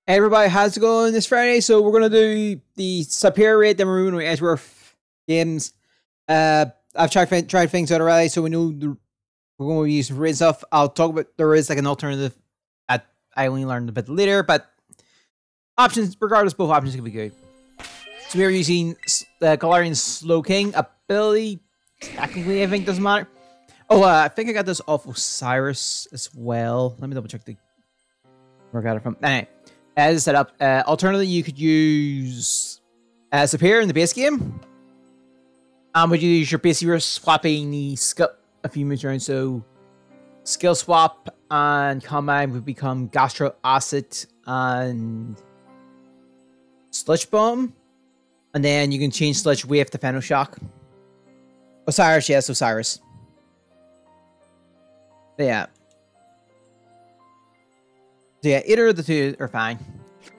Everybody, how's it going this Friday? So we're gonna do the Superior Raid, then we're moving to Edgeworth games. I've tried things out already, so we know we're going to use raid stuff. I'll talk about there is like an alternative that I only learned a bit later, but options, regardless, both options can be good. So we're using the Galarian Slow King ability. Technically, I think doesn't matter. Oh, I think I got this off Osiris as well. Let me double check where I got it from. Anyway. As set up, alternatively, you could use Superior in the base game. But you use your base, you're swapping the skill a few moves around. So, skill swap and combine would become Gastro Acid and Sludge Bomb. And then you can change Sludge Wave to Fenno Shock. Osiris, yes, Osiris. But yeah. So yeah, either of the two are fine.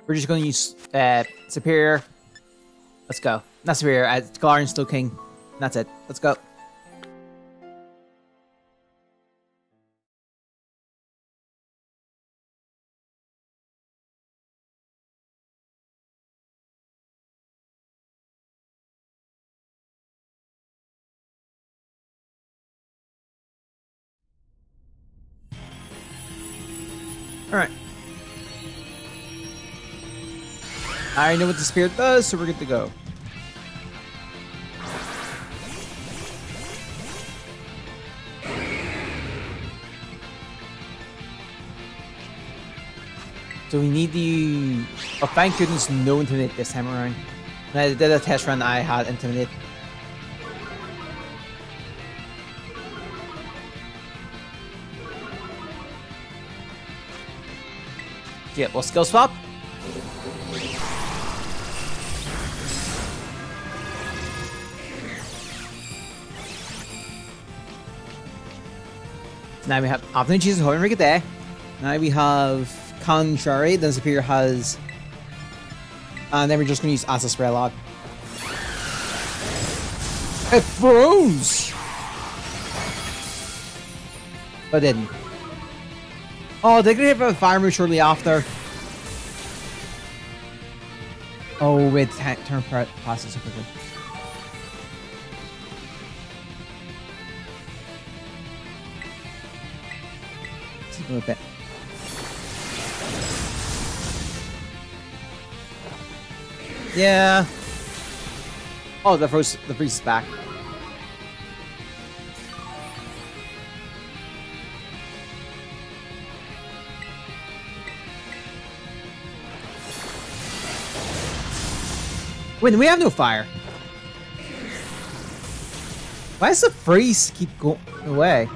We're just going to use Superior. Let's go. Not Superior, Galarian Slow King. That's it. Let's go. Alright. I already know what the Spirit does, so we're good to go. So we need the... Oh, thank goodness no Intimidate this time around. When I did a test run, I had Intimidate. Yeah, well, skill swap. Now we have Afternoon Jesus Holding Rig there. Now we have Contrary, then Superior has. And then we're just going to use Acid Spray a lot. It froze! But it didn't. Oh, they're going to hit a fire move shortly after. Oh, wait, turn passes so quickly. A little bit. Yeah. Oh, the freeze is back. Wait, we have no fire. Why does the freeze keep going away?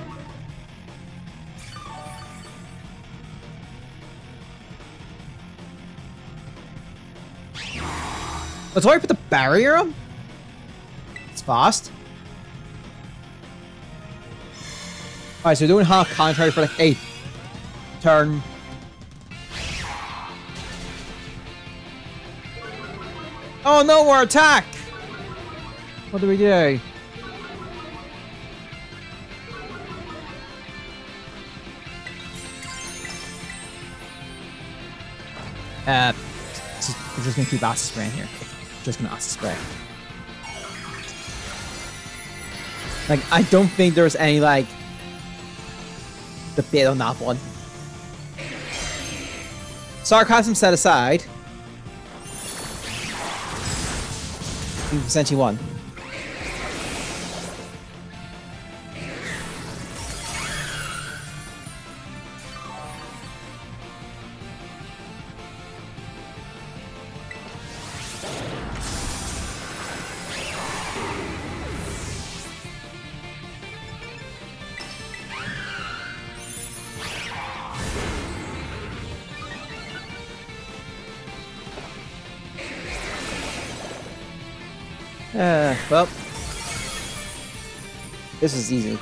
Let's already put the barrier on. It's fast. Alright, so we're doing half contrary for like 8 turn. Oh no, more attack! What do we do? We're just gonna keep acid spraying here. Just gonna acid spray. Like, I don't think there's any, like, debate on that one. Sarcasm set aside. We've essentially won. Well, this is easy.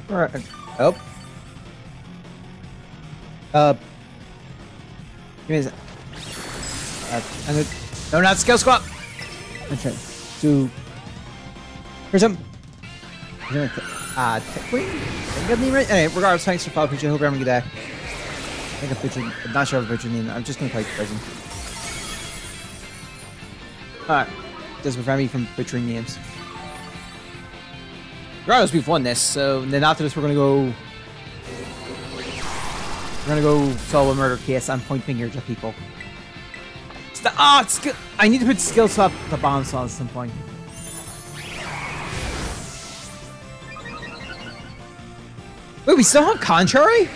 Alright. Oh. Give me a sec. I'm gonna... No, not skill squat! Okay. So... Here's some... Wait. Did I get the name right? Anyway, regardless, thanks for following. Appreciate it. Hope you're having a good day. I think I butchered... I'm not sure if I butchered your name. I'm just gonna call you Prison. Alright. Doesn't prevent me from butchering names. Regardless, we've won this, so then after this we're gonna go... We're gonna go solve a murder case and point fingers at people. I need to put skills up the balance on at some point. Wait, we still have Contrary?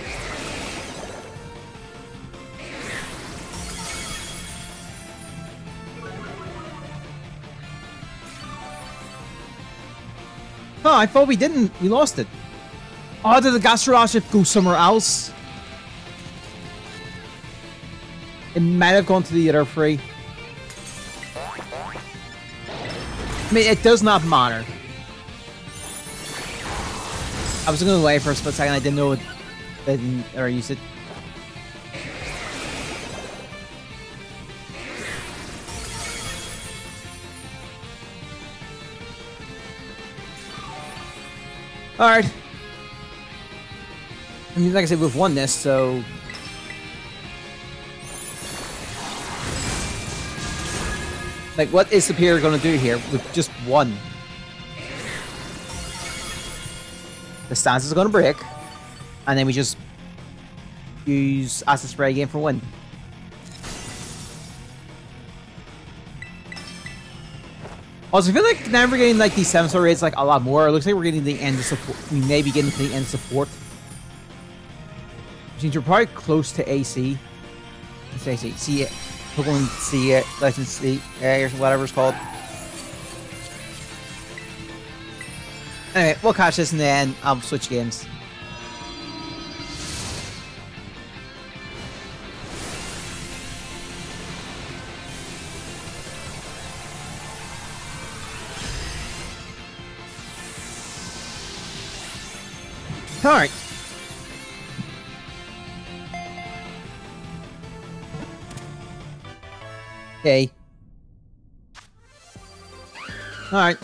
Oh, I thought we didn't. We lost it. Oh, did the gastrologist go somewhere else? It might have gone to the other three. I mean, it does not matter. I was going away for a split second. I didn't know it. I didn't or use it. All right. I mean, like I said, we've won this, so. Like, what is Superior going to do here? We've just won. The stance is going to break. And then we just use Acid Spray again for win. Also, I feel like now we're getting like these 7-star raids like a lot more. It looks like we're getting the end of support. We may be getting to the end of support. Which means we're probably close to AC. It's AC. See it. Pokemon see it. Legend see or whatever it's called. Anyway, we'll catch this in the end. I'll switch games. Alright. Okay. Alright.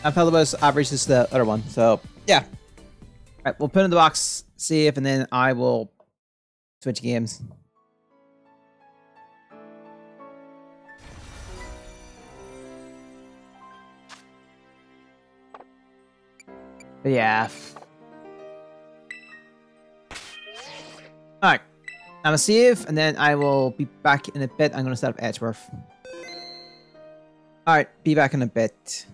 I felt about average is the other one, so yeah. Alright, we'll put it in the box, save, and then I will switch games. But yeah. Alright. I'm gonna save, and then I will be back in a bit. I'm gonna set up Edgeworth. Alright, be back in a bit.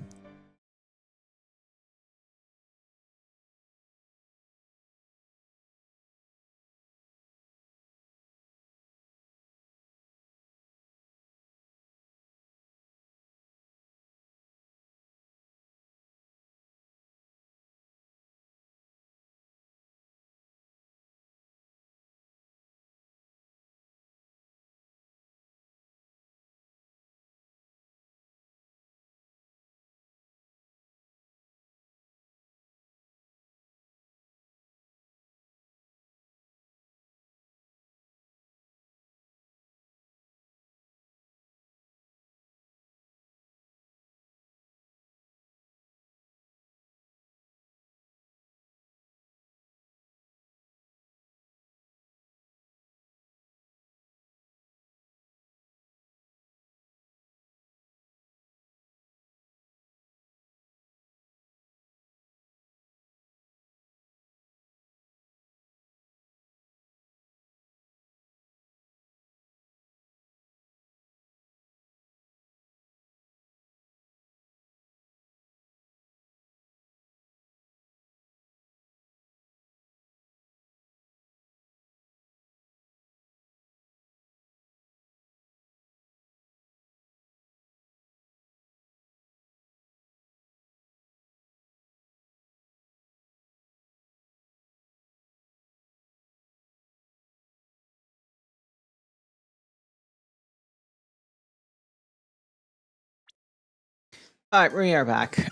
Alright, we are back.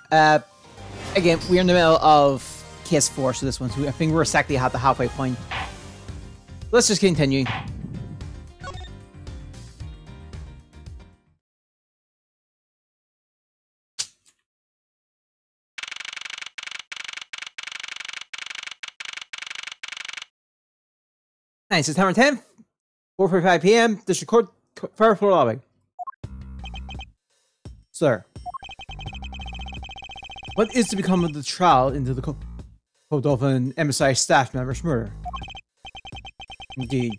Again, we're in the middle of case 4, so this one. So I think we're exactly at the halfway point. Let's just continue. Nice, September 10th, 4:45 p.m. District Court, Fairfield Lobby. Sir, what is to become of the trial into the code of an MSI staff member's murder? Indeed.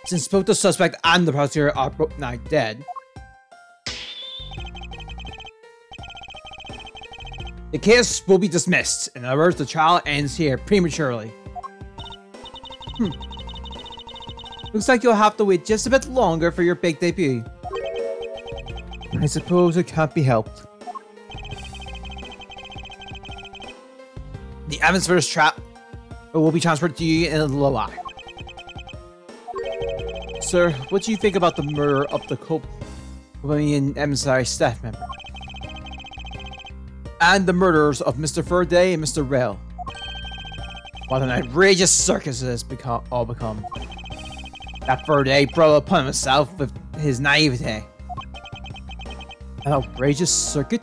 Since both the suspect and the prosecutor are both now dead, the case will be dismissed. In other words, the trial ends here prematurely. Looks like you'll have to wait just a bit longer for your big debut. I suppose it can't be helped. The evidence for this trap will be transferred to you in a little while. Sir, what do you think about the murder of the Copenhagen emissary staff member? And the murders of Mr. Faraday and Mr. Rail? What an outrageous circus it has all become. That Faraday brought upon himself with his naivete. An outrageous circuit?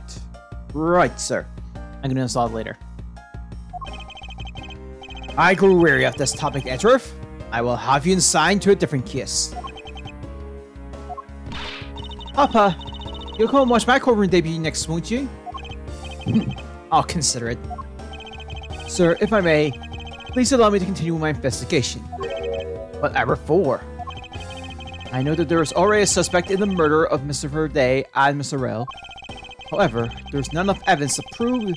Right, sir. I'm gonna install it later. I grew weary of this topic, Edgeworth. I will have you assigned to a different case. Papa, you'll come and watch my courtroom debut next, won't you? I'll consider it. Sir, if I may, please allow me to continue my investigation. Whatever for? I know that there is already a suspect in the murder of Mr. Verde and Mr. Rell. However, there is not enough evidence to prove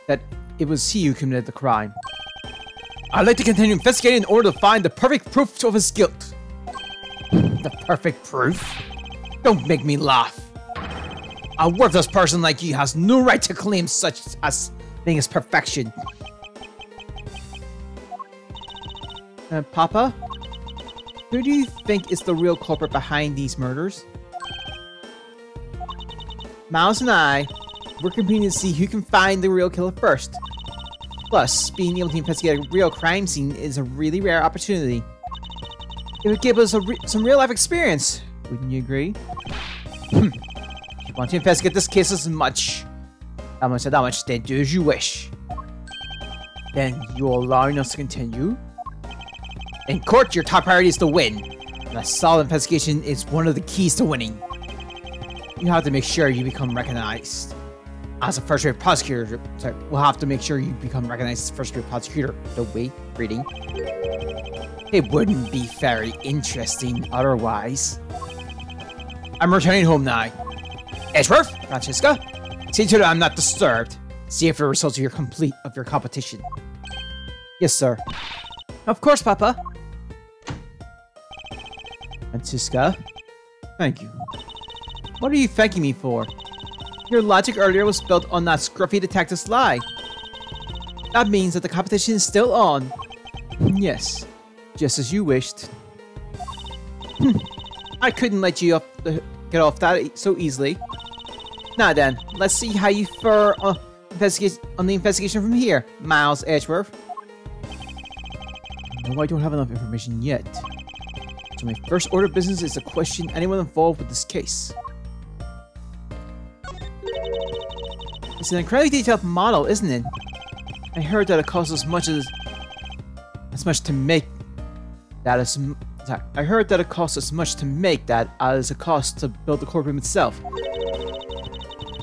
that it was he who committed the crime. I'd like to continue investigating in order to find the perfect proof of his guilt. The perfect proof? Don't make me laugh. A worthless person like you has no right to claim such a thing as perfection. Papa? Who do you think is the real culprit behind these murders? Miles and I, we're competing to see who can find the real killer first. Plus, being able to investigate a real crime scene is a really rare opportunity. It would give us some real-life experience. Wouldn't you agree? If you want to investigate this case as much, then do as you wish. Then you're allowing us to continue? In court, your top priority is to win. And a solid investigation is one of the keys to winning. You have to make sure you become recognized. As a first-rate prosecutor, we'll have to make sure you become recognized as a first-rate prosecutor. The way, reading. It wouldn't be very interesting otherwise. I'm returning home now. Edgeworth, Francesca, see to it I'm not disturbed. See if the results of your competition. Yes, sir. Of course, Papa. Francesca, thank you. What are you thanking me for? Your logic earlier was built on that scruffy detective's lie. That means that the competition is still on. Yes, just as you wished. I couldn't let you get off that so easily. Now then, let's see how you fare on the investigation from here, Miles Edgeworth. No, I don't have enough information yet. So my first order of business is to question anyone involved with this case. It's an incredibly detailed model, isn't it? I heard that it costs as much to make that as it costs to build the courtroom itself.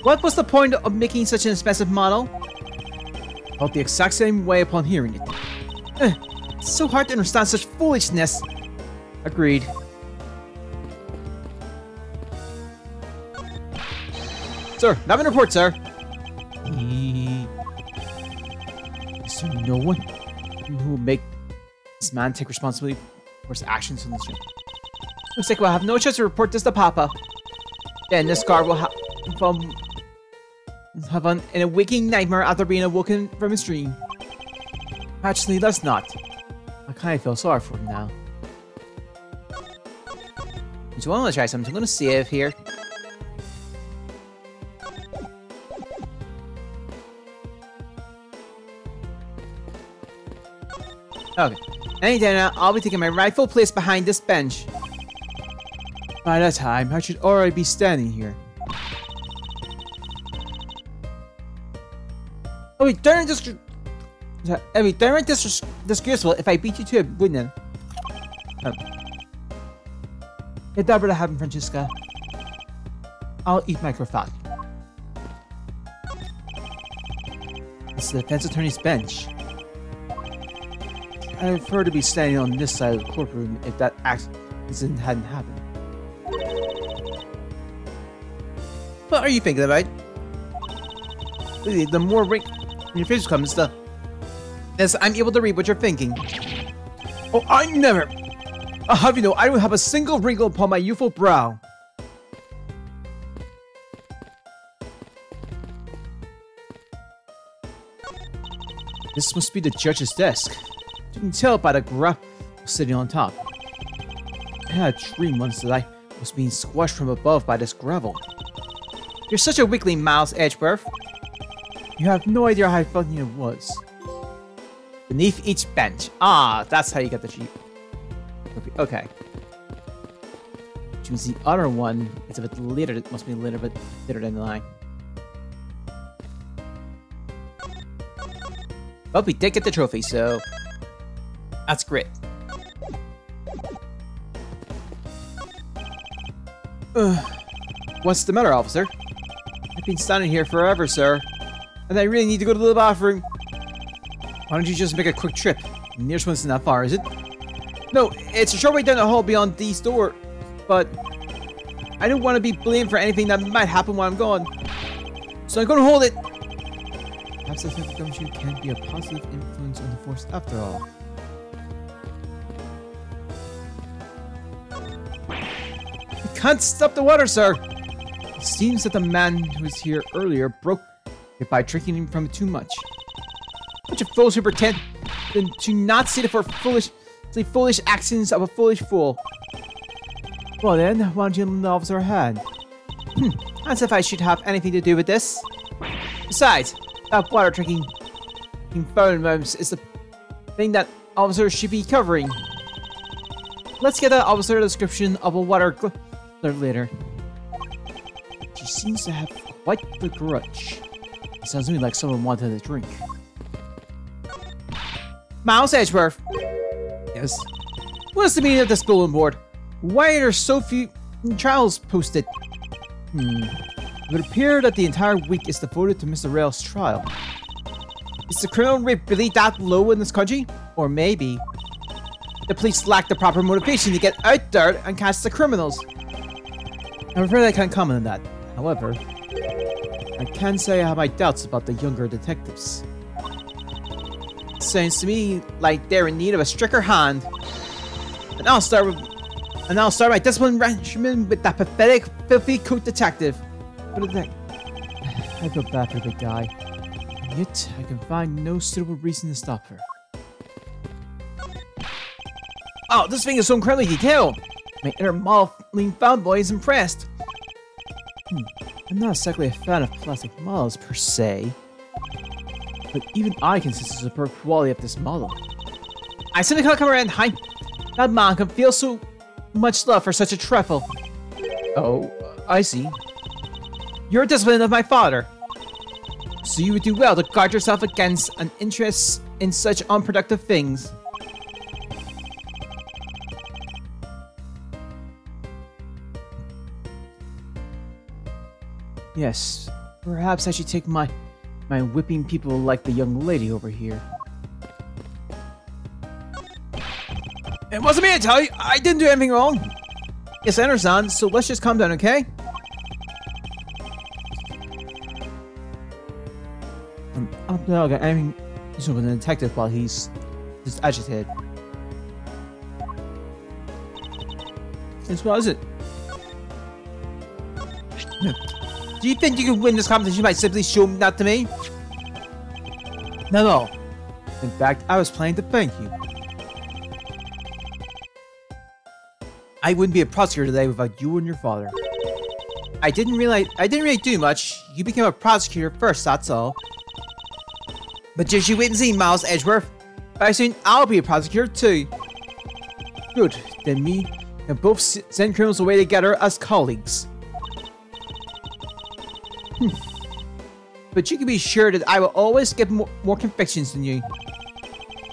What was the point of making such an expensive model? I felt the exact same way upon hearing it. It's so hard to understand such foolishness. Agreed. Sir, not in report, sir. Is there no one who will make this man take responsibility for his actions in this room? Looks like we'll have no chance to report this to Papa. Then this guard will have in a waking nightmare after being awoken from his dream. Actually, let's not. I kind of feel sorry for him now. So I'm gonna try something. I'm gonna save here. Okay. Any day now, I'll be taking my rightful place behind this bench. By that time, I should already be standing here. Oh, wait, darn disgraceful if I beat you to it, wouldn't it? Oh. If that were to happen, Francesca, I'll eat my croissant. It's the defense attorney's bench. I'd prefer to be standing on this side of the courtroom if that accident hadn't happened. What are you thinking about? The more ring in your face comes, the less I'm able to read what you're thinking. Oh, I never! I'll have you know, I don't have a single wrinkle upon my youthful brow. This must be the judge's desk. You can tell by the gravel sitting on top. I had a dream once that I was being squashed from above by this gravel. You're such a weakling, Miles Edgeworth. You have no idea how funny it was. Beneath each bench. Ah, that's how you get the sheep. Okay. Which means the other one is a bit later. It must be a little bit later than the line. But we did get the trophy, so that's great. What's the matter, officer? I've been standing here forever, sir, and I really need to go to the bathroom. Why don't you just make a quick trip? The nearest one's not far, is it? No, it's a short way down the hall beyond these doors, but I don't want to be blamed for anything that might happen while I'm gone. So I'm going to hold it. Perhaps the fact that you can be a positive influence on the force after all. You can't stop the water, sir! It seems that the man who was here earlier broke it by drinking from it too much. Such a fools who pretend to not see the foolish actions of a foolish fool. Well then, why don't you lend the officer a hand? As if I should have anything to do with this. Besides, that water drinking phone moments is the thing that officers should be covering. Let's get an officer description of a water guzzler later. She seems to have quite the grudge. It sounds to me like someone wanted a drink. Miles Edgeworth. Yes. What's the meaning of this bulletin board? Why are there so few trials posted? It would appear that the entire week is devoted to Mr. Rail's trial. Is the criminal rate really that low in this country? Or maybe the police lack the proper motivation to get out there and catch the criminals. I'm afraid I can't comment on that. However, I can say I have my doubts about the younger detectives. It sounds to me like they're in need of a stricter hand. And I'll start my discipline regimen with that pathetic, filthy coat detective. What is that? I feel bad for the guy. And yet, I can find no suitable reason to stop her. Oh, this thing is so incredibly detailed! My inner modeling fanboy is impressed. I'm not exactly a fan of plastic models per se. But even I can sense the superb quality of this model. I simply can't come around behind that man can feel so much love for such a trifle. Oh, I see. You're a discipline of my father. So you would do well to guard yourself against an interest in such unproductive things. Yes, perhaps I should take my whipping people like the young lady over here. It wasn't me, I tell you! I didn't do anything wrong! Yes, I understand, so let's just calm down, okay? I'm not gonna anything with the detective while he's just agitated. Yes, what is it? Do you think you can win this competition by simply showing that to me? No. In fact, I was planning to thank you. I wouldn't be a prosecutor today without you and your father. I didn't really do much. You became a prosecutor first, that's all. But just you wait and see, Miles Edgeworth. But soon I'll be a prosecutor too. Good, then me and both send criminals away together as colleagues. But you can be sure that I will always get more convictions than you.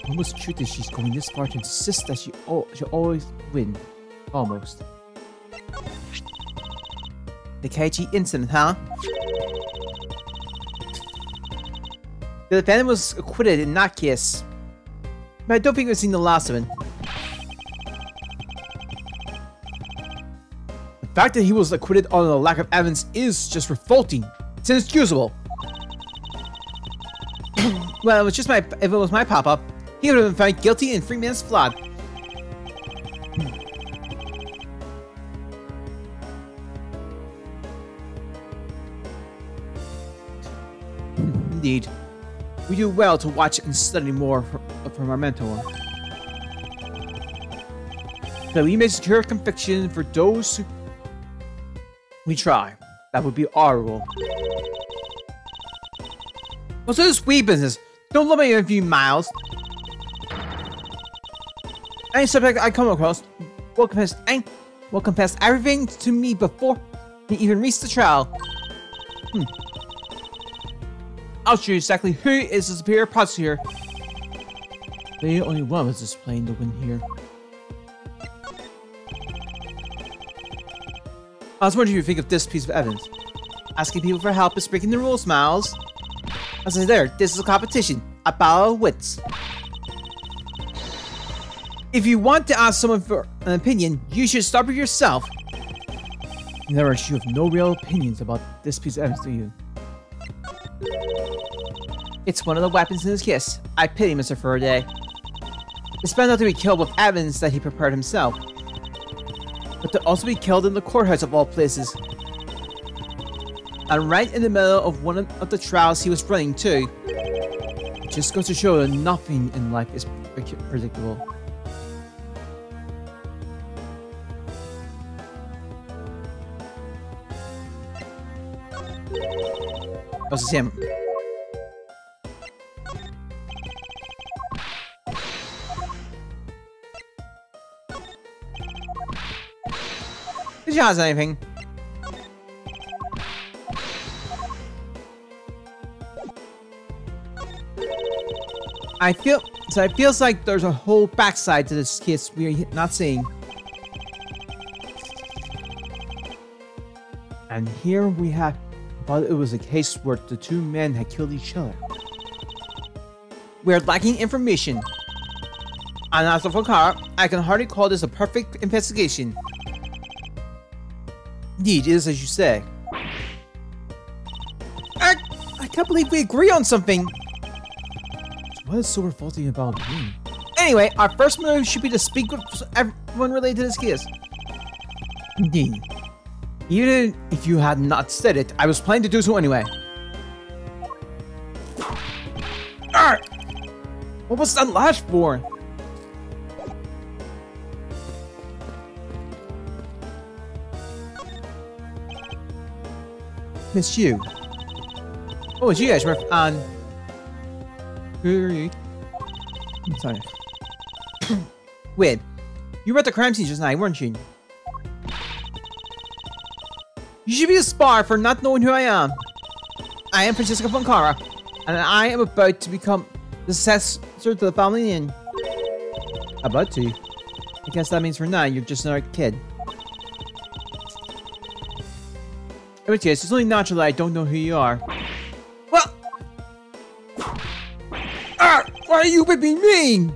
Almost true that she's going this far to insist that she'll always win. Almost. The KG incident, huh? The defendant was acquitted in that case. But I don't think we've seen the last of him. The fact that he was acquitted on a lack of evidence is just revolting. It's inexcusable. Well, if it was my pop-up, he would have been found guilty in 3 minutes flat. Indeed. We do well to watch and study more from our mentor. So we may secure conviction for those who we try. That would be our rule. What's this weed business? Don't let me in a few miles. Any subject I come across will confess everything to me before he even reaches the trial. I'll show you exactly who is the superior prosecutor. The only one was just playing to win here. I was wondering what you think of this piece of evidence. Asking people for help is breaking the rules, Miles. As I said there, this is a competition, a battle of wits. If you want to ask someone for an opinion, you should start with yourself. In other words, you have no real opinions about this piece of evidence, do you? It's one of the weapons in his case. I pity Mr. Faraday. It's bad not to be killed with evidence that he prepared himself, but to also be killed in the courthouse of all places. And right in the middle of one of the trials he was running too. It just goes to show that nothing in life is predictable. This is him. Did you ask anything? It feels like there's a whole backside to this case we're not seeing. And here we have, but it was a case where the 2 men had killed each other. We're lacking information. And as for Car, I can hardly call this a perfect investigation. Indeed, it is as you say. I can't believe we agree on something. What is so revolting about me? Anyway, our first move should be to speak with everyone related to this case. Indeed. Even if you had not said it, I was planning to do so anyway. What was that lash for? Miss you. Oh, it's you guys, on. Who are you? I'm sorry. Wait, you were at the crime scene just now, weren't you? You should be a spar for not knowing who I am. I am Francisco Foncara, and I am about to become the successor to the family inn. About to? I guess that means for now you're just another kid. In which case, it's only natural that I don't know who you are. Well, why are you being mean?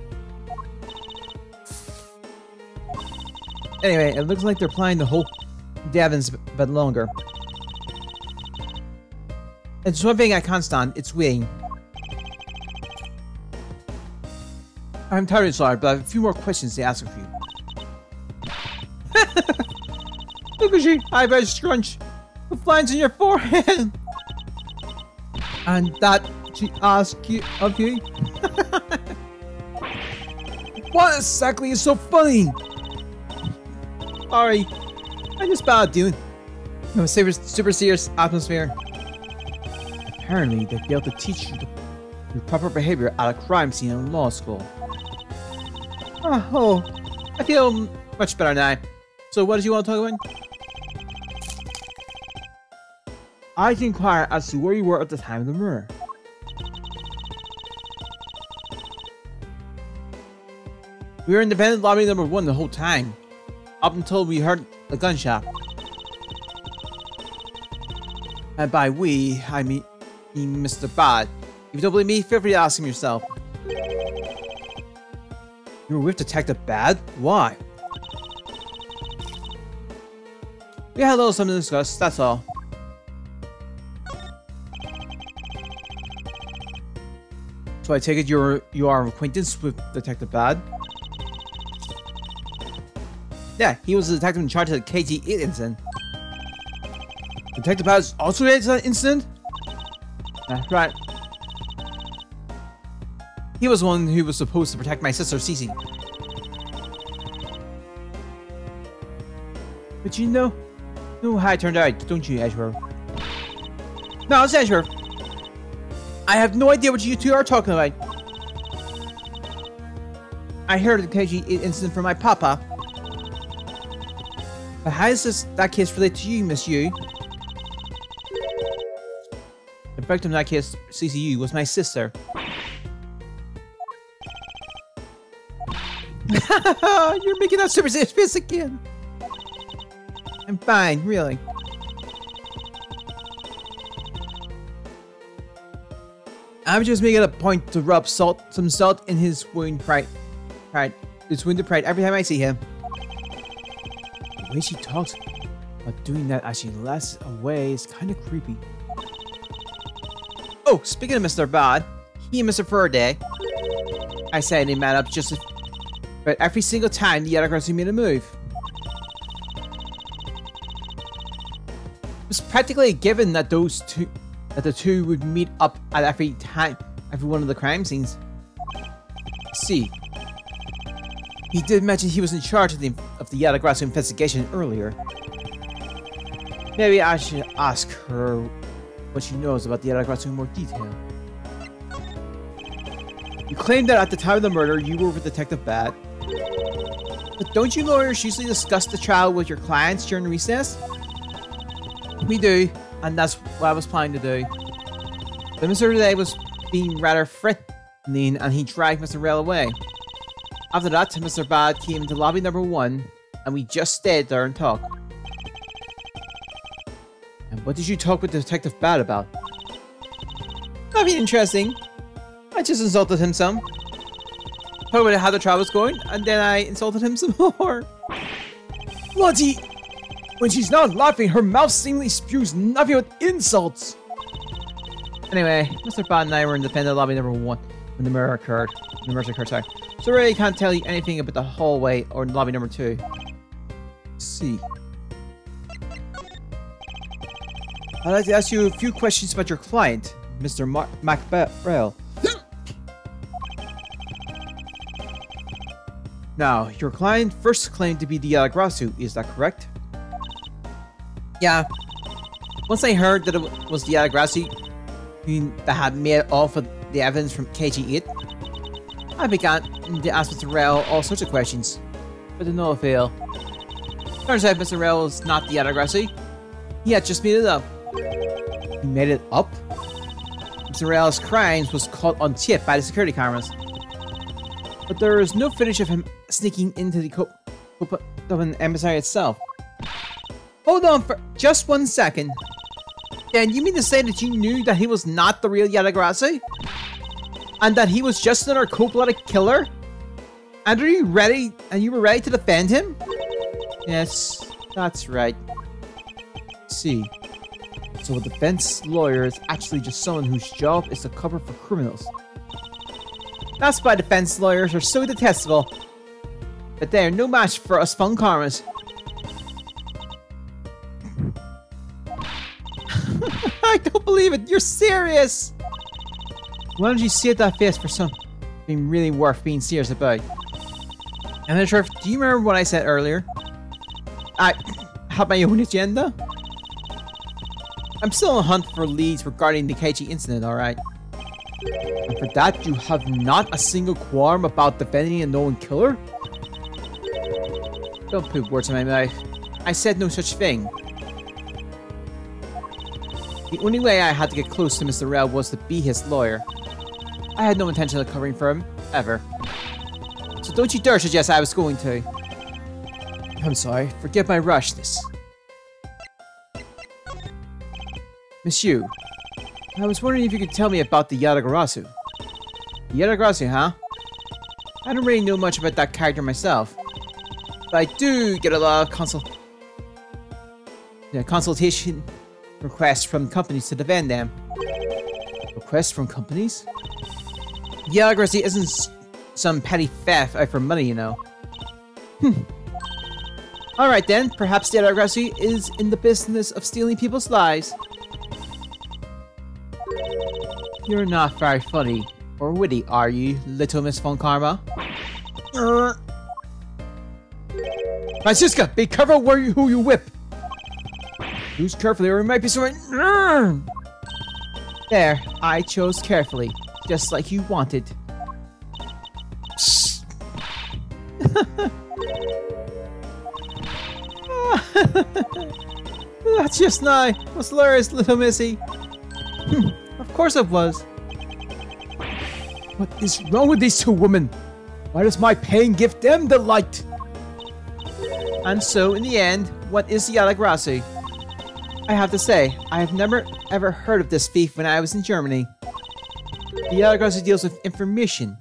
Anyway, it looks like they're planning to hold Devon's a bit longer. It's one thing I can't stand, it's waiting. I'm terribly sorry, but I have a few more questions to ask of you. Look at you, eyebrow scrunch, with lines in your forehead. And that she asked you of you? What exactly is so funny? Sorry, I just bad doing. No, super serious atmosphere. Apparently, they failed to teach you the proper behavior at a crime scene in law school. Oh, I feel much better now. So what did you want to talk about? I can inquire as to where you were at the time of the murder. We were in the vent lobby number 1 the whole time, up until we heard a gunshot. And by we, I mean Mr. Bad. If you don't believe me, feel free to ask him yourself. You were with Detective Bad? Why? We had a little something to discuss, that's all. So I take it you are acquaintance with Detective Bad? Yeah, he was the detective in charge of the KT-8 incident. Detective Bad is also related to that incident? Right. He was one who was supposed to protect my sister, Cece. But you know how it turned out, don't you, Edgeworth? No, it's Edgeworth. I have no idea what you two are talking about. I heard of the KT-8 incident from my papa. But how does that case relate to you, Miss Yu? The victim in that case, CCU, was my sister. You're making that superstitious face again. I'm fine, really. I'm just making a point to rub some salt in his wound his wounded pride every time I see him. The way she talks about doing that as she laughs away is kind of creepy. Oh, speaking of Mr. Bad, he and Mr. Faraday, I said they met up just but every single time the other girls made a move. It was practically a given that the two would meet up at every one of the crime scenes. See, he did mention he was in charge of the Yatagrasu investigation earlier. Maybe I should ask her what she knows about the Yatagrasu in more detail. You claimed that at the time of the murder you were with Detective Bad. But don't you lawyers usually discuss the trial with your clients during recess? We do, and that's what I was planning to do. But Mr. Day was being rather threatening and he dragged Mr. Rail away. After that, Mr. Bad came into lobby number 1 and we just stayed there and talked. And what did you talk with Detective Bad about? Nothing interesting. I just insulted him some. Talked about how the trial was going, and then I insulted him some more. Bloody! When she's not laughing, her mouth seemingly spews nothing but insults. Anyway, Mr. Bad and I were in defendant lobby number 1 when the murder occurred. Sorry. So I really can't tell you anything about the hallway or lobby number 2. Let's see. I'd like to ask you a few questions about your client, Mr. Macbell. Now, your client first claimed to be the Yatagrasu, is that correct? Yeah. Once I heard that it was the Yatagrasu that had made off with the evidence from KG8, I began to ask Mr. Rail all sorts of questions, but to no avail. Turns out Mr. Rail was not the Yatagrasu. He had just made it up. He made it up? Mr. Rail's crimes was caught on tape by the security cameras. But there is no footage of him sneaking into the Copenhagen embassy itself. Hold on for just 1 second. Dan, you mean to say that you knew that he was not the real Yatagrasu? And that he was just another cold-blooded killer? And you were ready to defend him? Yes, that's right. See. So a defense lawyer is actually just someone whose job is to cover for criminals. That's why defense lawyers are so detestable. But they are no match for us fun karmas. I don't believe it. You're serious. Why don't you save that face for something really worth being serious about? And then, Sheriff, do you remember what I said earlier? I have my own agenda. I'm still on the hunt for leads regarding the KG incident, alright? And for that, you have not a single qualm about defending a known killer? Don't put words in my mouth. I said no such thing. The only way I had to get close to Mr. Rell was to be his lawyer. I had no intention of covering for him, ever. So don't you dare suggest I was going to. I'm sorry, forgive my rashness. Miss Yu, I was wondering if you could tell me about the Yatagarasu. The Yatagarasu, huh? I don't really know much about that character myself. But I do get a lot of consultation requests from companies to defend them. Requests from companies? Yatagarasu isn't some petty theft out for money, you know. Alright then, perhaps the Yatagarasu is in the business of stealing people's lives. You're not very funny or witty, are you, little Miss Von Karma? Francisca, be careful who you whip! Choose carefully or it might be someone. There, I chose carefully, just like you wanted. That's just nice. Was hilarious, little missy. Of course it was. What is wrong with these two women? Why does my pain give them delight? And so, in the end, what is the Yatagarasu? I have to say, I have never ever heard of this thief when I was in Germany. The Yatagarasu deals with information.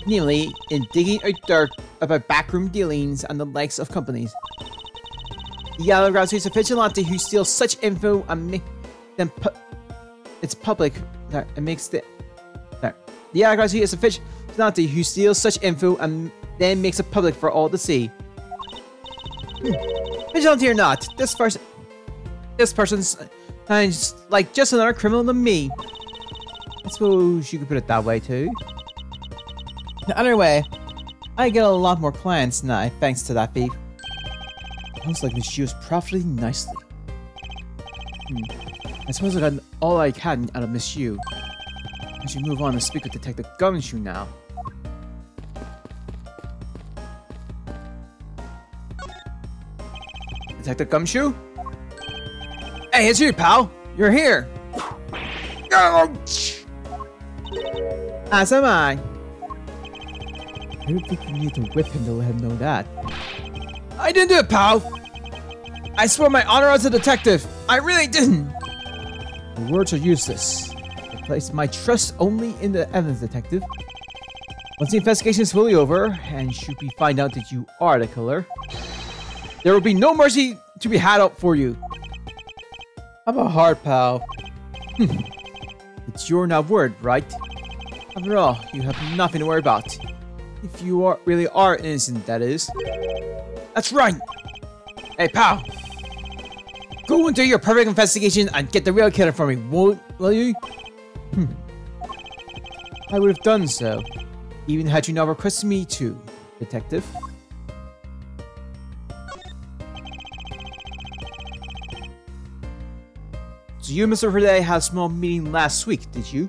Namely, in digging out dirt about backroom dealings and the likes of companies. The Yatagarasu is a vigilante who steals such info and makes them it's public. It makes the Yatagarasu is a vigilante who steals such info and then makes it public for all to see. Vigilante or not, this person's like just another criminal than me. I suppose you could put it that way too. The other way, I get a lot more clients now thanks to that thief. Sounds like Miss Yu is profiting nicely. I suppose I got all I can out of Miss Yu. I should move on and speak with Detective Gumshoe now. Detective Gumshoe? Hey, it's you, pal! You're here! As am I. I don't think you need to whip him to let him know that. I didn't do it, pal! I swore my honor as a detective! I really didn't! The words are useless. I place my trust only in the evidence, detective. Once the investigation is fully over, and should we find out that you are the killer, there will be no mercy to be had out for you. Have a heart, pal. It's your not word, right? After all, you have nothing to worry about. If you really are innocent, that is. That's right! Hey, pal! Go and do your perfect investigation and get the real killer for me, will you? I would have done so, even had you not requested me to, detective. So you, Mr. Friday, had a small meeting last week, did you?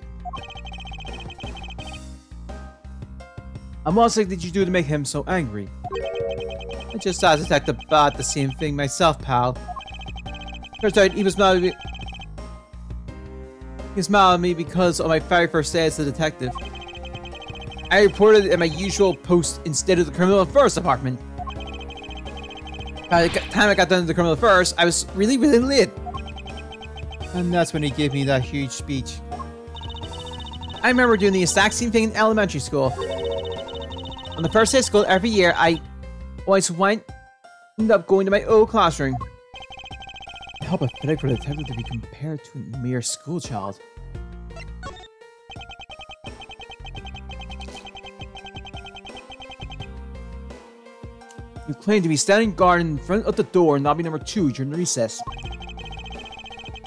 And what did you do to make him so angry? I just asked Detective about the same thing myself, pal. Turns out he was mad at me. He was mad at me because of my very first day as a detective. I reported in my usual post instead of the criminal affairs department. By the time I got done to the criminal affairs, I was really late. And that's when he gave me that huge speech. I remember doing the exact same thing in elementary school. On the first day of school every year, I always end up going to my old classroom. How pathetic for a detective to be compared to a mere schoolchild. You claim to be standing guard in front of the door in lobby number 2 during recess.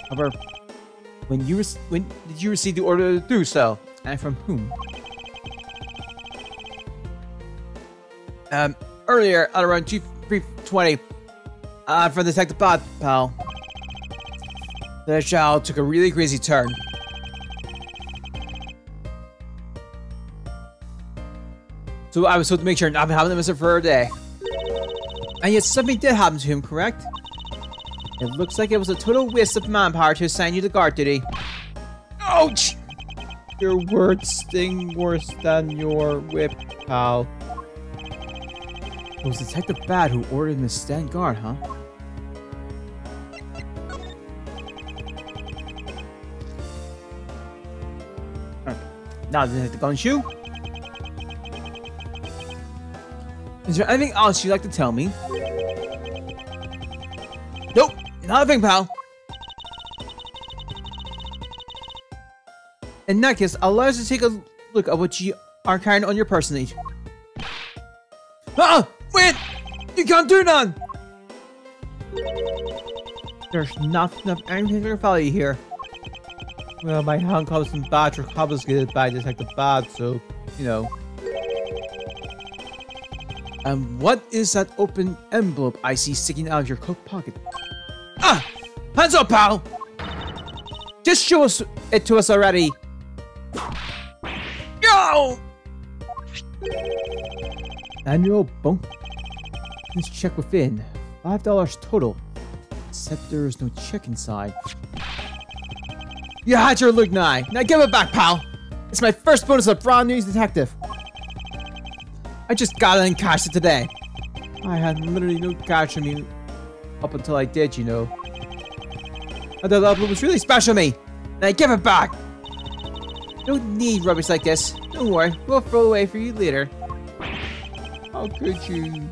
However, when did you receive the order to do so, and from whom? Earlier at around 3:20, from Detective Bot, pal. The child took a really crazy turn. So I was told to make sure not to have him miss for a day. And yet something did happen to him, correct? It looks like it was a total waste of manpower to assign you to guard duty. Ouch! Your words sting worse than your whip, pal. It was Detective Bad who ordered him to stand guard, huh? Now Detective Gumshoe. Is there anything else you'd like to tell me? Nope, not a thing, pal. In that case, allow us to take a look at what you are carrying on your personage. Ah! Wait! You can't do that! There's nothing of any particular value here. Well, my hand covers and badge were confiscated by Detective Bad, so, you know. And what is that open envelope I see sticking out of your coat pocket? Ah! Hands up, pal! Just show us it to us already. Yo! Annual bunk. Let's check within. $5 total. Except there is no check inside. You had your look nigh. Now give it back, pal. It's my first bonus of brand new detective. I just got it and cashed it today. I had literally no cash on me up until I did, you know. I thought that was really special to me. Now give it back. Don't need rubbish like this. Don't worry, we'll throw it away for you later. How could you?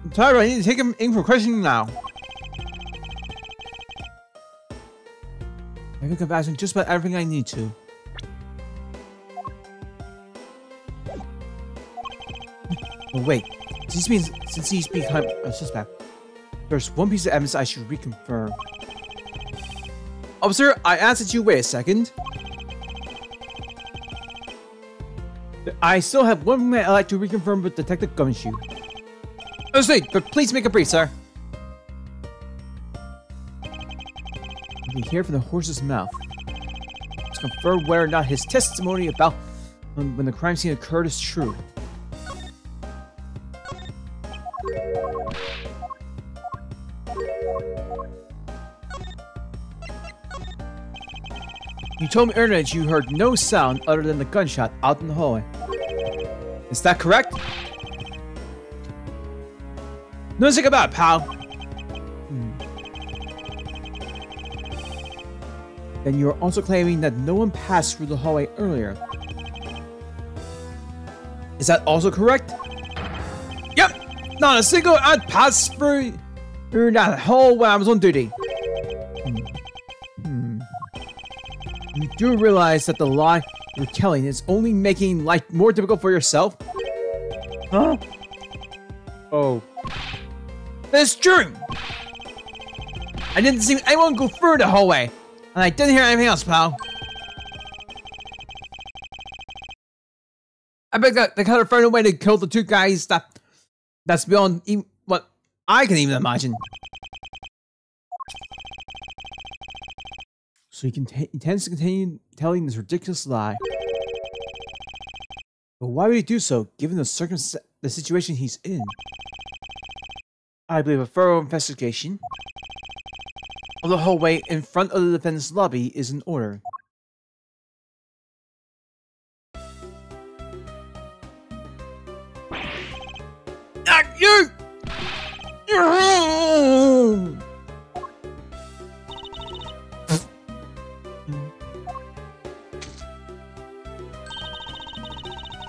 I'm tired, I need to take him in for questioning now. I can come asking just about everything I need to. Oh wait, since he's become a suspect, there's one piece of evidence I should reconfirm. Officer, I ask that you wait a second. I still have one thing I'd like to reconfirm with Detective Gumshoe. Understood, but please make it brief, sir. You can hear from the horse's mouth. Let's confirm whether or not his testimony about when the crime scene occurred is true. You told me earlier that you heard no sound other than the gunshot out in the hallway. Is that correct? Nothing about it, pal. Then you are also claiming that no one passed through the hallway earlier. Is that also correct? Yep! Not a single ad passed through that hall when I was on duty. You do realize that the lie you're telling is only making life more difficult for yourself? Huh? Oh. That's true! I didn't see anyone go through the hallway, and I didn't hear anything else, pal. I bet they could have found a way to kill the two guys that's beyond even what I can even imagine. So he intends to continue telling this ridiculous lie. But why would he do so, given the situation he's in? I believe a thorough investigation of the hallway in front of the defendant's lobby is in order. Not you!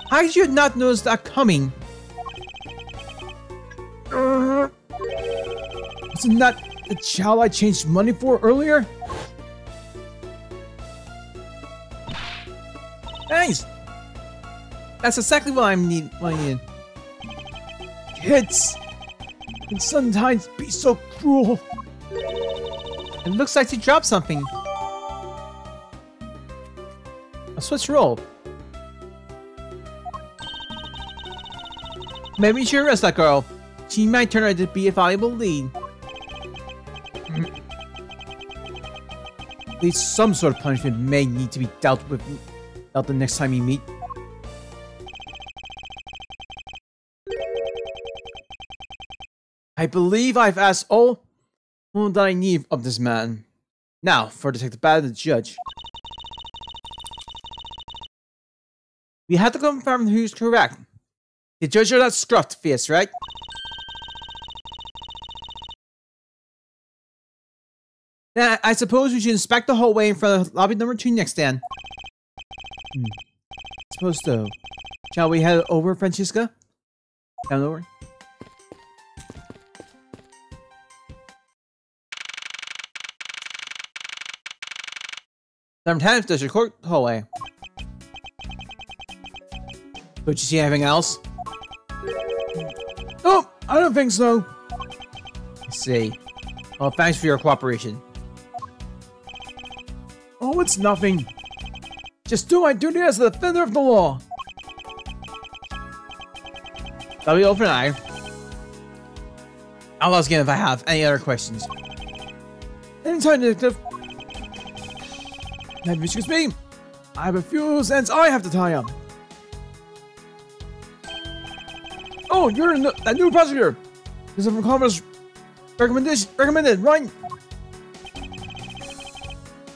How did you not notice that coming? Wasn't that the child I changed money for earlier? Thanks! That's exactly what I need. Kids can sometimes be so cruel. It looks like she dropped something. A switch roll. Maybe you should arrest that girl. She might turn out to be a valuable lead. At least some sort of punishment may need to be dealt with the next time you meet. I believe I've asked all that I need of this man. Now, for Detective Bad and the judge. We have to confirm who's correct. The judge are that scruffed face, right? Then I suppose we should inspect the hallway in front of lobby number 2 next then. Suppose so. Shall we head over, Francisca? Down over. Number 10 does your court hallway. Don't you see anything else? Oh, I don't think so. I see. Well, thanks for your cooperation. Oh, it's nothing. Just do my duty as the defender of the law. That'll be all for now. I'll ask again if I have any other questions. Anytime, Detective. Excuse me. I have a few loose ends I have to tie up. Oh, you're a new prosecutor. This is from Congress recommended, right?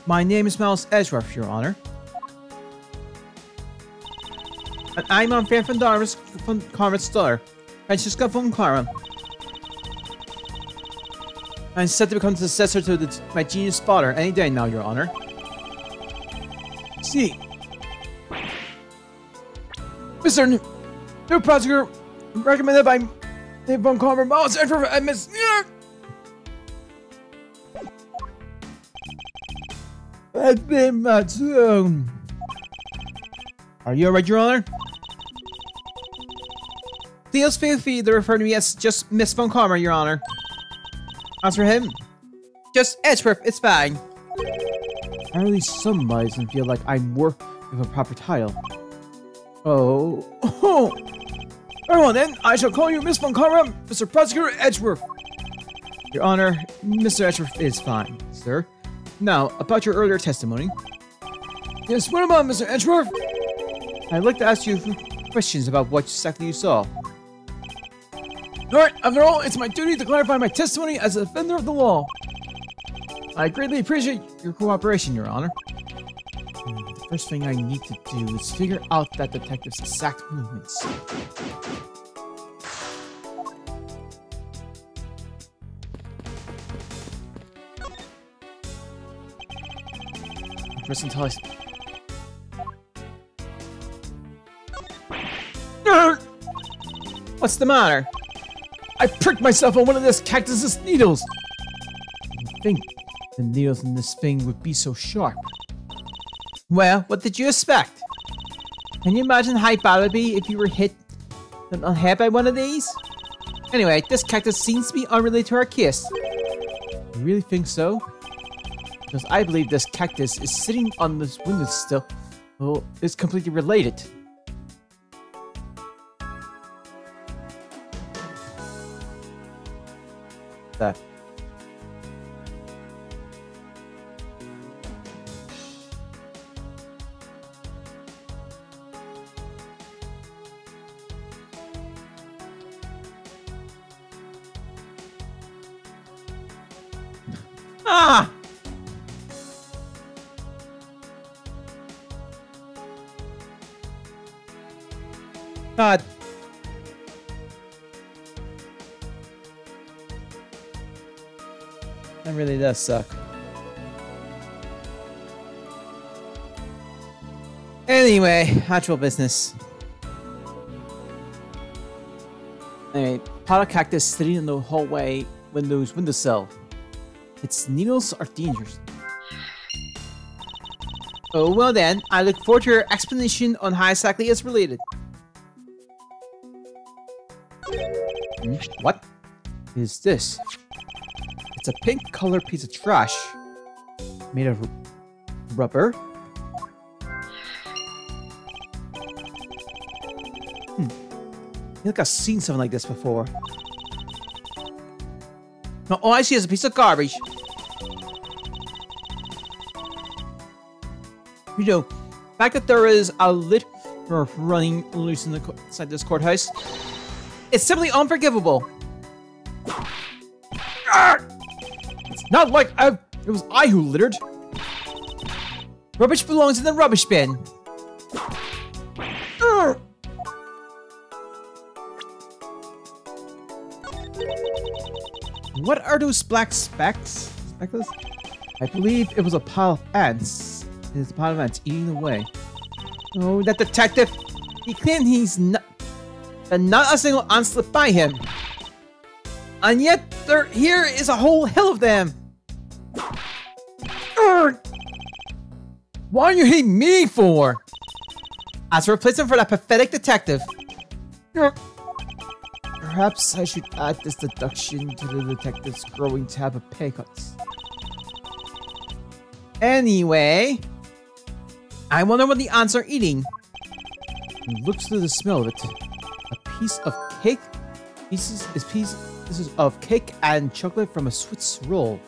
My name is Miles Edgeworth, Your Honor. And I'm on fan from Conrad's daughter, Francisca von Clara. I'm set to become the successor to my genius spotter any day now, Your Honor. See. Mr. New Prosecutor, recommended by Dave von Clara, Miles Edgeworth, and Miss... Are you alright, Your Honor? Please feel free to refer to me as just Miss Von Karma, Your Honor. As for him, just Edgeworth, it's fine. Apparently somebody doesn't feel like I'm worth of a proper title. Oh. Very well then, I shall call you Miss Von Karma, Mr. Prosecutor Edgeworth. Your Honor, Mr. Edgeworth is fine, sir. Now, about your earlier testimony. Yes, what about Mr. Edgeworth? I'd like to ask you a few questions about what exactly you saw. Alright, after all, it's my duty to clarify my testimony as a defender of the law. I greatly appreciate your cooperation, Your Honor. The first thing I need to do is figure out that detective's exact movements. First until I... What's the matter? I pricked myself on one of this cactus's needles. I didn't think the needles in this thing would be so sharp. Well, what did you expect? Can you imagine how bad it would be if you were hit on the head by one of these? Anyway, this cactus seems to be unrelated to our case. You really think so? Because I believe this cactus is sitting on this windowsill. Well, it's completely related. That. Ah! God. That really does suck. Anyway, actual business. Anyway, pot of cactus sitting in the hallway windowsill. Its needles are dangerous. Oh, well then, I look forward to your explanation on how exactly it's related. What is this? It's a pink colored piece of trash. Made of rubber? I feel like I've seen something like this before. No, all I see is a piece of garbage. You know, the fact that there is a lit running loose inside this courthouse, it's simply unforgivable. It's not like it was I who littered. Rubbish belongs in the rubbish bin. What are those black specks? Speckles? I believe it was a pile of ants. It is a pile of ants eating away. Oh, that detective! He claimed he's not a single ant slipped by him. And yet, here is a whole hill of them. What do you hate me for? As a replacement for that pathetic detective. Perhaps I should add this deduction to the detective's growing tab of pay cuts. Anyway, I wonder what the ants are eating. It looks to the smell of it. A piece of cake? Pieces of cake and chocolate from a Swiss roll.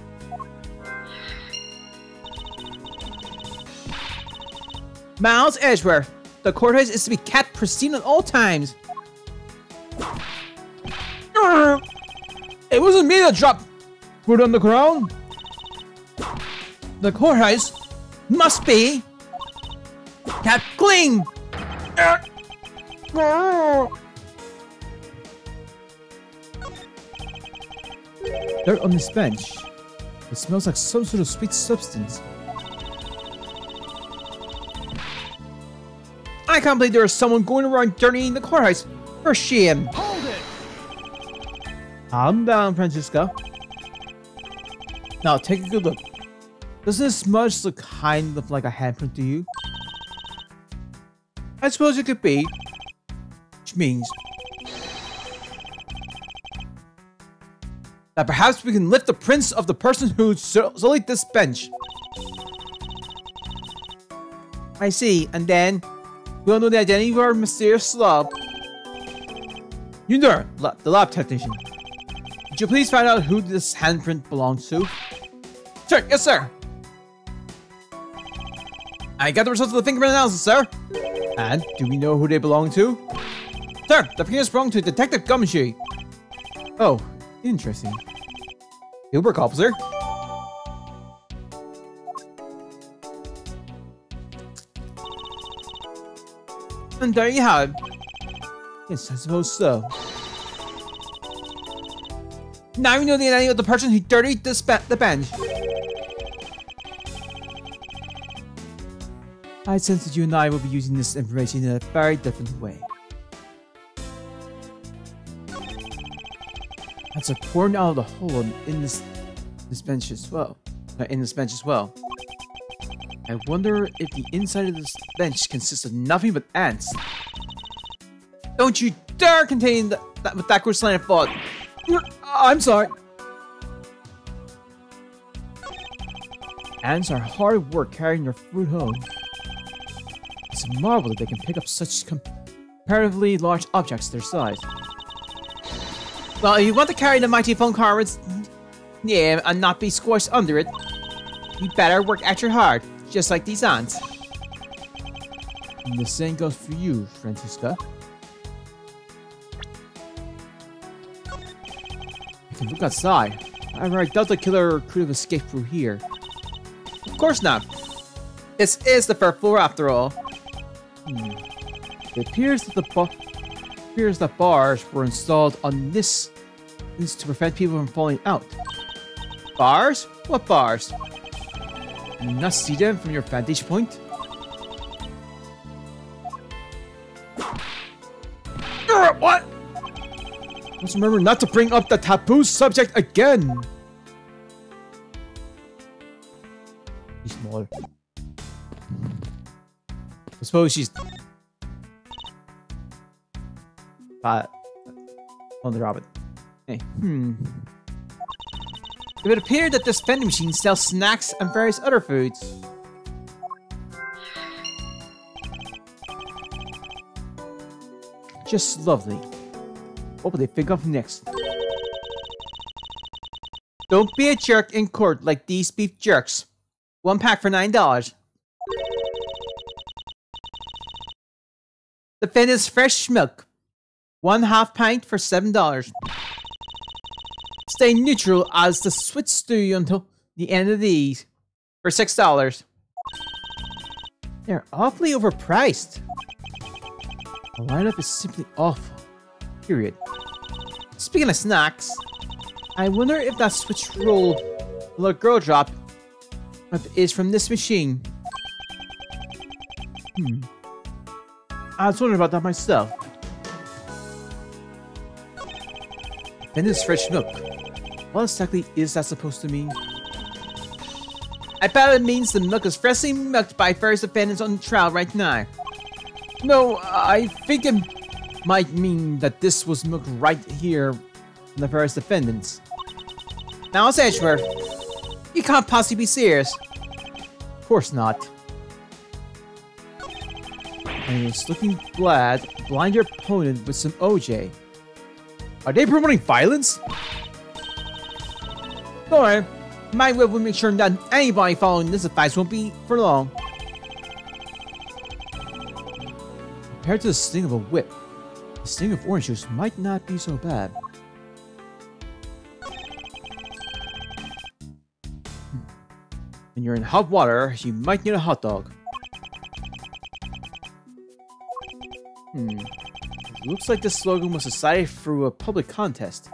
Miles Edgeworth. The courthouse is to be kept pristine at all times. It wasn't me that dropped food on the ground. The courthouse must be kept clean. Dirt on this bench. It smells like some sort of sweet substance. I can't believe there is someone going around dirtying the courthouse. For shame. Hold it. Calm down, Francisca. Now take a good look. Doesn't this smudge look kind of like a handprint to you? I suppose it could be. Which means that perhaps we can lift the prints of the person who sullied this bench. I see, and then we'll know the identity of our mysterious slob. You there, the lab technician. Would you please find out who this handprint belongs to? Sure, yes sir. I got the results of the fingerprint analysis, sir. And do we know who they belong to? Sir, the fingers belong to Detective Gumshoe. Oh, interesting. Good work, officer. And there you have it. Yes, I suppose so. Now we know the identity of the person who dirtied the bench. I sense that you and I will be using this information in a very different way. That's a torn out of the hole in this bench as well. I wonder if the inside of this bench consists of nothing but ants. Don't you dare contain that gross line of thought. I'm sorry. Ants are hard work carrying their food home. It's a marvel that they can pick up such comparatively large objects their size. Well, if you want to carry the mighty phone car and not be squashed under it, you better work extra hard, just like these ants. And the same goes for you, Francisca. You can look outside. However, I doubt the killer could have escaped through here. Of course not. This is the first floor after all. It appears that bars were installed on this to prevent people from falling out. Bars? What bars? Can you not see them from your vantage point? What? Let's remember not to bring up the taboo subject again. She's smaller. I suppose she's on the rabbit. Hey, It would appear that this vending machine sells snacks and various other foods. Just lovely. What will they think of next? Don't be a jerk in court like these beef jerks. 1 pack for $9. Defendant's fresh milk. 1/2 pint for $7. Stay neutral as the switch stew until the end of these for $6. They're awfully overpriced. The lineup is simply awful. Period. Speaking of snacks, I wonder if that switch roll little girl drop is from this machine. I was wondering about that myself. Then this fresh milk. What exactly is that supposed to mean? I bet it means the milk is freshly milked by various defendants on trial right now. No, I think it might mean that this was milked right here from the various defendants. Now, Edgeworth, you can't possibly be serious. Of course not. And it's looking glad, blind your opponent with some OJ. Are they promoting violence? Don't worry, my whip will make sure that anybody following this advice won't be for long. Compared to the sting of a whip, the sting of orange juice might not be so bad. When you're in hot water, you might need a hot dog. It looks like this slogan was decided through a public contest.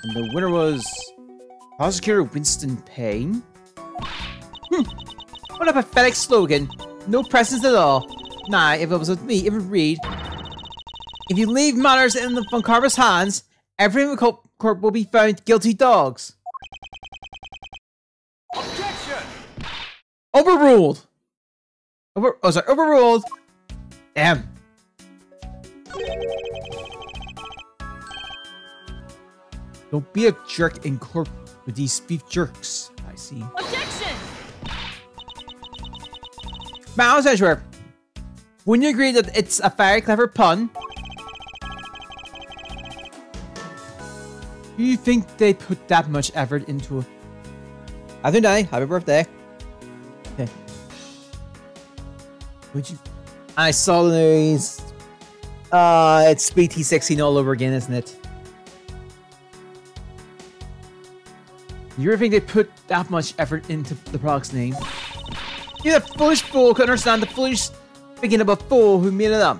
And the winner was Prosecutor Winston Payne? What a pathetic slogan. No presence at all. Nah, if it was with me, it would read, if you leave matters in the Von Carver's hands, everyone in the court will be found guilty dogs. Objection! Overruled! Overruled! Damn. Don't be a jerk in court with these beef jerks, I see. Objection! Miles Edgeworth, wouldn't you agree that it's a very clever pun? Do you think they put that much effort into it? Happy day, happy birthday. Okay. Would you? I saw the news. It's BT16 all over again, isn't it? You ever think they put that much effort into the product's name? You, that foolish fool, could understand the foolish thinking of a fool who made it up.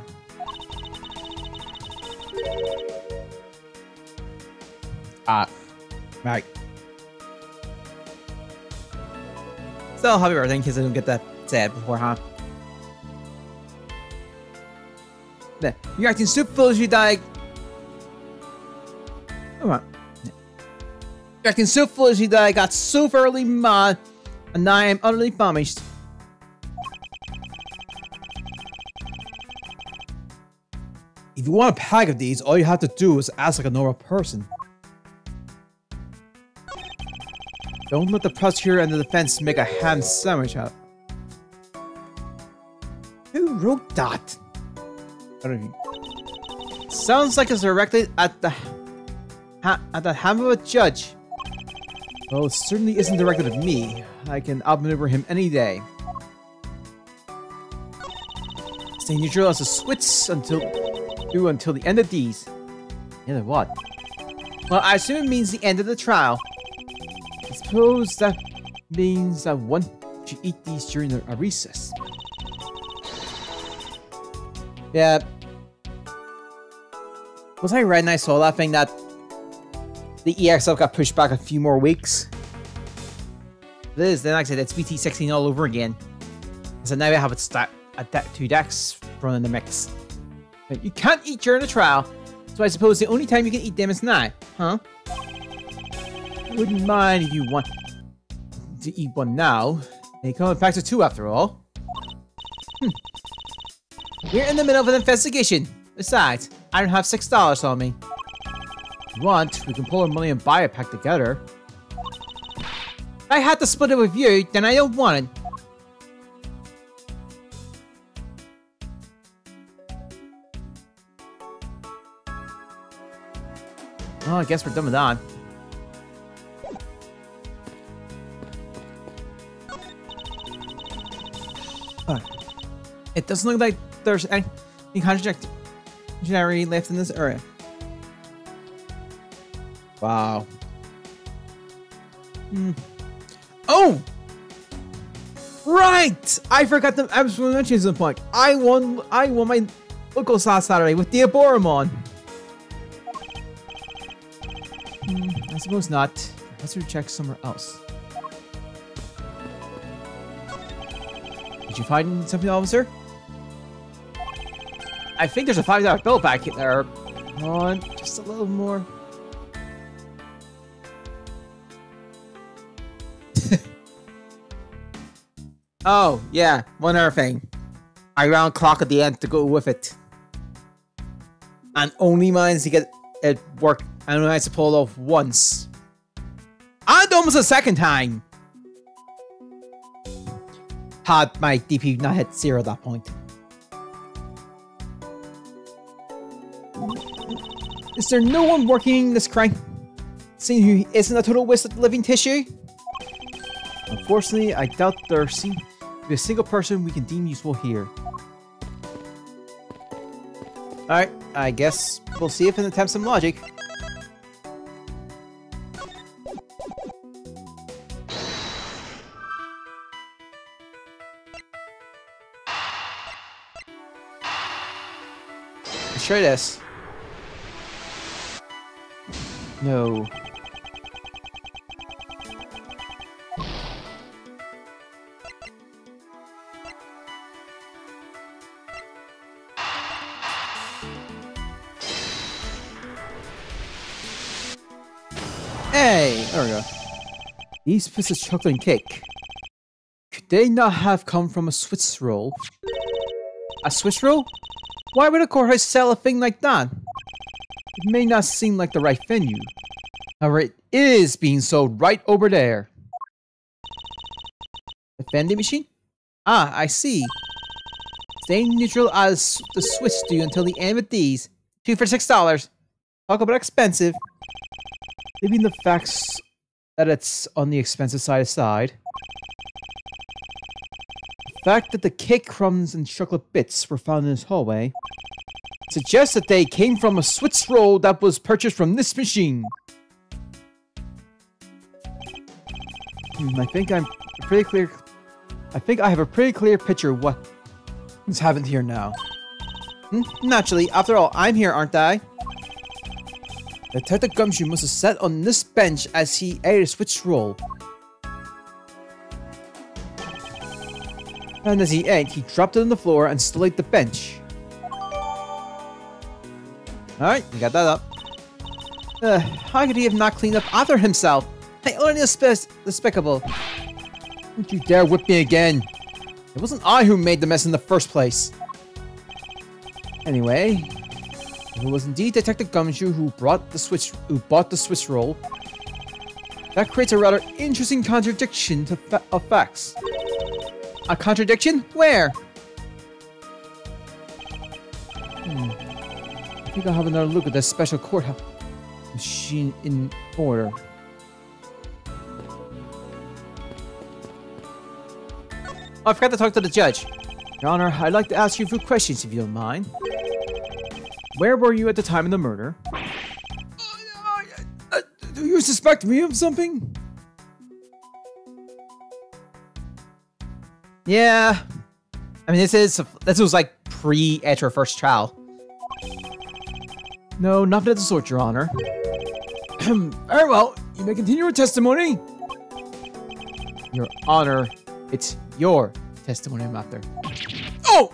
Right. So, happy birthday, in case I don't get that said before, huh? You're acting so foolishly like... Come on. You're acting so foolishly that I got so thoroughly mad, and now I am utterly famished. If you want a pack of these, all you have to do is ask like a normal person. Don't let the prosecutor and the defense make a ham sandwich out. Who wrote that? I don't know. Sounds like it's directed at the hand of a judge. Well, it certainly isn't directed at me. I can outmaneuver him any day. Stay neutral as a switch until the end of these. End of what? Well, I assume it means the end of the trial. I suppose that means that one should eat these during a recess. Yeah. Was I right and I saw that thing that the EXL got pushed back a few more weeks? It is, then like I said, it's BT16 all over again. So now I have it two decks thrown in the mix. But you can't eat during the trial, so I suppose the only time you can eat them is now, huh? I wouldn't mind if you want to eat one now. They come in packs of 2 after all. We're in the middle of an investigation. Besides, I don't have $6 on me. If you want, we can pull our money and buy a pack together. If I had to split it with you, then I don't want it. Oh, I guess we're done with that. It doesn't look like there's any... Contradictory left in this area. Wow. Oh! Right! I forgot to. I was going to mention some point. I won my locals last Saturday with the Aboramon. I suppose not. Let's check somewhere else. Did you find something, officer? I think there's a $5 bill back there. Come on, just a little more. Oh, yeah, one other thing. I round clock at the end to go with it. And only managed to get it work. I only managed to pull it off once. And almost a second time. Had my DP not hit 0 at that point. Is there no one working this crank? Seeing who isn't a total waste of living tissue? Unfortunately, I doubt there seems to be a single person we can deem useful here. Alright, I guess we'll see if it attempts some logic. Let's try this. No. Hey, there we go. These pieces of chocolate and cake. Could they not have come from a Swiss roll? A Swiss roll? Why would a courthouse sell a thing like that? It may not seem like the right venue. However, it is being sold right over there. The vending machine? Ah, I see. Staying neutral as the Swiss do until the end with these. 2 for $6. Talk about expensive. Leaving the facts that it's on the expensive side aside. The fact that the cake crumbs and chocolate bits were found in this hallway suggests that they came from a Swiss roll that was purchased from this machine. I think I'm pretty clear. I think I have a pretty clear picture of what's happened here now. Naturally, after all, I'm here, aren't I? Detective Gumshoe must have sat on this bench as he ate a Swiss roll. And as he ate, he dropped it on the floor and still ate the bench. Alright, we got that up. How could he have not cleaned up after himself? Hey, only despicable. Don't you dare whip me again. It wasn't I who made the mess in the first place. Anyway, it was indeed Detective Gumshoe who bought the Swiss roll. That creates a rather interesting contradiction of facts. A contradiction? Where? I think I'll have another look at this special courthouse machine in order. Oh, I forgot to talk to the judge. Your Honor, I'd like to ask you a few questions if you don't mind. Where were you at the time of the murder? Do you suspect me of something? Yeah. I mean, this was like at your first trial. No, nothing of the sort, Your Honor. Very well. You may continue your testimony. Your Honor, it's your testimony I'm after. Oh!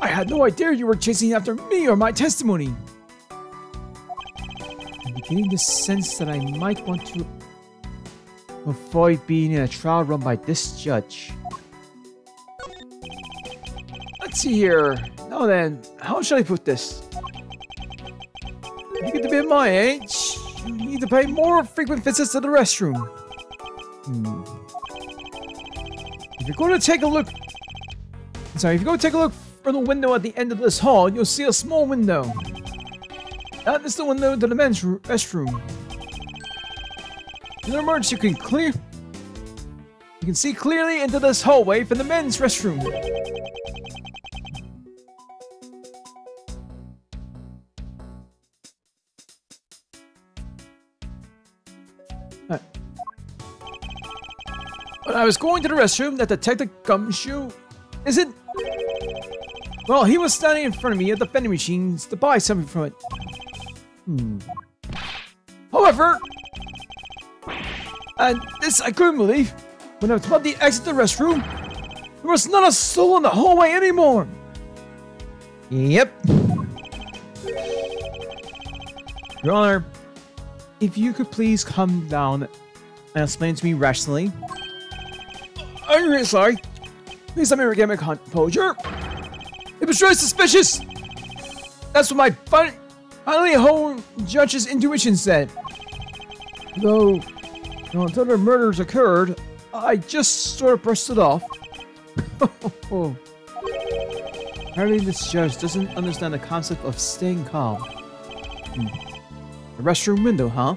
I had no idea you were chasing after me or my testimony. I'm beginning to sense that I might want to avoid being in a trial run by this judge. Let's see here. Now then, how shall I put this? You get to be at my age, you need to pay more frequent visits to the restroom. If you're going to take a look... Sorry, if you go take a look from the window at the end of this hall, you'll see a small window. That is the window to the men's restroom. In the emergency, you can see clearly into this hallway from the men's restroom. When I was going to the restroom, that Detective Gumshoe isn't. Well, he was standing in front of me at the vending machines to buy something from it. However, and this I couldn't believe, when I was about to exit the restroom, there was not a soul in the hallway anymore. Yep. Your Honor, if you could please come down and explain to me rationally. I'm really sorry. Please let me regain my composure. It was really suspicious. That's what my finally honed judge's intuition said. Though, until the murders occurred, I just sort of brushed it off. Apparently this judge doesn't understand the concept of staying calm. The restroom window, huh?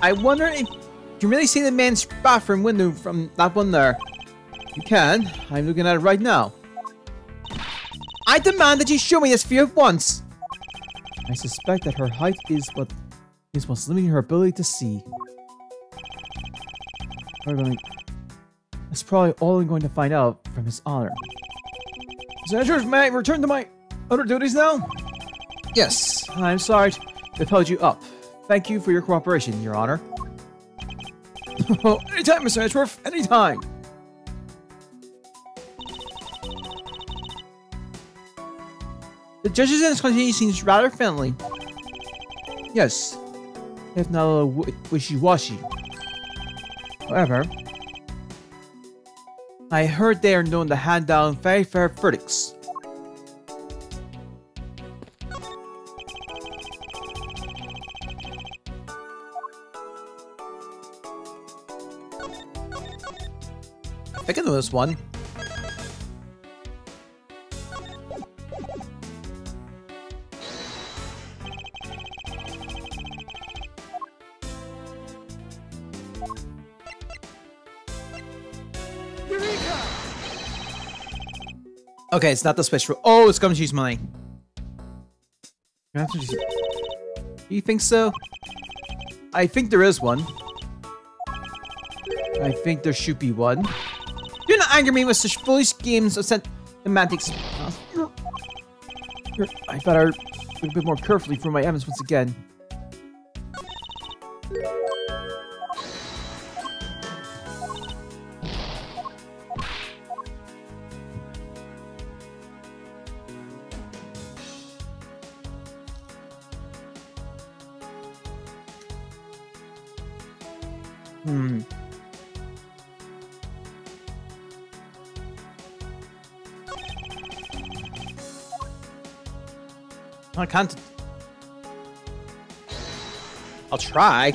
I wonder if you can really see the man's bathroom window from that one there. You can. I'm looking at it right now. I demand that you show me this view at once. I suspect that her height is what's limiting her ability to see. That's probably all I'm going to find out from His Honor. Senators, may I return to my other duties now? Yes, I'm sorry to have held you up. Thank you for your cooperation, Your Honor. Anytime, Mr. Edgeworth, anytime. The judge's continuity seems rather friendly. Yes, if not a little wishy-washy. However, I heard they are known to hand down very fair verdicts. I can know this one. Okay, it's not the special. Oh, it's Gumshoe's money. Do You think so? I think there is one. I think there should be one. Do not anger me with such foolish games of semantics. I better look a bit more carefully for my evidence once again. I can't. I'll try.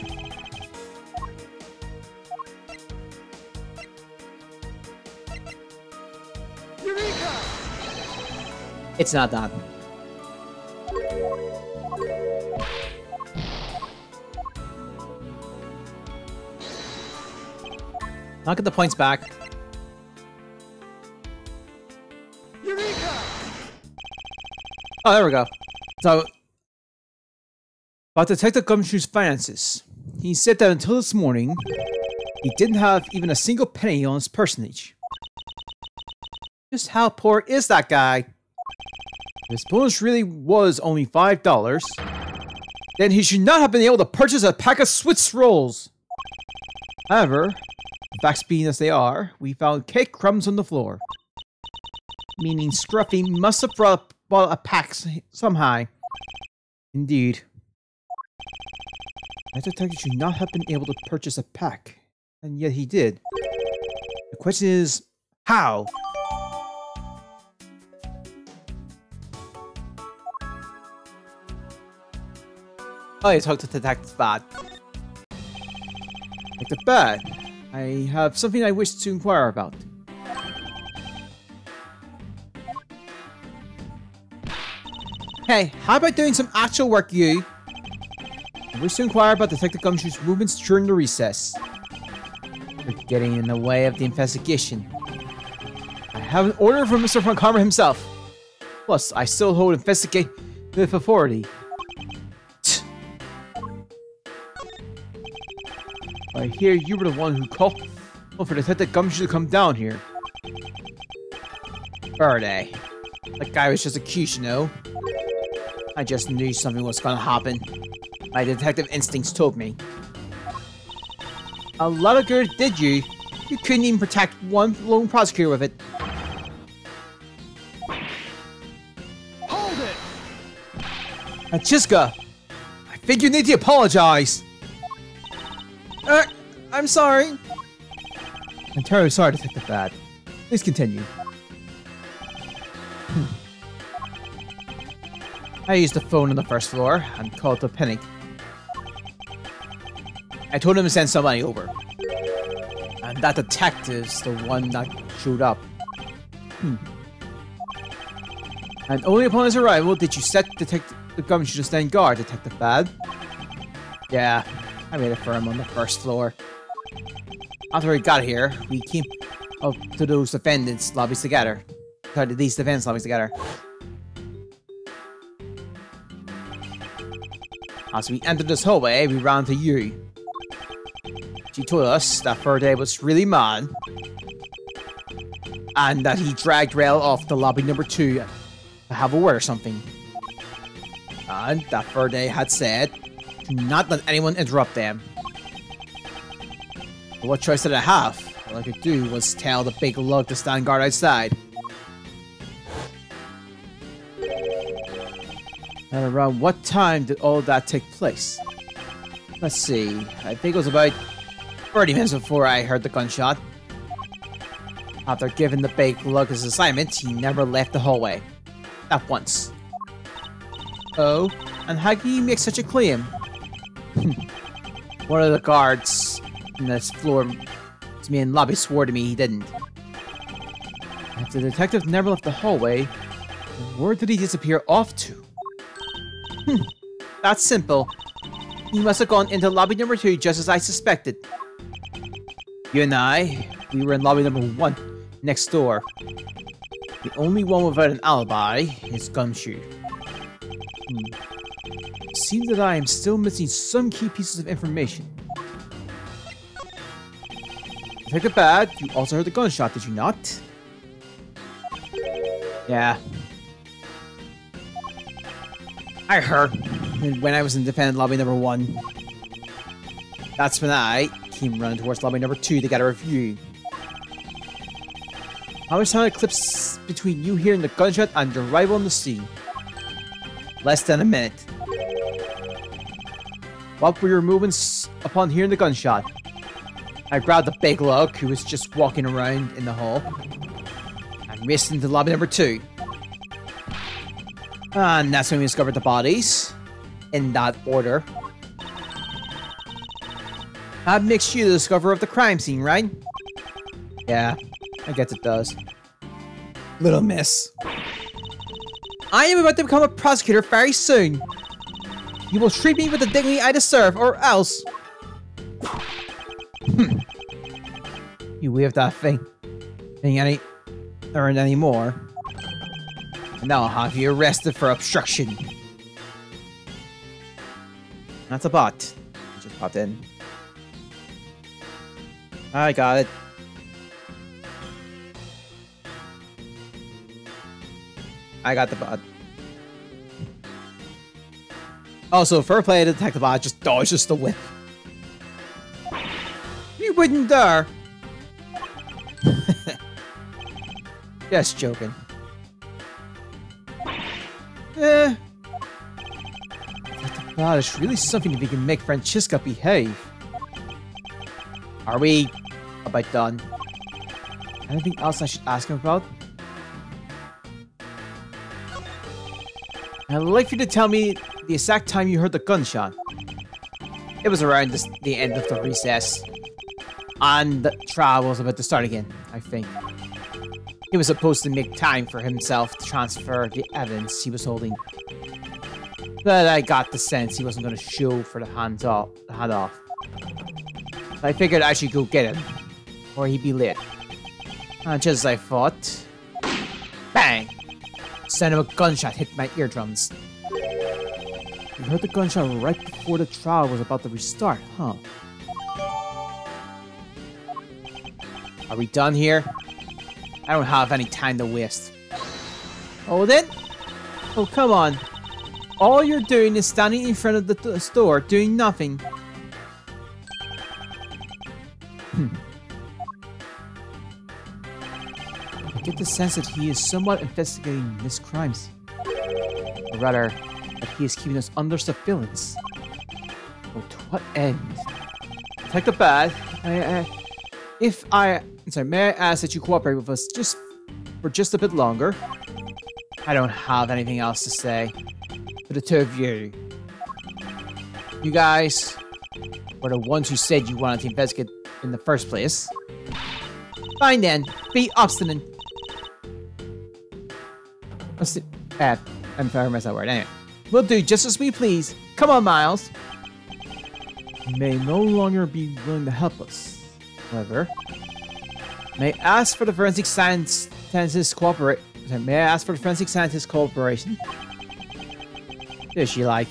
Eureka! It's not done. I'll get the points back. Eureka! Oh, there we go. So, about Detective Gumshoe's finances. He said that until this morning, he didn't have even a single penny on his personage. Just how poor is that guy? If his bonus really was only $5, then he should not have been able to purchase a pack of Swiss rolls. However, the facts being as they are, we found cake crumbs on the floor. Meaning Scruffy must have brought a pack somehow. Indeed. That detective should not have been able to purchase a pack, and yet he did. The question is, how? Oh, you talked to Detective Bad. Detective Bad, I have something I wish to inquire about. Hey, how about doing some actual work, you? I wish to inquire about Detective Gumshoe's movements during the recess. You're getting in the way of the investigation. I have an order from Mr. Von himself. Plus, I still hold investigative authority. I hear you were the one who called for Detective Gumshoe to come down here. Faraday. That guy was just accused, you know? I just knew something was gonna happen. My detective instincts told me. A lot of good, did you? You couldn't even protect one lone prosecutor with it. Hold it! Chiska, I think you need to apologize. I'm sorry. I'm terribly sorry, Detective Bad. Please continue. I used the phone on the first floor and called the Penny. I told him to send somebody over. And that detective's the one that showed up. And only upon his arrival did you set Detective Gumshoe to stand guard, Detective Bad. Yeah, I waited for him on the first floor. After we got here, we came up to those defendants' lobbies together. These defense lobbies together. As we entered this hallway, we ran to you. She told us that Faraday was really mad. And that he dragged Rail off to lobby number 2 to have a word or something. And that Faraday had said, do not let anyone interrupt them. But what choice did I have? All I could do was tell the big lug to stand guard outside. And around what time did all that take place? Let's see, I think it was about 30 minutes before I heard the gunshot. After giving the big lug his assignment, he never left the hallway. Not once. Oh, and how can you make such a claim? One of the guards in this floor main lobby swore to me he didn't. If the detective never left the hallway, where did he disappear off to? That's simple. He must have gone into lobby number 2 just as I suspected. You and I, we were in lobby number 1, next door. The only one without an alibi is Gumshoe. It seems that I am still missing some key pieces of information. Detective Bad, you also heard the gunshot, did you not? Yeah. I heard when I was in defendant lobby number 1. That's when I came running towards lobby number 2 to get a review. How much time eclipsed between you hearing the gunshot and your arrival on the scene? Less than a minute. What were your movements upon hearing the gunshot? I grabbed the big lug who was just walking around in the hall and raced into lobby number 2. And that's when we discovered the bodies. In that order. That makes you the discoverer of the crime scene, right? Yeah, I guess it does. Little miss. I am about to become a prosecutor very soon. You will treat me with the dignity I deserve, or else. You wave that thing. Ain't earned any more. And now I'll have you arrested for obstruction. That's a bot. It just popped in. I got it. I got the bot. Also, fair play to detect the bot, just dodges the whip. You wouldn't dare! Just joking. That is really something if we can make Francesca behave. Are we about done? Anything else I should ask him about? I'd like for you to tell me the exact time you heard the gunshot. It was around the end of the recess. And the trial was about to start again, I think. He was supposed to make time for himself to transfer the evidence he was holding. But I got the sense he wasn't going to show for the hand off. I figured I should go get him, or he'd be late. And just as I thought, bang! Sound of a gunshot hit my eardrums. You heard the gunshot right before the trial was about to restart, huh? Are we done here? I don't have any time to waste. Oh, then? Oh, come on. All you're doing is standing in front of the store, doing nothing. I get the sense that he is somewhat investigating these crimes. Or rather, that he is keeping us under surveillance. But to what end? Take the bad. May I ask that you cooperate with us for just a bit longer? I don't have anything else to say. To the two of you. You guys were the ones who said you wanted to investigate in the first place. Fine then. Be obstinate. I'm sorry I messed that word. Anyway. We'll do just as we please. Come on, Miles. You may no longer be willing to help us. However, may I ask for the forensic scientist cooperation? May I ask for the forensic scientist cooperation? Does she like?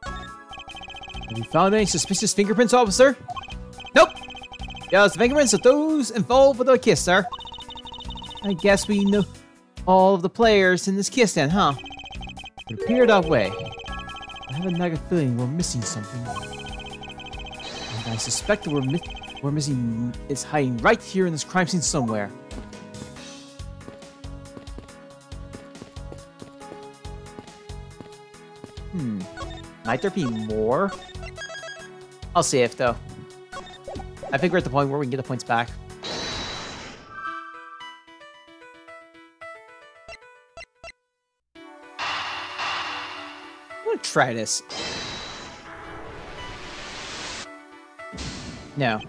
Have you found any suspicious fingerprints, officer? Nope. Just the fingerprints of those involved with the kiss, sir. I guess we know all of the players in this kiss then, huh? It appeared that way. I have a nagging feeling we're missing something. And I suspect that we're missing is hiding right here in this crime scene somewhere. Might there be more? I'll see if though. I think we're at the point where we can get the points back. I'm gonna try this. No.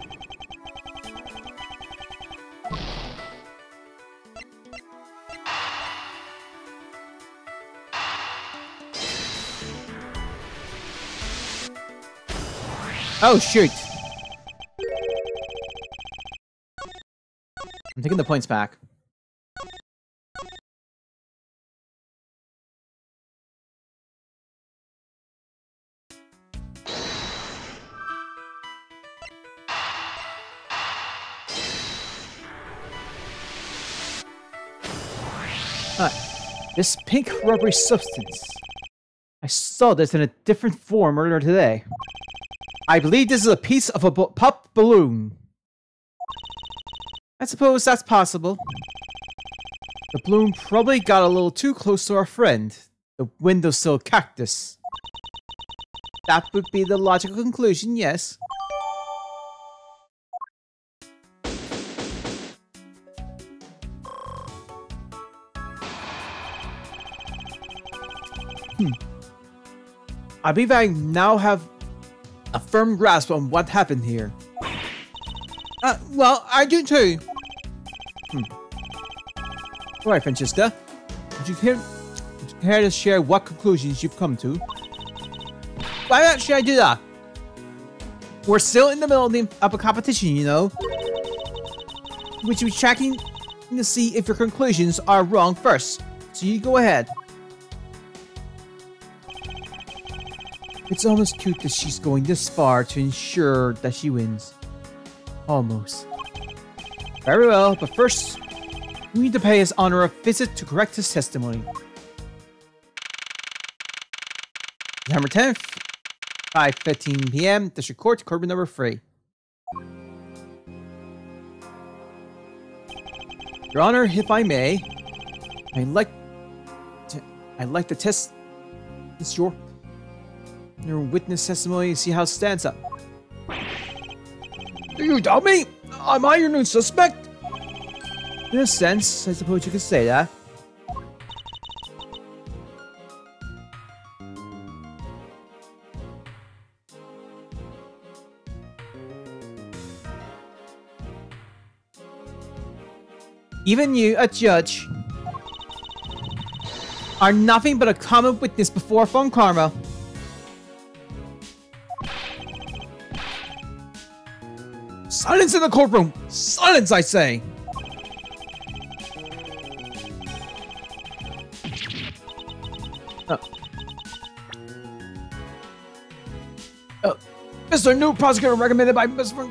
Oh, shoot. I'm taking the points back. This pink rubbery substance. I saw this in a different form earlier today. I believe this is a piece of a pop balloon. I suppose that's possible. The balloon probably got a little too close to our friend, the windowsill cactus. That would be the logical conclusion, yes. I believe I now have a firm grasp on what happened here. Well, I do too. Alright, Francesca. Would you care to share what conclusions you've come to? Why should I do that? We're still in the middle of a competition, you know. We should be checking to see if your conclusions are wrong first. So you go ahead. It's almost cute that she's going this far to ensure that she wins. Almost. Very well, but first, we need to pay his honor a visit to correct his testimony. December 10th, 5:15 p.m., District Court, Courtroom number 3. Your Honor, if I may, I'd like to test your witness testimony and see how it stands up. Do you doubt me? Am I your new suspect? In a sense, I suppose you could say that. Even you, a judge, are nothing but a common witness before Phone Karma. Silence in the courtroom! Silence, I say! Mr. New Prosecutor recommended by my friend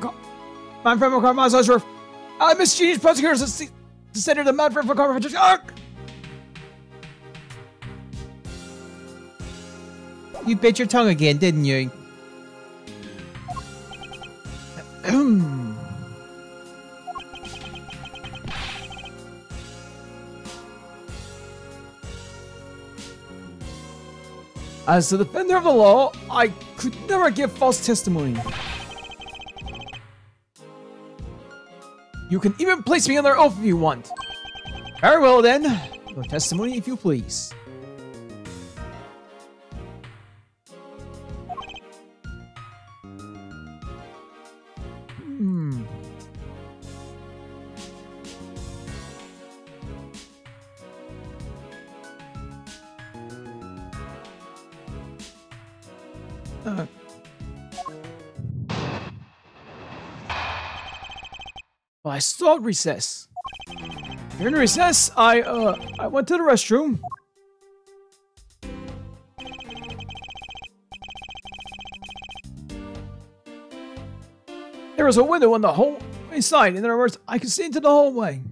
McCarthy. Miss Genius Prosecutor to center the mad for McCarthy. You bit your tongue again, didn't you? As the defender of the law, I could never give false testimony. You can even place me under oath if you want. Very well then. Your testimony, if you please. Well, I stalled recess. During recess, I went to the restroom. There was a window on the hallway side. In other words, I could see into the hallway.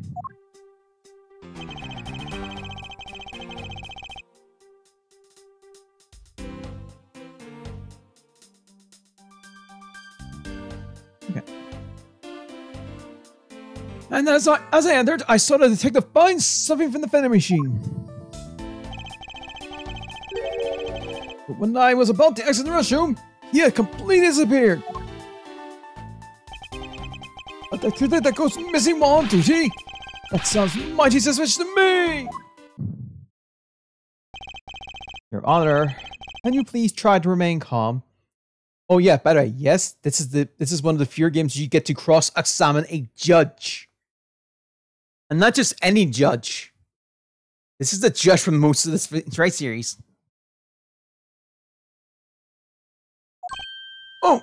And as I entered, I saw the detective find something from the vending machine. But when I was about to exit the restroom, he had completely disappeared. A detective that goes missing while on duty? That sounds mighty suspicious to me! Your Honor, can you please try to remain calm? Oh yeah, by the way, yes, this is one of the few games you get to cross-examine a judge. And not just any judge. This is the judge from most of this entire series. Oh!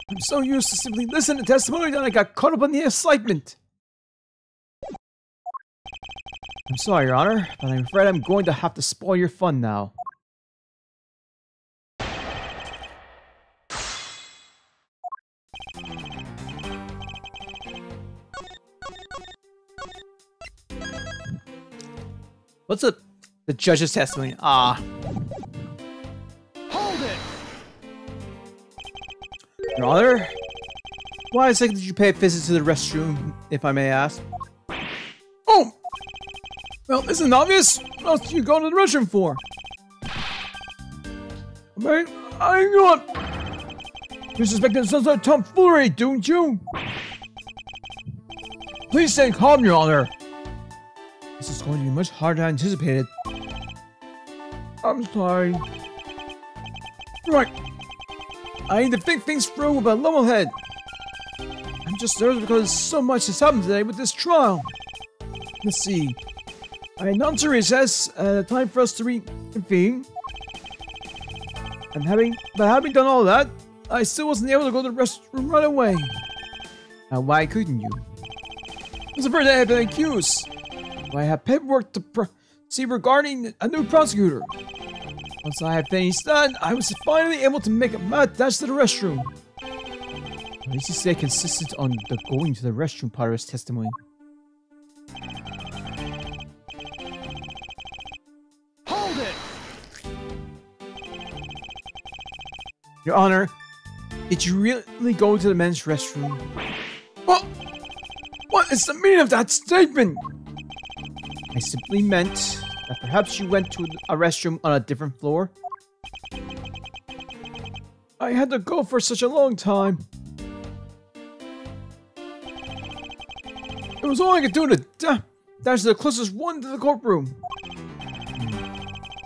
I'm so used to simply listening to testimony that I got caught up in the excitement. I'm sorry, Your Honor, but I'm afraid I'm going to have to spoil your fun now. What's the judge's testimony? Hold it! Your Honor, why exactly did you pay a visit to the restroom, if I may ask? Oh! Well, isn't it obvious? What else do you go to the restroom for? I got... You suspected some sort of tomfoolery, don't you? Please stay calm, Your Honor. This is going to be much harder than anticipated. I'm sorry. Right. I need to think things through with a level head. I'm just nervous because so much has happened today with this trial. Let's see. I announced a recess, time for us to reconvene. But having done all that, I still wasn't able to go to the restroom right away. Now, why couldn't you? It's the first day I've been accused. I have paperwork to see regarding a new prosecutor. Once I had finished that, I was finally able to make a mad dash to the restroom. At least you stay consistent on the going to the restroom part of his testimony. Hold it! Your Honor, did you really go to the men's restroom? What is the meaning of that statement? I simply meant that perhaps you went to a restroom on a different floor. I had to go for such a long time. It was all I could do to dash the closest one to the courtroom.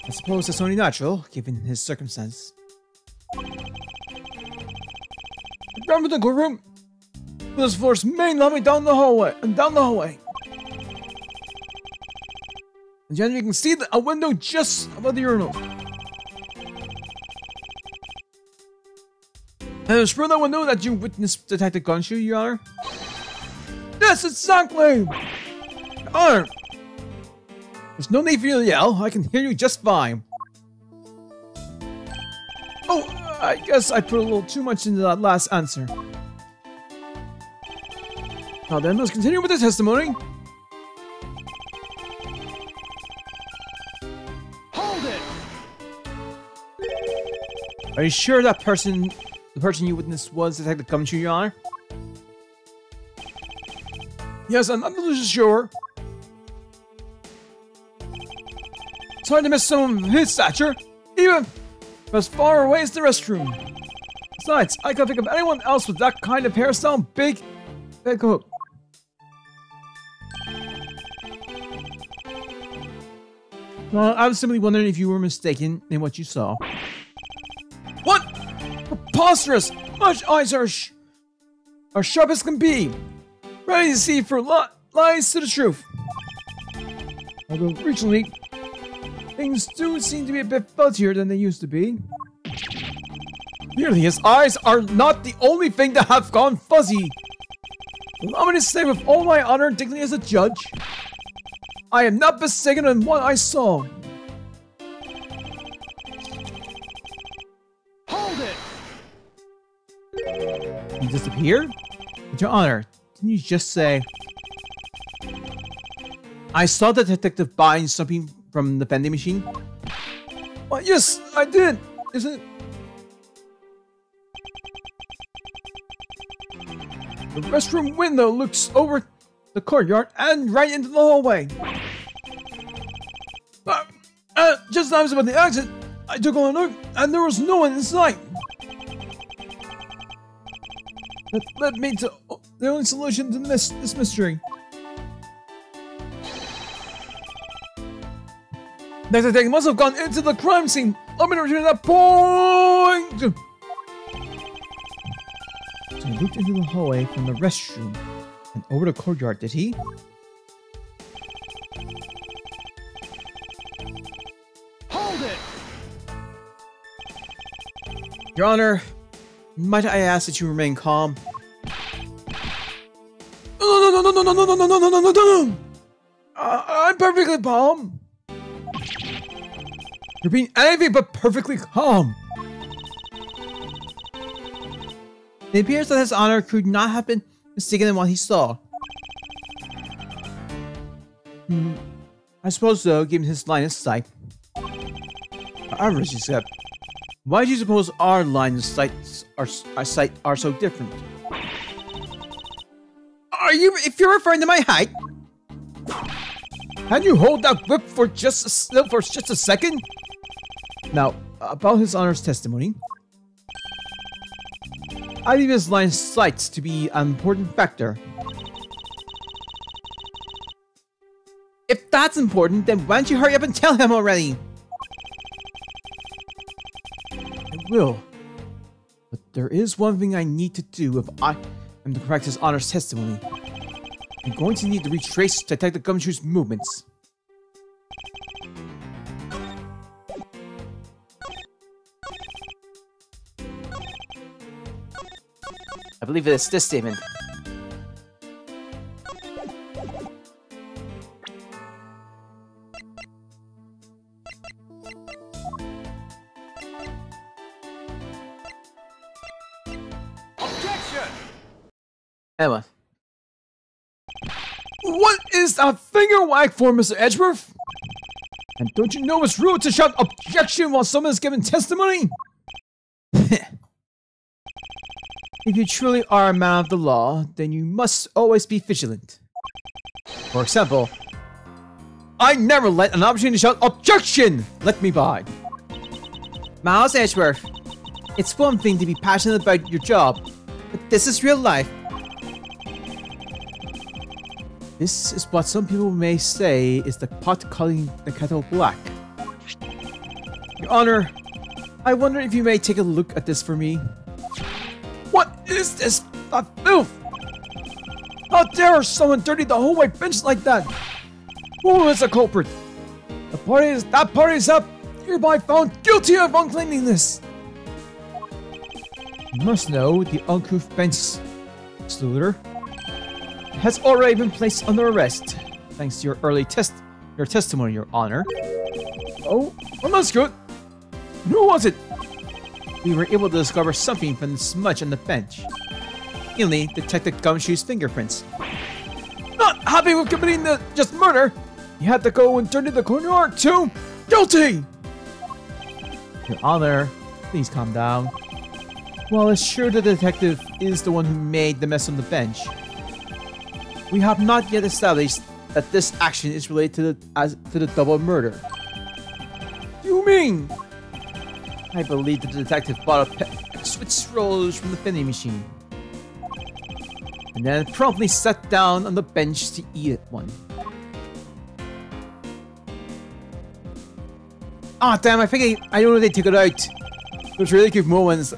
I suppose that's only natural, given his circumstance. Down to the courtroom. This floor's main lobby down the hallway. And then you can see a window just above the urinal. And it's through that window that you witnessed Detective Gunshoe, Your Honor? Yes, exactly! Your Honor! There's no need for you to yell. I can hear you just fine. Oh, I guess I put a little too much into that last answer. Now then, let's continue with the testimony. Hold it! Are you sure that the person you witnessed was Detective Gumshoe, Your Honor? Yes, I'm not really sure. It's hard to miss someone of his stature, even as far away as the restroom. Besides, I can't think of anyone else with that kind of hairstyle, big coat. Well, I was simply wondering if you were mistaken in what you saw. What? Preposterous! My eyes are sharp as can be, ready to see for lies to the truth. Although recently, things do seem to be a bit fuzzier than they used to be. Clearly, his eyes are not the only thing that have gone fuzzy. Allow me to say with all my honor and dignity as a judge, I am not mistaken in what I saw. Hold it! He disappeared? But Your Honor, didn't you just say... I saw the detective buying something from the vending machine? Well, yes, I did. Isn't it? The restroom window looks over the courtyard and right into the hallway. Just as I was about the exit, I took a look and there was no one in sight. That led me to the only solution to this mystery. Next detective must have gone into the crime scene. I'm gonna return that point. So he looked into the hallway from the restroom and over the courtyard, did he? Hold it! Your Honor, might I ask that you remain calm? No. I'm perfectly calm. You're being anything but perfectly calm. It appears that His Honor could not have been mistaken in what he saw. I suppose so, given his line of sight. However, she said, why do you suppose our line of sight are so different? If you're referring to my height? Can you hold that whip for just a second? Now, about His Honor's testimony. I believe his line of sight to be an important factor. If that's important, then why don't you hurry up and tell him already? I will. But there is one thing I need to do if I am to correct His Honor's testimony. I'm going to need to retrace Detective Gumshoe's movements. I believe it's this statement. Objection! Emma. What is that finger wag for, Mr. Edgeworth? And don't you know it's rude to shout objection while someone is giving testimony? If you truly are a man of the law, then you must always be vigilant. For example, I never let an opportunity to shout objection let me by. Miles Edgeworth, it's one thing to be passionate about your job, but this is real life. This is what some people may say is the pot calling the kettle black. Your Honor, I wonder if you may take a look at this for me. What is this? That filth! How dare someone dirty the hallway bench like that? Who is the culprit? That party is up, hereby found guilty of uncleanliness. You must know the uncouth bench saluter has already been placed under arrest, thanks to your testimony, Your Honor. Oh, well, that's good. Who was it? we were able to discover something from the smudge on the bench. Mainly, Detective Gumshoe's fingerprints. Not happy with committing the just murder, you had to go and turn in the courtyard too? Guilty! Your Honor, please calm down. Well, it's sure the detective is the one who made the mess on the bench. We have not yet established that this action is related to the double murder. You mean? I believe the detective bought a pack of Swiss rolls from the vending machine. And then promptly sat down on the bench to eat one. Ah, damn, I think I don't know if they took it out. There's really good moments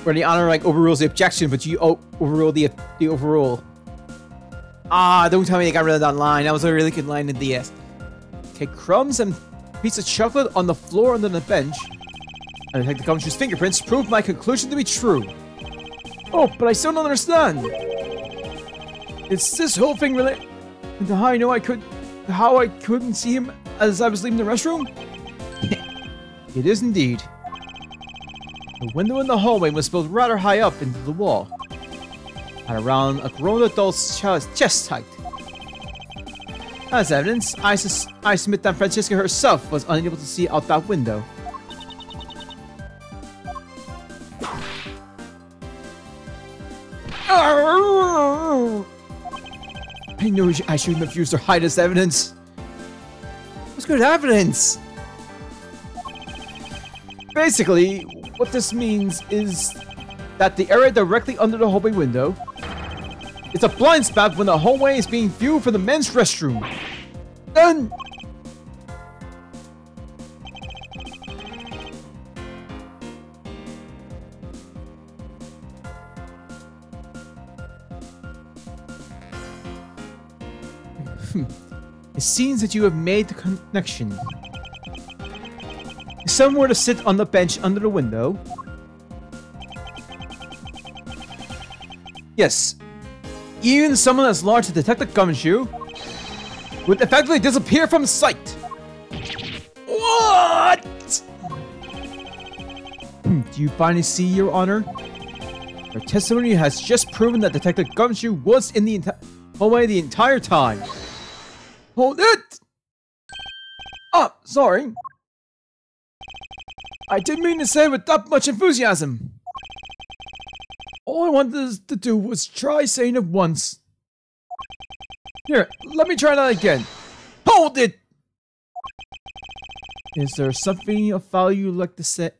where the Honor like overrules the objection, but you overrule the overrule. Ah, don't tell me they got rid of that line. That was a really good line in DS. Okay, crumbs and piece of chocolate on the floor under the bench. And Detective Gumshoe's fingerprints proved my conclusion to be true. Oh, but I still don't understand. Is this whole thing related to how I know how I couldn't see him as I was leaving the restroom? It is indeed. The window in the hallway was built rather high up into the wall, at around a grown adult's chest height. As evidence, I submit that Francesca herself was unable to see out that window. I knew I shouldn't have used her hide as evidence. What's good evidence? Basically, what this means is that the area directly under the hallway window is a blind spot when the hallway is being viewed from the men's restroom. Done! It seems that you have made the connection. If someone were to sit on the bench under the window... Yes, even someone as large as Detective Gumshoe would effectively disappear from sight. What? Do you finally see, Your Honor? Your testimony has just proven that Detective Gumshoe was in the hallway the entire time. Hold it! Oh, sorry. I didn't mean to say it with that much enthusiasm. All I wanted to do was try saying it once. Here, let me try that again. Hold it! Is there something of value you'd like to say?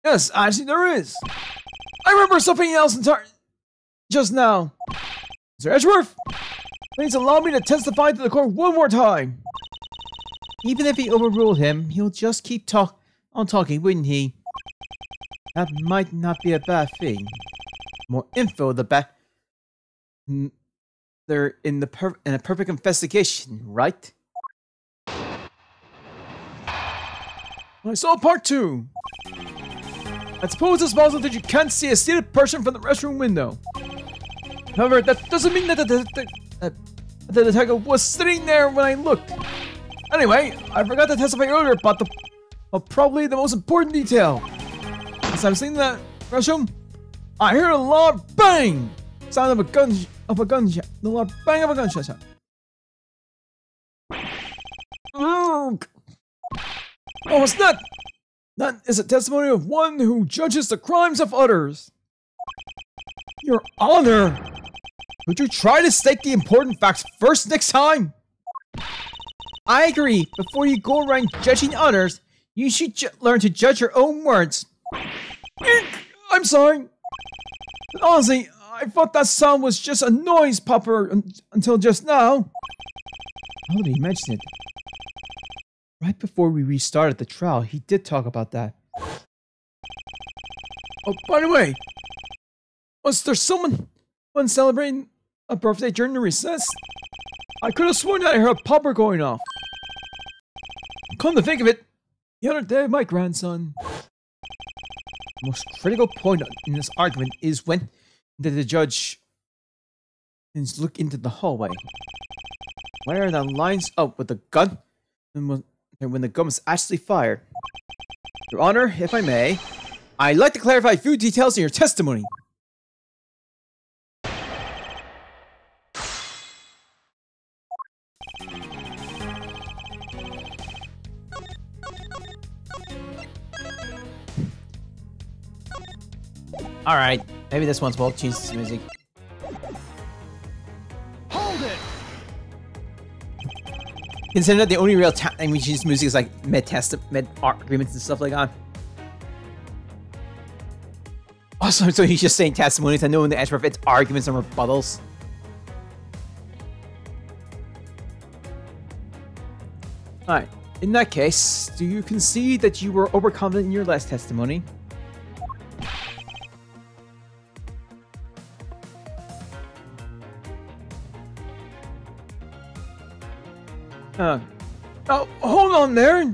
Yes, actually there is. I remember something else just now. Mr. Edgeworth, please allow me to testify to the court one more time. Even if he overruled him, he'll just keep on talking, wouldn't he? That might not be a bad thing. More info, the better. They're in a perfect investigation, right? I saw part 2. I suppose it's possible that you can't see a seated person from the restroom window. However, that doesn't mean that the detective was sitting there when I looked. Anyway, I forgot to testify earlier about probably the most important detail. As I'm sitting in the restroom, I heard a loud bang! Sound of a gunshot. The loud bang of a gunshot. Oh, what's that? That is a testimony of one who judges the crimes of others. Your Honor! Would you try to state the important facts first next time? I agree. Before you go around judging others, you should learn to judge your own words. I'm sorry. But honestly, I thought that sound was just a noise popper until just now. Now that he mentioned it, right before we restarted the trial, he did talk about that. Oh, by the way, was there someone celebrating a birthday during the recess? I could have sworn that I heard a popper going off. Come to think of it, the other day, my grandson. The most critical point in this argument is when the judge is look into the hallway, where that lines up with the gun, and when the gun is actually fired. Your Honor, if I may, I'd like to clarify a few details in your testimony. Alright, maybe this one's both Jesus music. Hold it! Consider that the only real Jesus music is like mid-arguments and stuff like that. Also, so he's just saying testimonies and knowing the answer of its arguments and rebuttals. Alright, in that case, do you concede that you were overconfident in your last testimony? Oh, hold on there!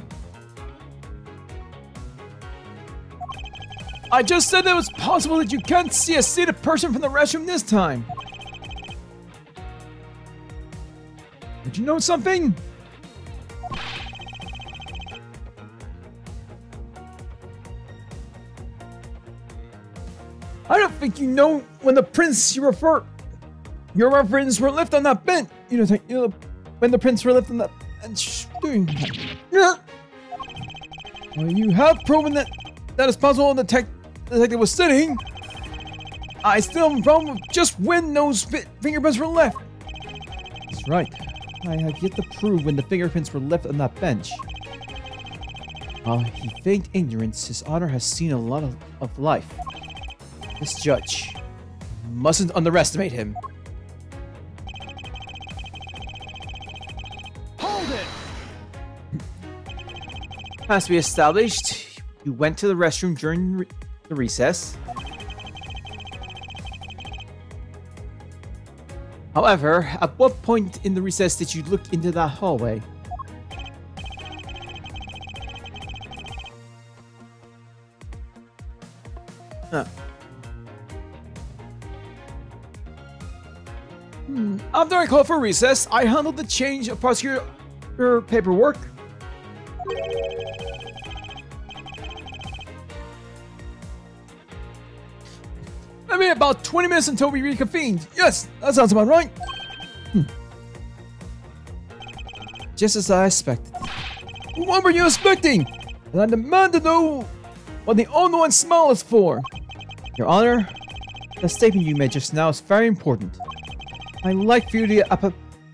I just said that it was possible that you can't see a seated person from the restroom this time! Did you know something? I don't think you know when the prints your reference were left on that bench. You know when the prints were left on that bench. Well, you have proven that is possible. The detective was sitting. I still have a problem with just when those fingerprints were left. That's right. I have yet to prove when the fingerprints were left on that bench. While he feigned ignorance, His Honor has seen a lot of life. This judge mustn't underestimate him. Hold it! Has to be established. You went to the restroom during the recess. However, at what point in the recess did you look into that hallway? Huh. After I called for recess, I handled the change of prosecutor paperwork. Maybe about 20 minutes until we reconvened. Yes, that sounds about right. Just as I expected. What were you expecting? And I demand to know what the unknown smile is for. Your Honor, the statement you made just now is very important. I'd like for you to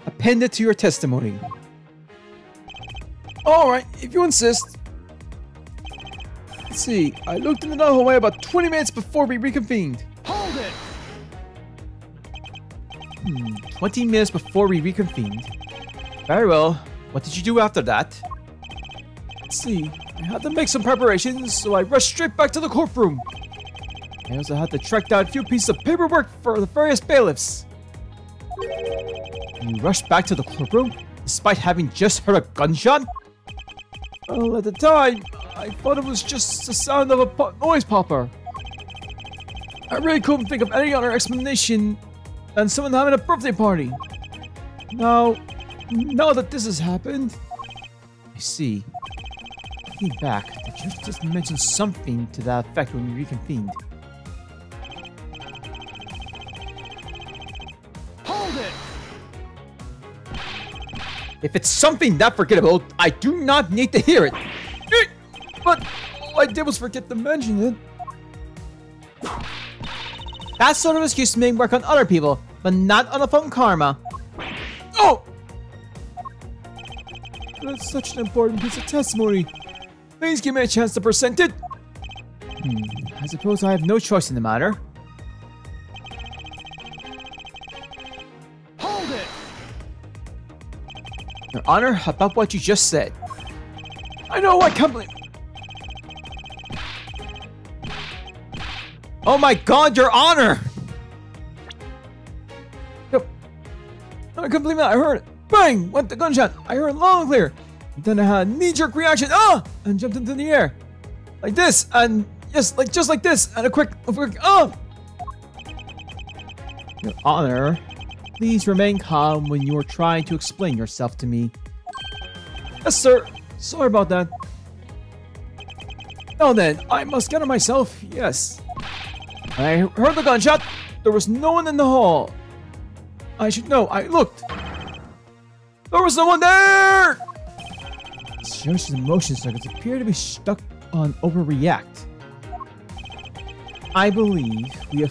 append it to your testimony. Alright, if you insist. Let's see, I looked into the hallway about 20 minutes before we reconvened. Hold it! 20 minutes before we reconvened. Very well. What did you do after that? Let's see, I had to make some preparations, so I rushed straight back to the courtroom. I also had to track down a few pieces of paperwork for the various bailiffs. You rushed back to the courtroom, despite having just heard a gunshot? Well, at the time, I thought it was just the sound of a noise popper. I really couldn't think of any other explanation than someone having a birthday party. Now that this has happened, I see. Looking back, the judge just mentioned something to that effect when we reconvened. Hold it! If it's something that forgettable, I do not need to hear it. But all I did was forget to mention it. That sort of excuse may work on other people, but not on a phone karma. Oh! That's such an important piece of testimony. Please give me a chance to present it. I suppose I have no choice in the matter. Hold it! Your Honor, about what you just said. I know, I can't believe... Oh my god, Your Honor! Yep. I can't believe that. I heard it. Bang! Went the gunshot. I heard it loud and clear. Then I had a knee-jerk reaction. Ah! And jumped into the air. Like this. And yes, just like this. And a quick ah! Your Honor, please remain calm when you are trying to explain yourself to me. Yes, sir. Sorry about that. Now then, I must get it myself, yes. When I heard the gunshot, there was no one in the hall. I should know, I looked. There was no one there! Josh's emotion circuits appear to be stuck on overreact. I believe we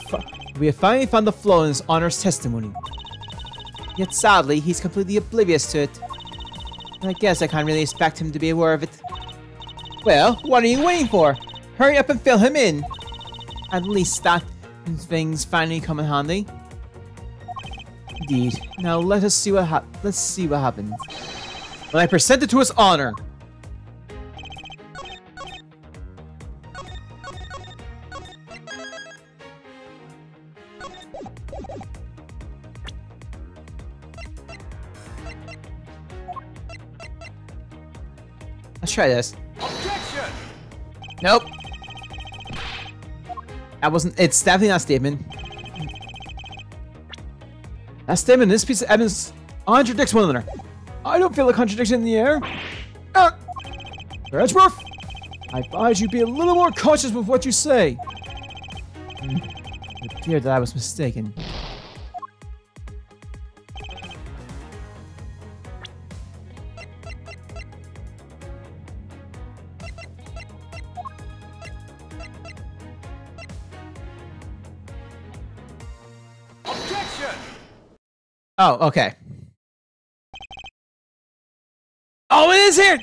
have finally found the flaw in his Honor's testimony. Yet sadly, he's completely oblivious to it. I guess I can't really expect him to be aware of it. Well, what are you waiting for? Hurry up and fill him in. At least that thing's finally come in handy. Indeed. Now let's see what happens. When I present it to his Honor. Let's try this. Objection! Nope. That wasn't. It's definitely not a statement. That statement, this piece of evidence contradicts one another. I don't feel a contradiction in the air. Sir Edgeworth, I advise you be a little more cautious with what you say. It appeared that I was mistaken. Objection! Oh, okay. Oh, it is here!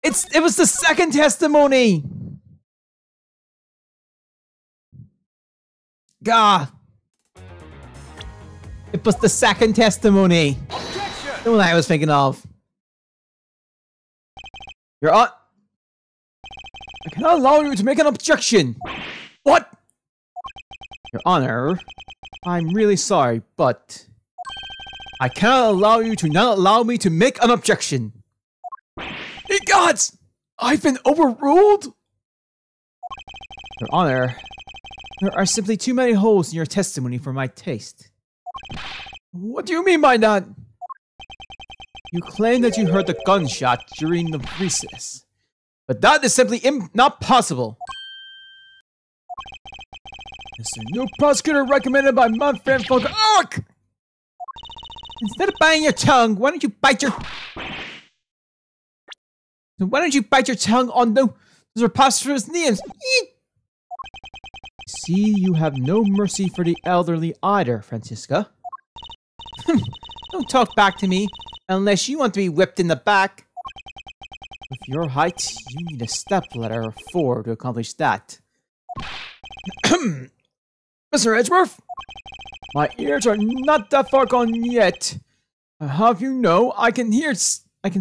It was the second testimony. Gah. It was the second testimony. Objection! The one I was thinking of. You're on. I cannot allow you to make an objection. What? Your Honor, I'm really sorry, but I cannot allow you to not allow me to make an objection. Ye gods! I've been overruled? Your Honor, there are simply too many holes in your testimony for my taste. What do you mean by that? You claim that you heard the gunshot during the recess, but that is simply not possible. Mr. New Prosecutor recommended by my friend Folk. Ark! Instead of biting your tongue, why don't you bite your... Why don't you bite your tongue on those preposterous names? See, you have no mercy for the elderly either, Francisca. Don't talk back to me, unless you want to be whipped in the back. With your height, you need a stepladder of 4 to accomplish that. Mr. Edgeworth, my ears are not that far gone yet. I'll have you know, I can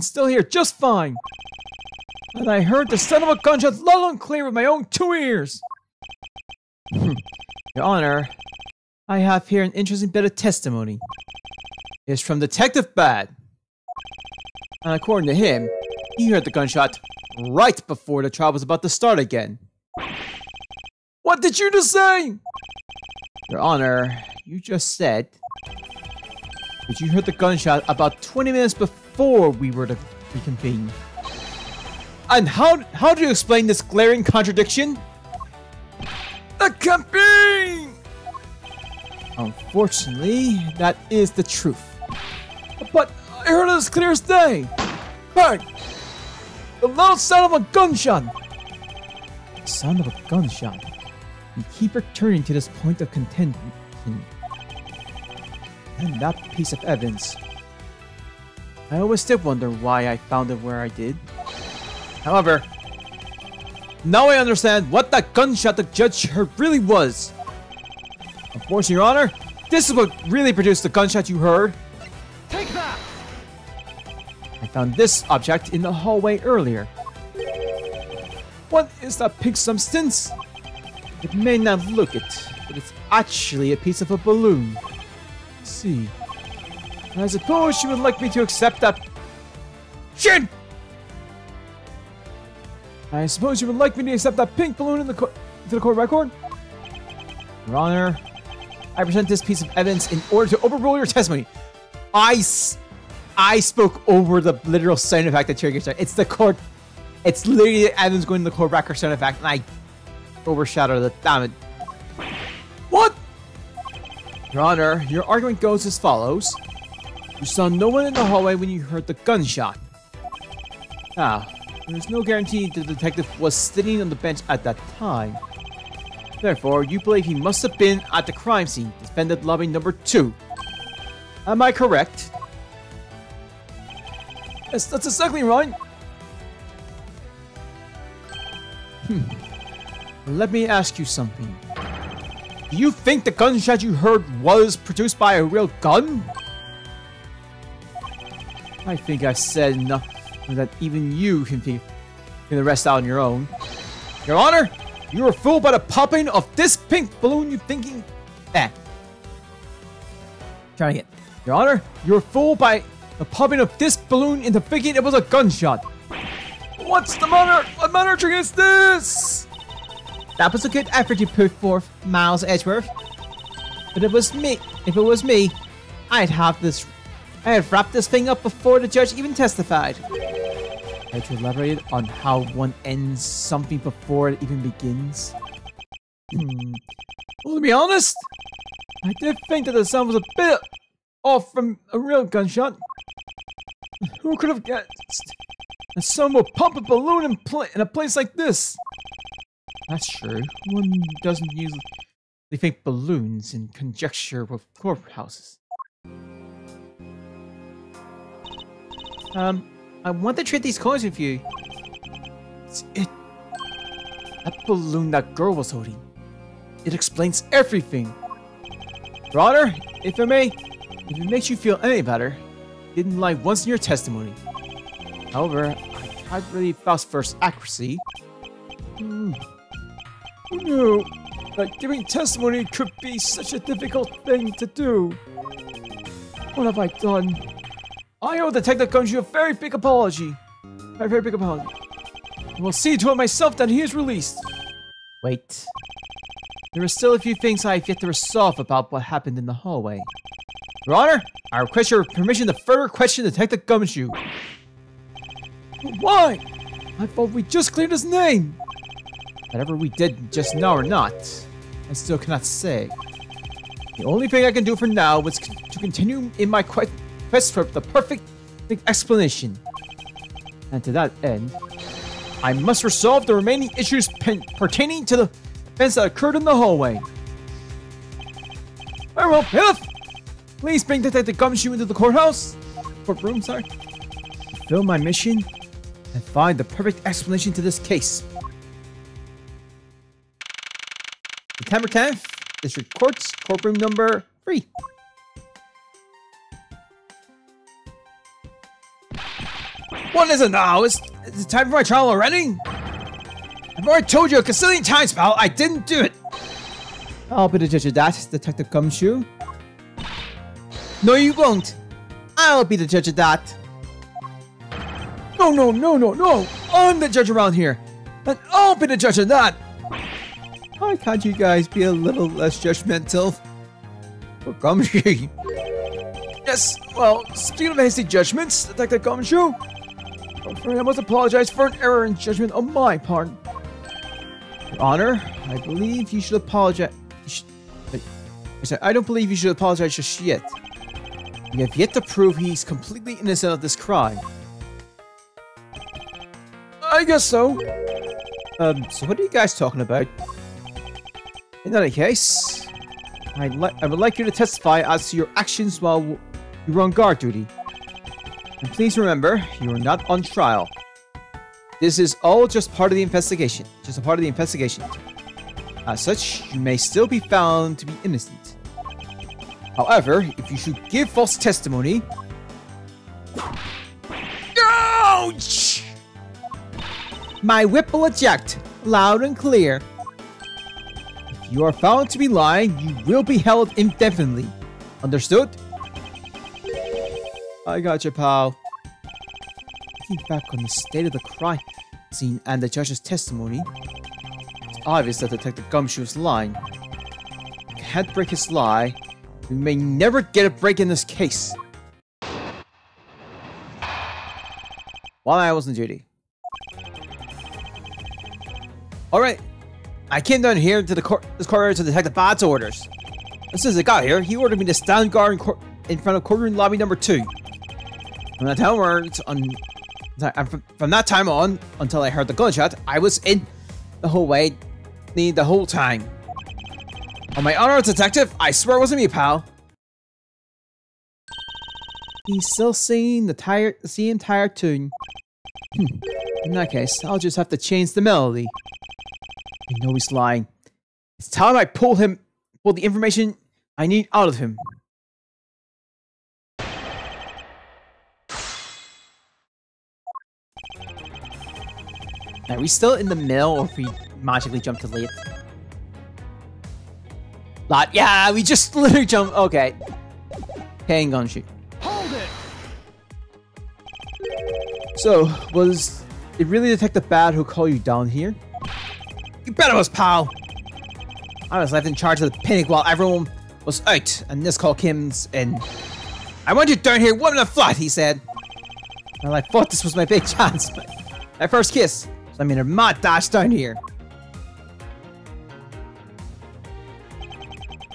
still hear just fine. And I heard the sound of a gunshot loud and clear with my own 2 ears. Your Honor, I have here an interesting bit of testimony. It's from Detective Bad. And according to him, he heard the gunshot right before the trial was about to start again. What did you just say? Your Honor, you just said that you heard the gunshot about 20 minutes before we were to reconvene. And how do you explain this glaring contradiction? That can't be! Unfortunately, that is the truth. But I heard it as clear as day. Bang! The loud sound of a gunshot. The sound of a gunshot. You keep returning to this point of contention. And that piece of evidence. I always did wonder why I found it where I did. However, now I understand what that gunshot the judge heard really was. Unfortunately, Your Honor, this is what really produced the gunshot you heard. Take that! I found this object in the hallway earlier. What is that pink substance? It may not look it, but it's actually a piece of a balloon. Let's see. I suppose you would like me to accept that... Shit! I suppose you would like me to accept that pink balloon into the court record? Your Honor, I present this piece of evidence in order to overrule your testimony. I spoke over the literal sound effect that triggered it. It's the court It's literally Evan's going to the core backer sound effect, and I overshadowed it. Damn it. What? Your Honor, your argument goes as follows. You saw no one in the hallway when you heard the gunshot. Now, there's no guarantee the detective was sitting on the bench at that time. Therefore, you believe he must have been at the crime scene, defendant lobby number 2. Am I correct? Yes, that's exactly right. Let me ask you something. Do you think the gunshot you heard was produced by a real gun? I think I've said enough that even you can figure the rest out on your own. Your Honor, you were fooled by the popping of this pink balloon. You thinking that? Trying again. Your Honor, you were fooled by the popping of this balloon into thinking it was a gunshot. What's the matter? What matter trick is this? That was a good effort you put forth, Miles Edgeworth. But if it was me, I'd have wrapped this thing up before the judge even testified. Try to elaborate on how one ends something before it even begins. Well, to be honest, I did think that the sound was a bit off from a real gunshot. Who could have guessed that someone will pump a balloon in a place like this? That's true. One doesn't usually think balloons in conjecture with courthouses. I want to trade these coins with you. It's it. That balloon that girl was holding. It explains everything. Your Honor, if I may, if it makes you feel any better, it didn't lie once in your testimony. However, I can't really vouch for its accuracy. Who knew that giving testimony could be such a difficult thing to do? What have I done? I owe Detective Gumshoe a very big apology. A very big apology. I will see to it myself that he is released. Wait. There are still a few things I have yet to resolve about what happened in the hallway. Your Honor, I request your permission to further question Detective Gumshoe. Why? I thought we just cleared his name. Whatever we did just now or not, I still cannot say. The only thing I can do for now is to continue in my quest for the perfect explanation. And to that end, I must resolve the remaining issues pertaining to the events that occurred in the hallway. Very well, Pilaf! Please bring Detective Gumshoe into the courtroom, sorry. Fulfill my mission and find the perfect explanation to this case. September 10th, District Courts, courtroom number 3. What is it now? Is it time for my trial already? I've already told you a gazillion times, pal, I didn't do it. I'll be the judge of that, Detective Gumshoe. No, you won't. I'll be the judge of that. No. I'm the judge around here. And I'll be the judge of that. Why can't you guys be a little less judgmental? For Gumshoe. Yes, well, speaking of hasty judgments, Detective Gumshoe, I must apologize for an error in judgment on my part. Your Honor, I believe you should apologize. I don't believe you should apologize just yet. You have yet to prove he's completely innocent of this crime. I guess so. So what are you guys talking about? In any case, I would like you to testify as to your actions while you were on guard duty. And please remember, you are not on trial. This is all just part of the investigation. Just a part of the investigation. As such, you may still be found to be innocent. However, if you should give false testimony... Ouch! My whip will eject, loud and clear. If you are found to be lying, you will be held indefinitely. Understood? I got you, pal. Looking back on the state of the crime scene and the judge's testimony, it's obvious that Detective Gumshoe is lying. If you can't break his lie, we may never get a break in this case. While I was on duty. Alright, I came down here to this corridor to detect the Bad's orders. As soon as I got here, he ordered me to stand guard in front of courtroom lobby number 2. From that time on, until I heard the gunshot, I was in the hallway the whole time. On my honor as detective, I swear it wasn't me, pal. He's still singing the same tired tune. In that case, I'll just have to change the melody. I know he's lying. It's time I pull the information I need out of him. Are we still in the middle, or if we magically jump to late? Yeah, we just literally jumped. Okay. Hang Gumshoe. Hold it! So, was it really Detective Bad who called you down here? You bet it was, pal. I was left in charge of the panic while everyone was out, and this call came in. I want you down here, one minute flat, he said. Well, I thought this was my big chance. My first kiss. So I made a mad dash down here.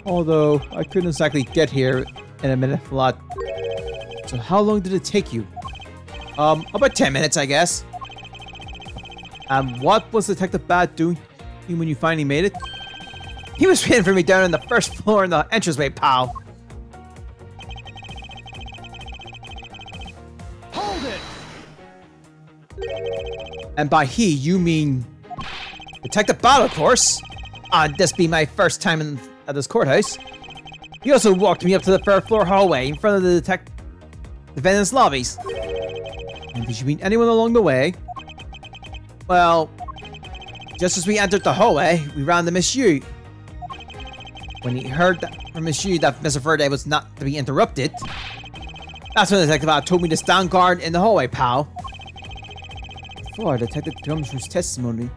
Although, I couldn't exactly get here in a minute flat. So how long did it take you? About 10 minutes, I guess. And what was Detective Bad doing when you finally made it? He was waiting for me down on the first floor in the entranceway, pal. Hold it! And by he, you mean Detective Bad, of course. This be my first time at this courthouse. He also walked me up to the third floor hallway in front of the defendant's lobbies. And did you meet anyone along the way? Well, just as we entered the hallway, we ran into Miss Yu. When he heard from Miss Yu that Mr. Verde was not to be interrupted, that's when the detective told me to stand guard in the hallway, pal. For Detective Gumshoe's testimony,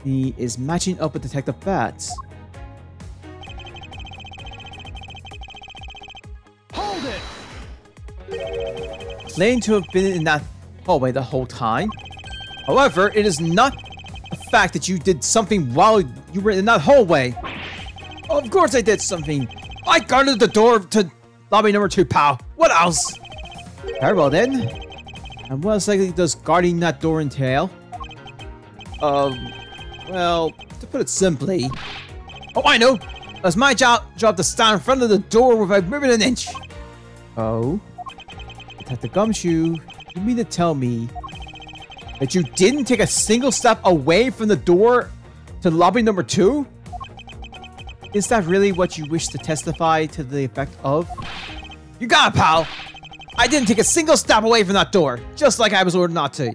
he is matching up with Detective Bad's. Hold it! Claimed to have been in that hallway the whole time. However, it is not a fact that you did something while you were in that hallway. Of course I did something. I guarded the door to lobby number 2, pal. What else? Very well then. And what exactly does guarding that door entail? Well, to put it simply... Oh, I know! It was my job to stand in front of the door without moving an inch. Oh? Detective Gumshoe, you mean to tell me that you didn't take a single step away from the door to lobby number 2? Is that really what you wish to testify to the effect of? You got it, pal! I didn't take a single step away from that door, just like I was ordered not to.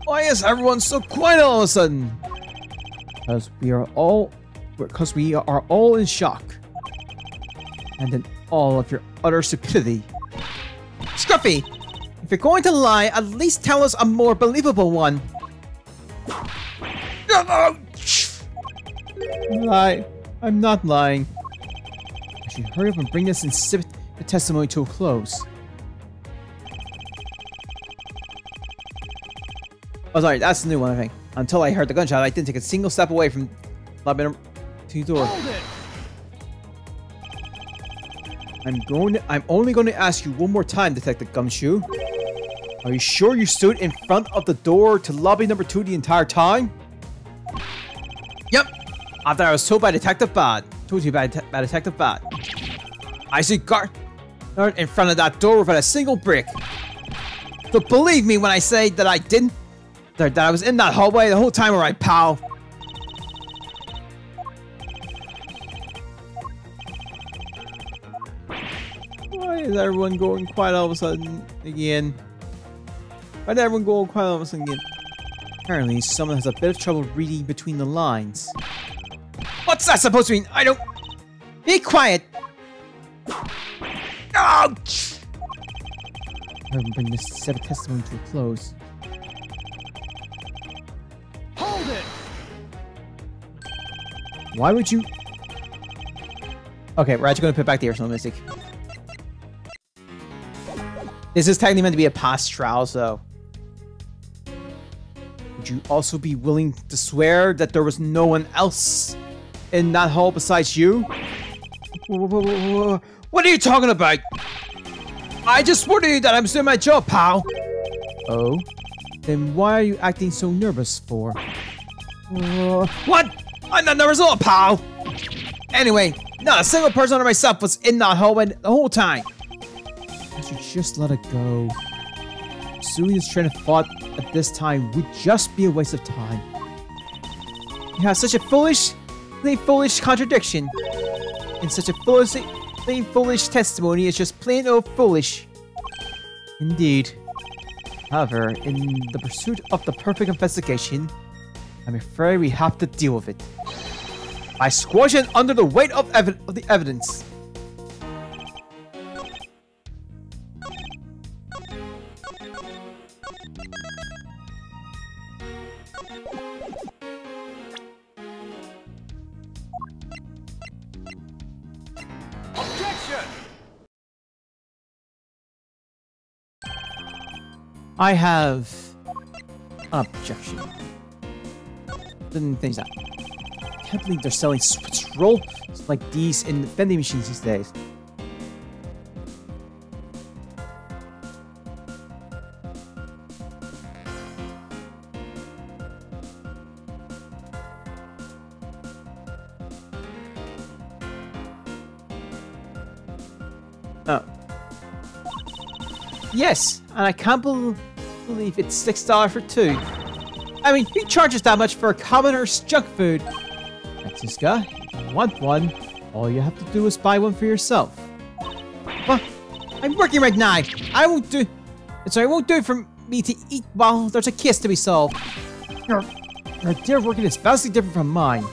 Why is everyone so quiet all of a sudden? Because we are all in shock. And in all of your utter stupidity. Scruffy! If you're going to lie, at least tell us a more believable one. Lie. I'm not lying. I should hurry up and bring this insipid testimony to a close. Oh, sorry, that's the new one, I think. Until I heard the gunshot, I didn't take a single step away from lobby number 2 door. I'm only going to ask you one more time, Detective Gumshoe. Are you sure you stood in front of the door to lobby number 2 the entire time? Yep. After I was told by Detective Bad. Told you by Detective Bad. I see guard in front of that door without a single brick. So believe me when I say that I didn't. That I was in that hallway the whole time, alright, pal? Why is everyone going quiet all of a sudden again? Why did everyone go quiet all of a sudden again? Apparently, someone has a bit of trouble reading between the lines. What's that supposed to mean? I don't... Be quiet! Ouch! I'm bring this set of testimony to a close. Hold it! Why would you... Okay, we're actually going to put back the original mystic. This is technically meant to be a past trial, so. Would you also be willing to swear that there was no one else in that hall besides you? What are you talking about? I just worried that I'm doing my job, pal. Oh? Then why are you acting so nervous for? What? I'm not nervous at all, pal. Anyway, not a single person other than myself was in that hallway the whole time. I should just let it go. Pursuing train of thought at this time would just be a waste of time. You have such a foolish contradiction. And such a foolish testimony is just plain old foolish. Indeed. However, in the pursuit of the perfect investigation, I'm afraid we have to deal with it. I squash it under the weight of the evidence. Objection! I have an objection. Didn't think that. I can't believe they're selling Switch rolls like these in vending machines these days. Oh. Yes, and I can't believe it's $6 for two. I mean, who charges that much for a commoner's junk food? Francisca, if you want one, all you have to do is buy one for yourself. Well, I'm working right now. I won't do it for me to eat while there's a case to be solved. Your idea of working is vastly different from mine.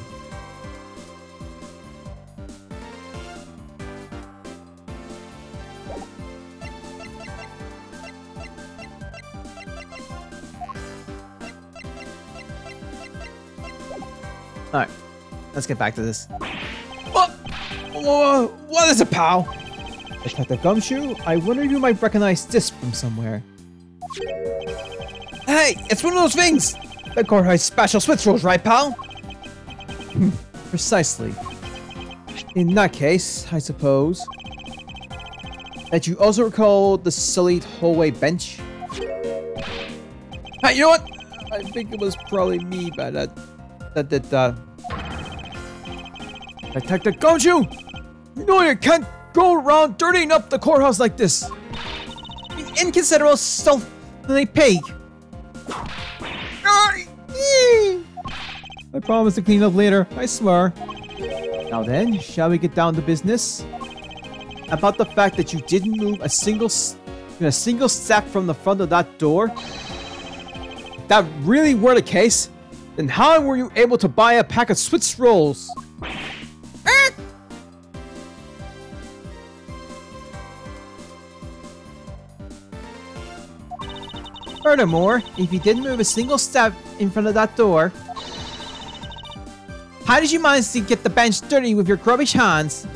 Alright, let's get back to this. What is it, pal? Detective Gumshoe, I wonder if you might recognize this from somewhere. Hey, it's one of those things! The courthouse special switch rolls, right, pal? Precisely. In that case, I suppose that you also recall the sullied hallway bench? Hey, you know what? I think it was probably me, but Detective Gumshoe! You know you can't go around dirtying up the courthouse like this! You inconsiderate stealthy pig! I promise to clean up later, I swear. Now then, shall we get down to business? About the fact that you didn't move a single step from the front of that door? If that really were the case, then how were you able to buy a pack of Swiss rolls? Furthermore, if you didn't move a single step in front of that door, how did you manage to get the bench dirty with your grubbish hands?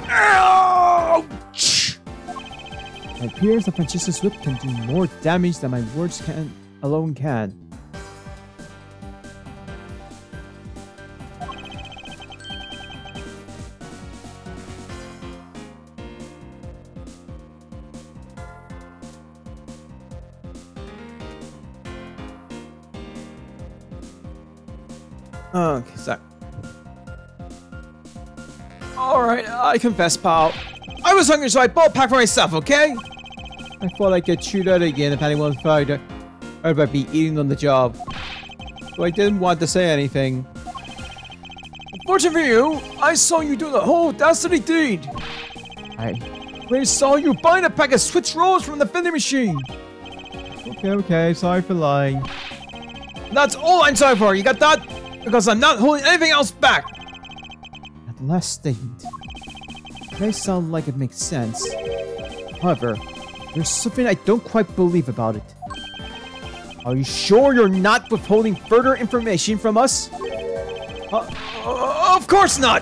Ouch! It appears that Francisca's whip can do more damage than my words alone can. Okay, sorry. Alright, I confess, pal. I was hungry, so I bought a pack for myself, okay? I thought I'd get chewed out again if anyone found out about me eating on the job. So I didn't want to say anything. Unfortunately for you, I saw you do the whole dastardly deed. I saw you buying a pack of Switch rolls from the vending machine. Okay, sorry for lying. That's all I'm sorry for, you got that? Because I'm not holding anything else back! That last statement may sound like it makes sense. However, there's something I don't quite believe about it. Are you sure you're not withholding further information from us? Of course not!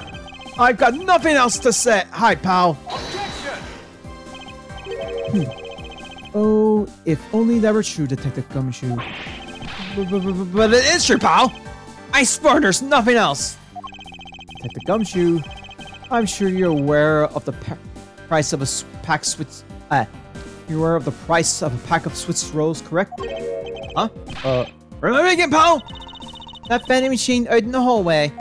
I've got nothing else to say. Hi, pal. Oh, if only that were true, Detective Gumshoe. But it is true, pal. I swear there's nothing else. Detective Gumshoe, I'm sure you're aware of the price of a pack Swiss. You're aware of the price of a pack of Swiss rolls, correct? Huh? Remember again, pal? That vending machine out in the hallway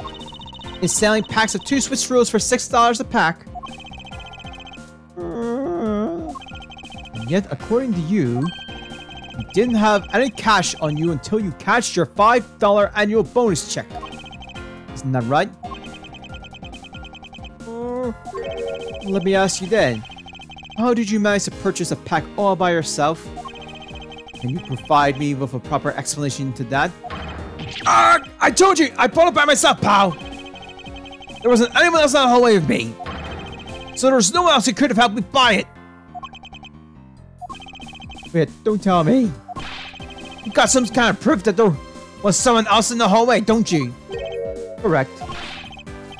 is selling packs of 2 Swiss rolls for $6 a pack. And yet, according to you, you didn't have any cash on you until you cashed your $5 annual bonus check. Isn't that right? Let me ask you then, how did you manage to purchase a pack all by yourself? Can you provide me with a proper explanation to that? I told you, I bought it by myself, pal. There wasn't anyone else in the hallway with me. So there was no one else who could have helped me buy it. Wait, don't tell me. You got some kind of proof that there was someone else in the hallway, don't you? Correct.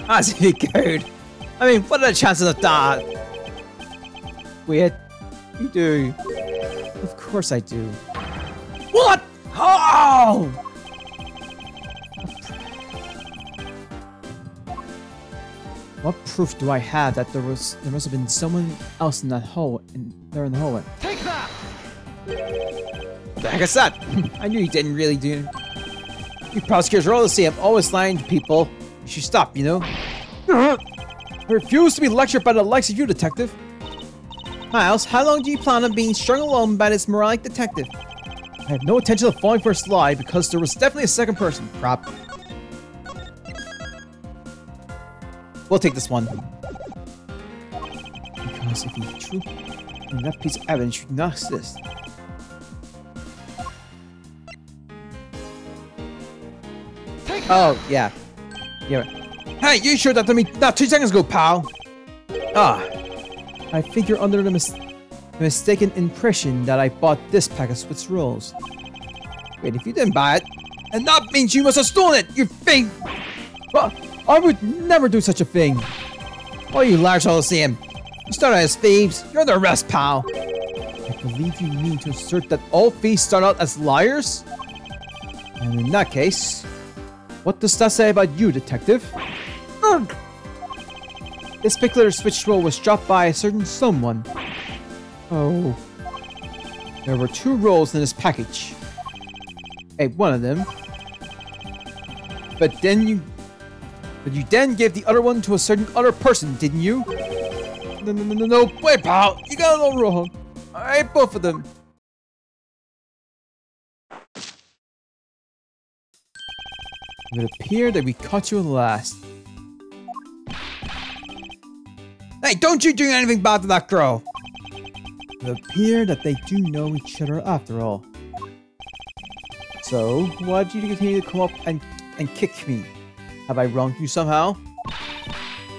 That's good. I mean, what are the chances of that? Wait, you do. Of course I do. What? Oh! What proof do I have that there must have been someone else in that hole in the hallway? Take that! What the heck is that? I knew you didn't really do it. You prosecutors are all the same, always lying to people. You should stop, you know? I refuse to be lectured by the likes of you, detective. Miles, how long do you plan on being strung along by this moronic detective? I have no intention of falling for his lie because there was definitely a second person. Crap. We'll take this one. Because if he's true, then that piece of evidence should not exist. Oh, yeah. Yeah. Hey, you showed that to me not 2 seconds ago, pal. Ah. I think you're under the mistaken impression that I bought this pack of Swiss rolls. Wait, if you didn't buy it, and that means you must have stolen it, you fiend! But I would never do such a thing. Oh, you liars all the same. You started out as thieves. You're the rest, pal. I believe you mean to assert that all thieves start out as liars? And in that case, what does that say about you, detective? Ugh. This particular Swiss roll was dropped by a certain someone. Oh. There were 2 rolls in this package. Ate one of them. But you then gave the other one to a certain other person, didn't you? No, wait, pal. You got it all wrong. I ate both of them. It would appear that we caught you at last. Hey, don't you do anything bad to that girl. It would appear that they do know each other after all. So, why did you continue to come up and kick me? Have I wronged you somehow?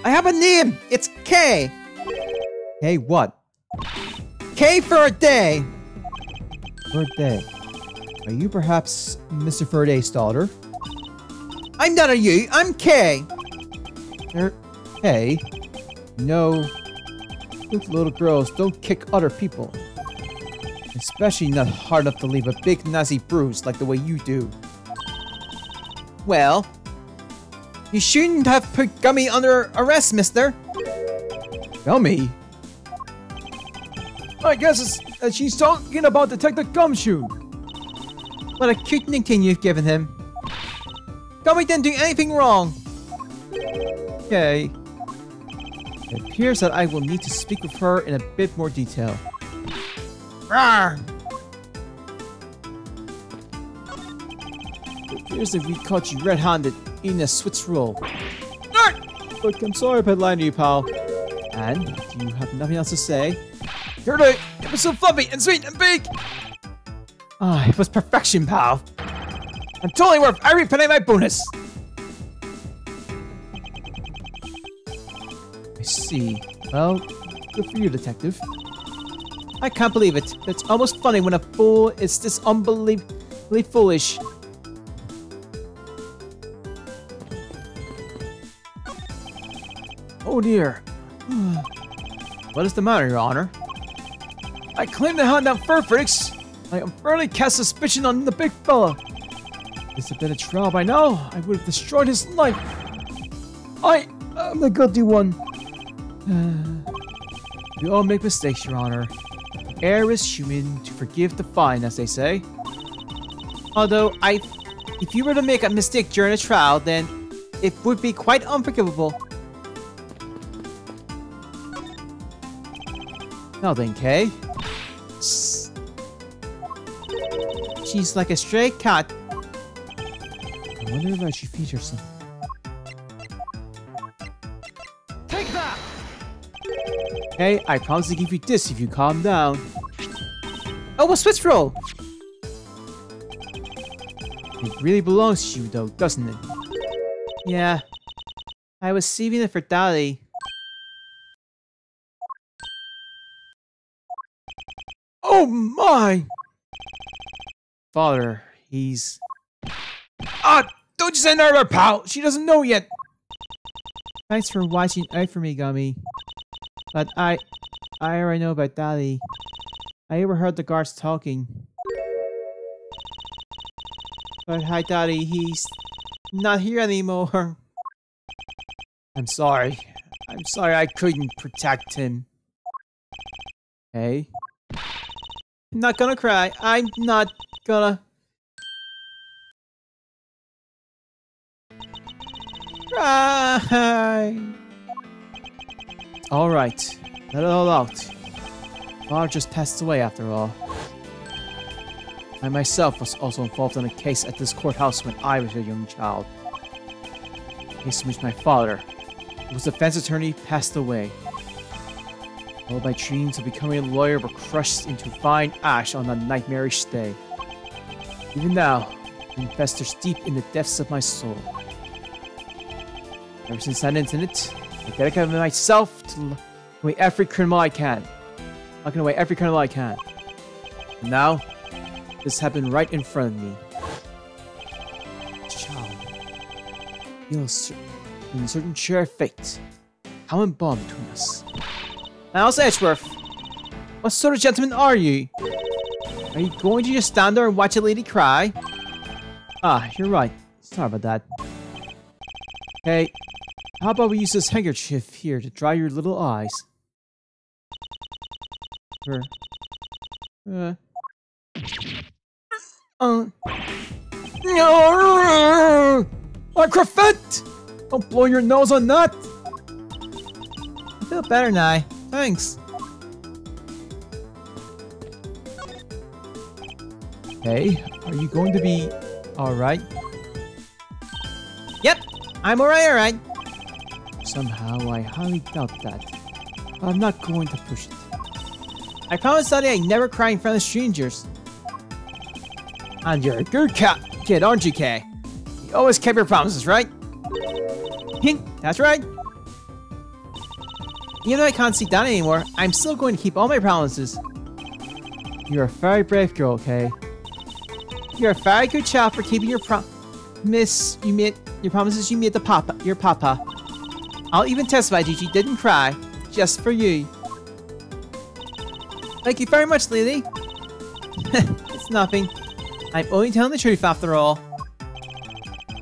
I have a name. It's K. Hey, what? K for a day. For a day. Are you perhaps Mr. Farday's daughter? I'm not a you. I'm K. Hey. No. Good little girls don't kick other people. Especially not hard enough to leave a big nasty bruise like the way you do. Well, you shouldn't have put Gummy under arrest, mister. Gummy? I guess she's talking about Detective Gumshoe. What a cute nickname you've given him. Gummy didn't do anything wrong. Okay. It appears that I will need to speak with her in a bit more detail. Rawr. It appears that we caught you red-handed eating a Swiss roll. Look, I'm sorry about lying to you, pal. And, do you have nothing else to say? You're right. It was so fluffy and sweet and big. Ah, it was perfection, pal. I'm totally worth every penny of my bonus. I see. Well, good for you, detective. I can't believe it. It's almost funny when a fool is this unbelievably foolish. Oh dear. What is the matter, Your Honor? I claim to hunt down fur freaks. I unfairly cast suspicion on the big fella. If this had been a trial by now, I would have destroyed his life. I'm the guilty one. We all make mistakes, Your Honor. Air is human, to forgive the fine, as they say. Although, if you were to make a mistake during a trial, then it would be quite unforgivable. Now then, Kay. She's like a stray cat. I wonder if I should feed her some. Take that! Hey, I promise to give you this if you calm down. Oh, a switch roll! It really belongs to you, though, doesn't it? Yeah. I was saving it for Daddy. Oh my! Father, he's... Ah! Don't you send her to her pal! She doesn't know yet! Thanks for watching out for me, Gummy. But I already know about Daddy. I overheard the guards talking. But hi, Daddy, he's not here anymore. I'm sorry. I'm sorry I couldn't protect him. Hey? I'm not gonna cry. I'm not gonna cry. Alright. Let it all out. Father just passed away after all. I myself was also involved in a case at this courthouse when I was a young child. A case in which my father, who was a defense attorney, passed away. All my dreams of becoming a lawyer were crushed into fine ash on that nightmarish day. Even now, it festers deep in the depths of my soul. Ever since that incident, I dedicated myself to locking away every criminal I can. And now, this happened right in front of me. Child, feels in a certain share of fate. Common bond between us. Now, Edgeworth, what sort of gentleman are you? Are you going to just stand there and watch a lady cry? Ah, you're right. Sorry about that. Hey, how about we use this handkerchief here to dry your little eyes? My Crafet! Don't blow your nose on that! I feel better now. Thanks. Hey, are you going to be alright? Yep, I'm alright. Somehow, I highly doubt that. But I'm not going to push it. I promised Daddy I'd never cry in front of strangers. And you're a good kid, aren't you, Kay? You always kept your promises, right? That's right. Even though I can't see Daddy anymore, I'm still going to keep all my promises. You're a very brave girl, Kay. You're a very good child for keeping your promises you made to your papa. I'll even testify that you didn't cry, just for you. Thank you very much, lady. It's nothing. I'm only telling the truth after all.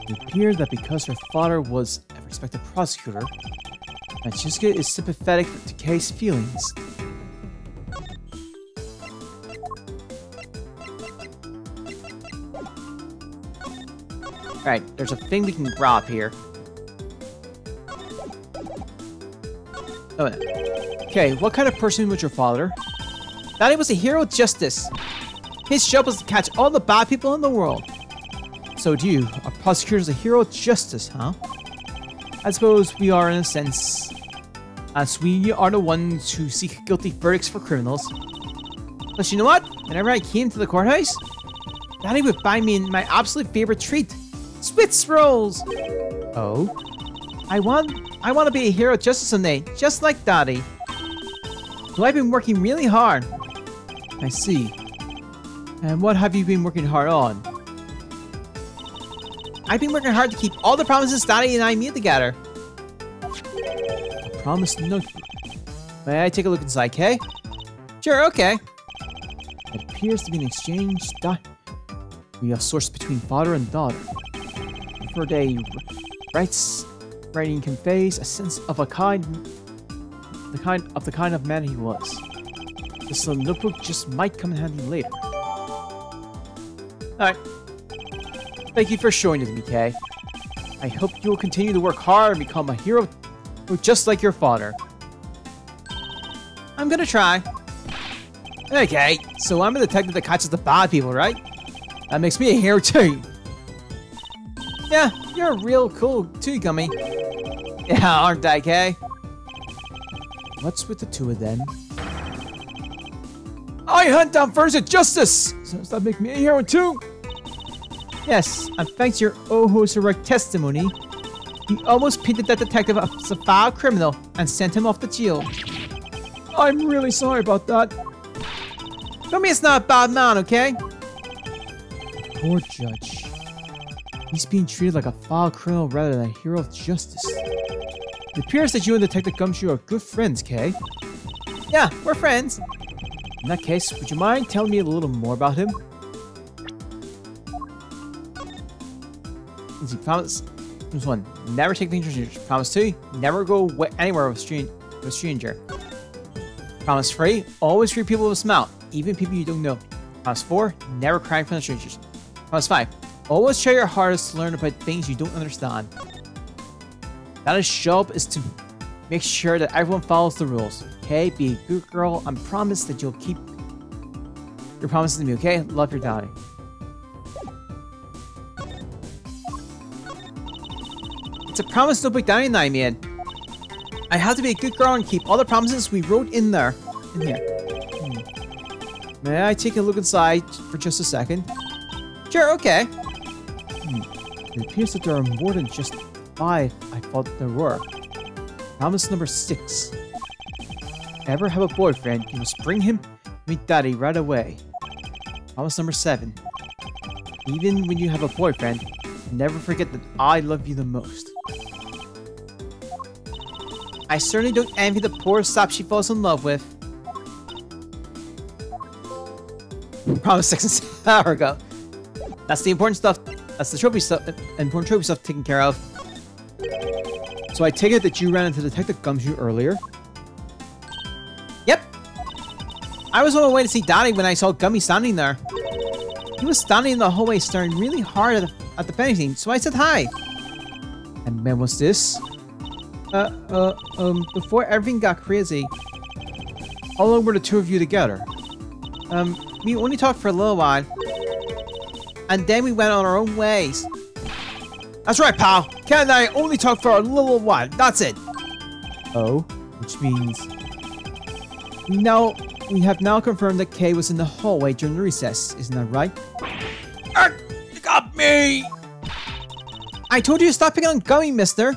It appeared that because her father was a respected prosecutor, Francesca is sympathetic to Kay's feelings. Alright, there's a thing we can grab here. Oh, okay, what kind of person was your father? Daddy was a hero of justice. His job was to catch all the bad people in the world. So do you. A prosecutor is a hero of justice, huh? I suppose we are in a sense, as we are the ones who seek guilty verdicts for criminals. But you know what? Whenever I came to the courthouse, Daddy would buy me my absolute favorite treat. Swiss rolls! Oh? I want to be a hero of justice someday, just like Daddy. So I've been working really hard. I see. And what have you been working hard on? I've been working hard to keep all the promises Daddy and I made together. A promise notebook. May I take a look inside, Kay? Sure, okay. It appears to be an exchange that we have sourced between father and daughter. For they writing conveys a sense of the kind of man he was. This notebook just might come in handy later. Alright. Thank you for showing it to me, Kay. I hope you will continue to work hard and become a hero just like your father. I'm gonna try. Okay, so I'm a detective that catches the bad people, right? That makes me a hero too. Yeah, you're real cool too, Gummy. Yeah, aren't I, Kay? What's with the two of them? I hunt down furs of justice! So does that make me a hero too? Yes, and thanks to your heroic testimony, you almost painted that detective as a foul criminal and sent him off to jail. I'm really sorry about that. Gummy is not a bad man, okay? Poor judge. He's being treated like a foul criminal rather than a hero of justice. It appears that you and Detective Gumshoe are good friends, Kay. Yeah, we're friends. In that case, would you mind telling me a little more about him? Let's see, promise. Promise 1. Never take things from strangers. Promise 2. Never go anywhere with a stranger. Promise 3. Always greet people with a smile, even people you don't know. Promise 4. Never cry in front of strangers. Promise 5. Always try your hardest to learn about things you don't understand. That his job is to make sure that everyone follows the rules. Okay? Be a good girl and promise that you'll keep your promises to me, okay? Love your daddy. It's a promise notebook Danny and I made. I have to be a good girl and keep all the promises we wrote in there. In here. May I take a look inside for just a second? Sure, okay. It appears that there are more than just 5 I thought there were. Promise number 6. Ever have a boyfriend, you must bring him to meet daddy right away. Promise number 7. Even when you have a boyfriend, never forget that I love you the most. I certainly don't envy the poor sap she falls in love with. Promise 6 and 7. There we go. That's the important stuff. That's the trophy stuff. Important trophy stuff taken care of. So I take it that you ran into Detective Gumshoe earlier? Yep. I was on my way to see Daddy when I saw Gummy standing there. He was standing in the hallway staring really hard at the penny scene, so I said hi. And when was this? Before everything got crazy. How long were the two of you together? We only talked for a little while. And then we went on our own ways. That's right, pal. Ken and I only talked for a little while. That's it. Oh, which means we have now confirmed that Kay was in the hallway during the recess. Isn't that right? You got me! I told you to stop picking on Gummy, mister.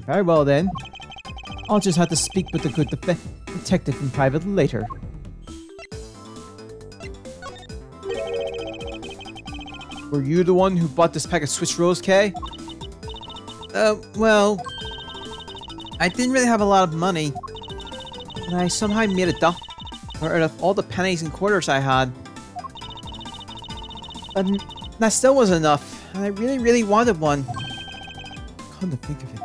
Very well then. I'll just have to speak with the good detective in private later. Were you the one who bought this pack of Swiss rolls, Kay? Well, I didn't really have a lot of money. And I somehow made a dollar out of all the pennies and quarters I had. But that still wasn't enough, and I really, really wanted one. Come to think of it,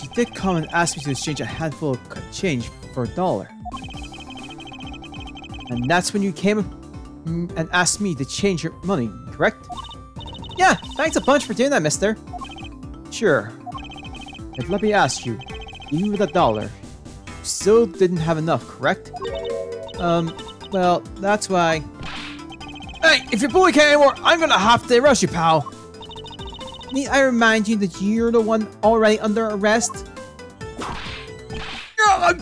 she did come and ask me to exchange a handful of change for $1. And that's when you came and asked me to change your money, correct? Yeah, thanks a bunch for doing that, mister. Sure. But let me ask you, even with $1, you still didn't have enough, correct? Well, that's why... Hey, if you're bullying anymore, I'm gonna have to arrest you, pal! Need I remind you that you're the one already under arrest? I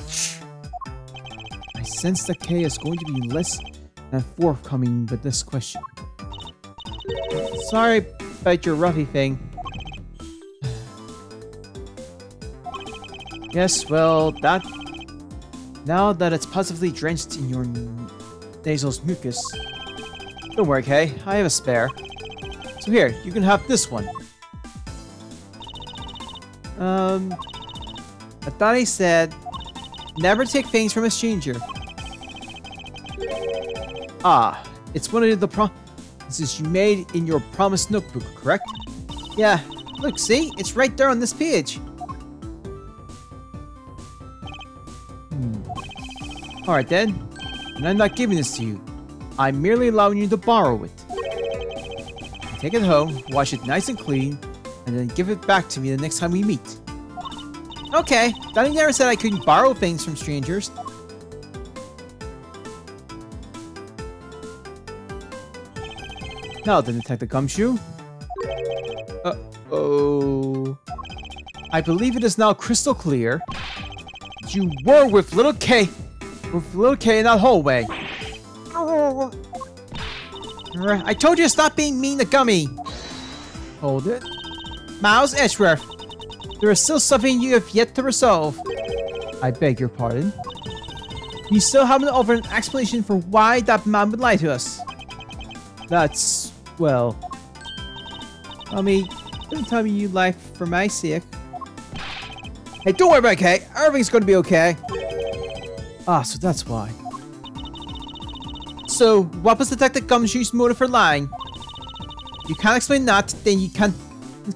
sense that Kay is going to be less than forthcoming with this question. Sorry about your roughy thing. Yes, well, now that it's positively drenched in your nasal mucus. Don't worry, Kay, I have a spare. So here, you can have this one. But Daddy said, never take things from a stranger. Ah, it's one of the promises you made in your promise notebook, correct? Yeah, look, see? It's right there on this page. Alright then, and I'm not giving this to you. I'm merely allowing you to borrow it. Take it home, wash it nice and clean, and then give it back to me the next time we meet. Okay, Donnie never said I couldn't borrow things from strangers. Now then, Detective Gumshoe. Uh-oh. I believe it is now crystal clear. You were with little K. With little K in that hallway. I told you to stop being mean to Gummy. Hold it. Miles Edgeworth, there is still something you have yet to resolve. I beg your pardon. You still haven't offered an explanation for why that man would lie to us. That's, well... Gummy, don't tell me you lie for my sake. Hey, don't worry about it, Kay. Everything's going to be okay. Ah, so that's why. So, what was Detective Gumshoe's motive for lying? You can't explain that, then you can't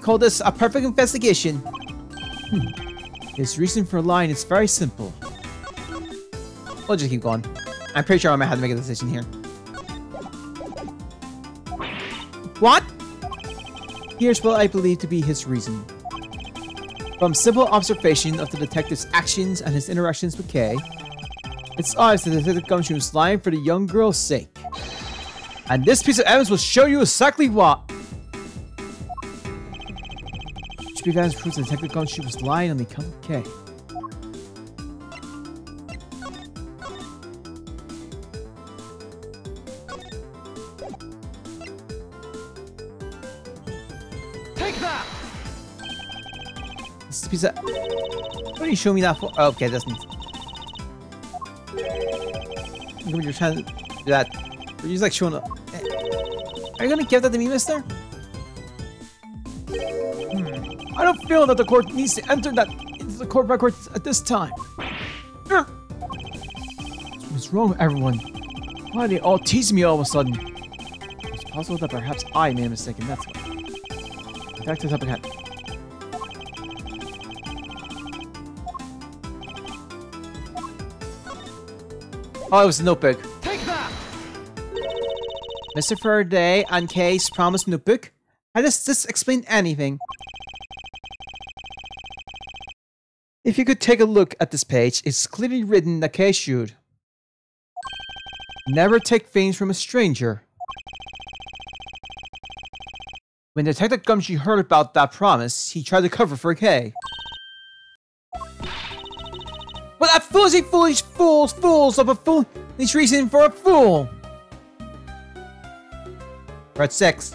call this a perfect investigation. His reason for lying is very simple. We'll just keep going. I'm pretty sure I might have to make a decision here. What? Here's what I believe to be his reason. From simple observation of the detective's actions and his interactions with Kay, it's obvious that Detective Gumshoe was lying for the young girl's sake. And this piece of evidence will show you exactly what. This piece of evidence proves that Detective Gumshoe was lying on the account of Kay. Take that! This piece of... What are you showing me that for? Oh, okay, it doesn't. You're trying to do that. You're just like showing up. Are you gonna give that to me, mister? I don't feel that the court needs to enter that into the court records at this time. What's wrong with everyone? Why are they all teasing me all of a sudden? It's possible that perhaps I made a mistake, and that's why. Back to the topic at hand. Oh, it was a notebook. Take that! Mr. Faraday and Kay's promised notebook. How does this explain anything? If you could take a look at this page, it's clearly written that Kay should never take things from a stranger. When Detective Gumshoe heard about that promise, he tried to cover for Kay. But that foolish fools of a foolish reason for a fool. We're at 6.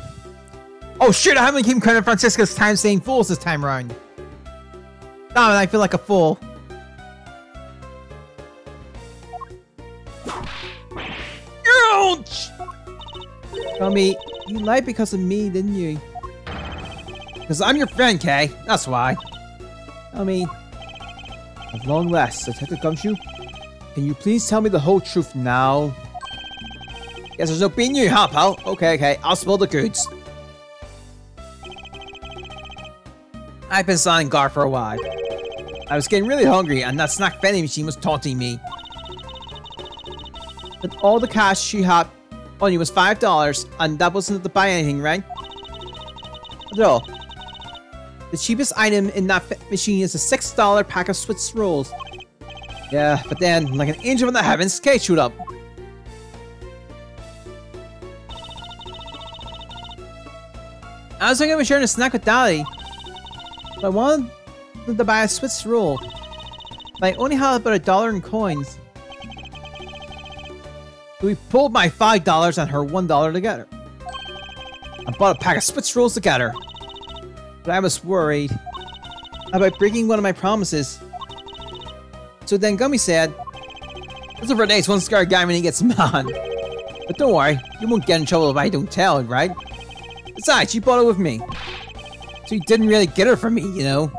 Oh shit, I haven't given credit Francisca's time saying fools this time around. Damn it, I feel like a fool. Ouch! Tell me, you lied because of me, didn't you? Because I'm your friend, Kay. That's why. Tell me. At long last, Detective Gumshoe, can you please tell me the whole truth now? Guess there's no being you, huh, pal? Okay, I'll spill the goods. I've been selling Gar for a while. I was getting really hungry, and that snack vending machine was taunting me. But all the cash she had only was $5, and that wasn't to buy anything, right? Not at all. The cheapest item in that machine is a $6 pack of Swiss rolls. Yeah, but then, like an angel from the heavens, Kay showed up. I was thinking of sharing a snack with Daddy, but I wanted to buy a Swiss roll. But I only had about $1 in coins. So we pulled my $5 and her $1 together. I bought a pack of Swiss rolls together. But I was worried about breaking one of my promises. So then Gummy said, "That's a days one scar guy when he gets mad. But don't worry, you won't get in trouble if I don't tell, right? Besides, she bought it with me. So he didn't really get her from me, you know.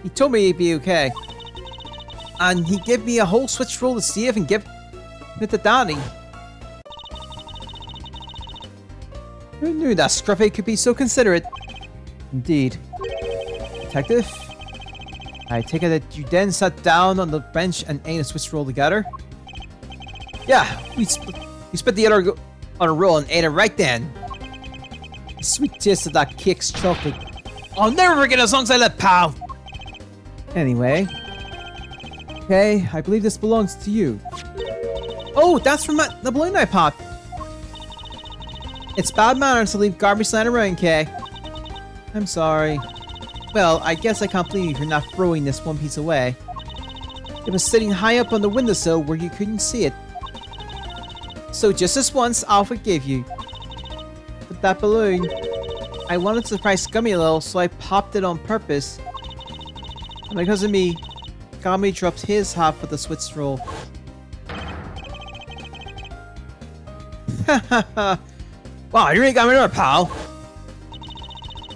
He told me he'd be okay. And he gave me a whole Switch roll to see if and give it to Daddy. Who knew that Scruffy could be so considerate? Indeed. Detective? I take it that you then sat down on the bench and ate a Swiss roll together? Yeah, we split the other roll and ate it right then. The sweet taste of that cake's chocolate. I'll never forget as long as I live, pal! Anyway. Okay, I believe this belongs to you. Oh, that's from the balloon I popped. It's bad manners to leave garbage lying around, Kay. I'm sorry. Well, I guess I can't believe you're not throwing this one piece away. It was sitting high up on the windowsill where you couldn't see it. So just this once, I'll forgive you. But that balloon, I wanted to surprise Gummy a little, so I popped it on purpose. And because of me, Gummy dropped his half of the Swiss roll. Wow, you really got me there, pal!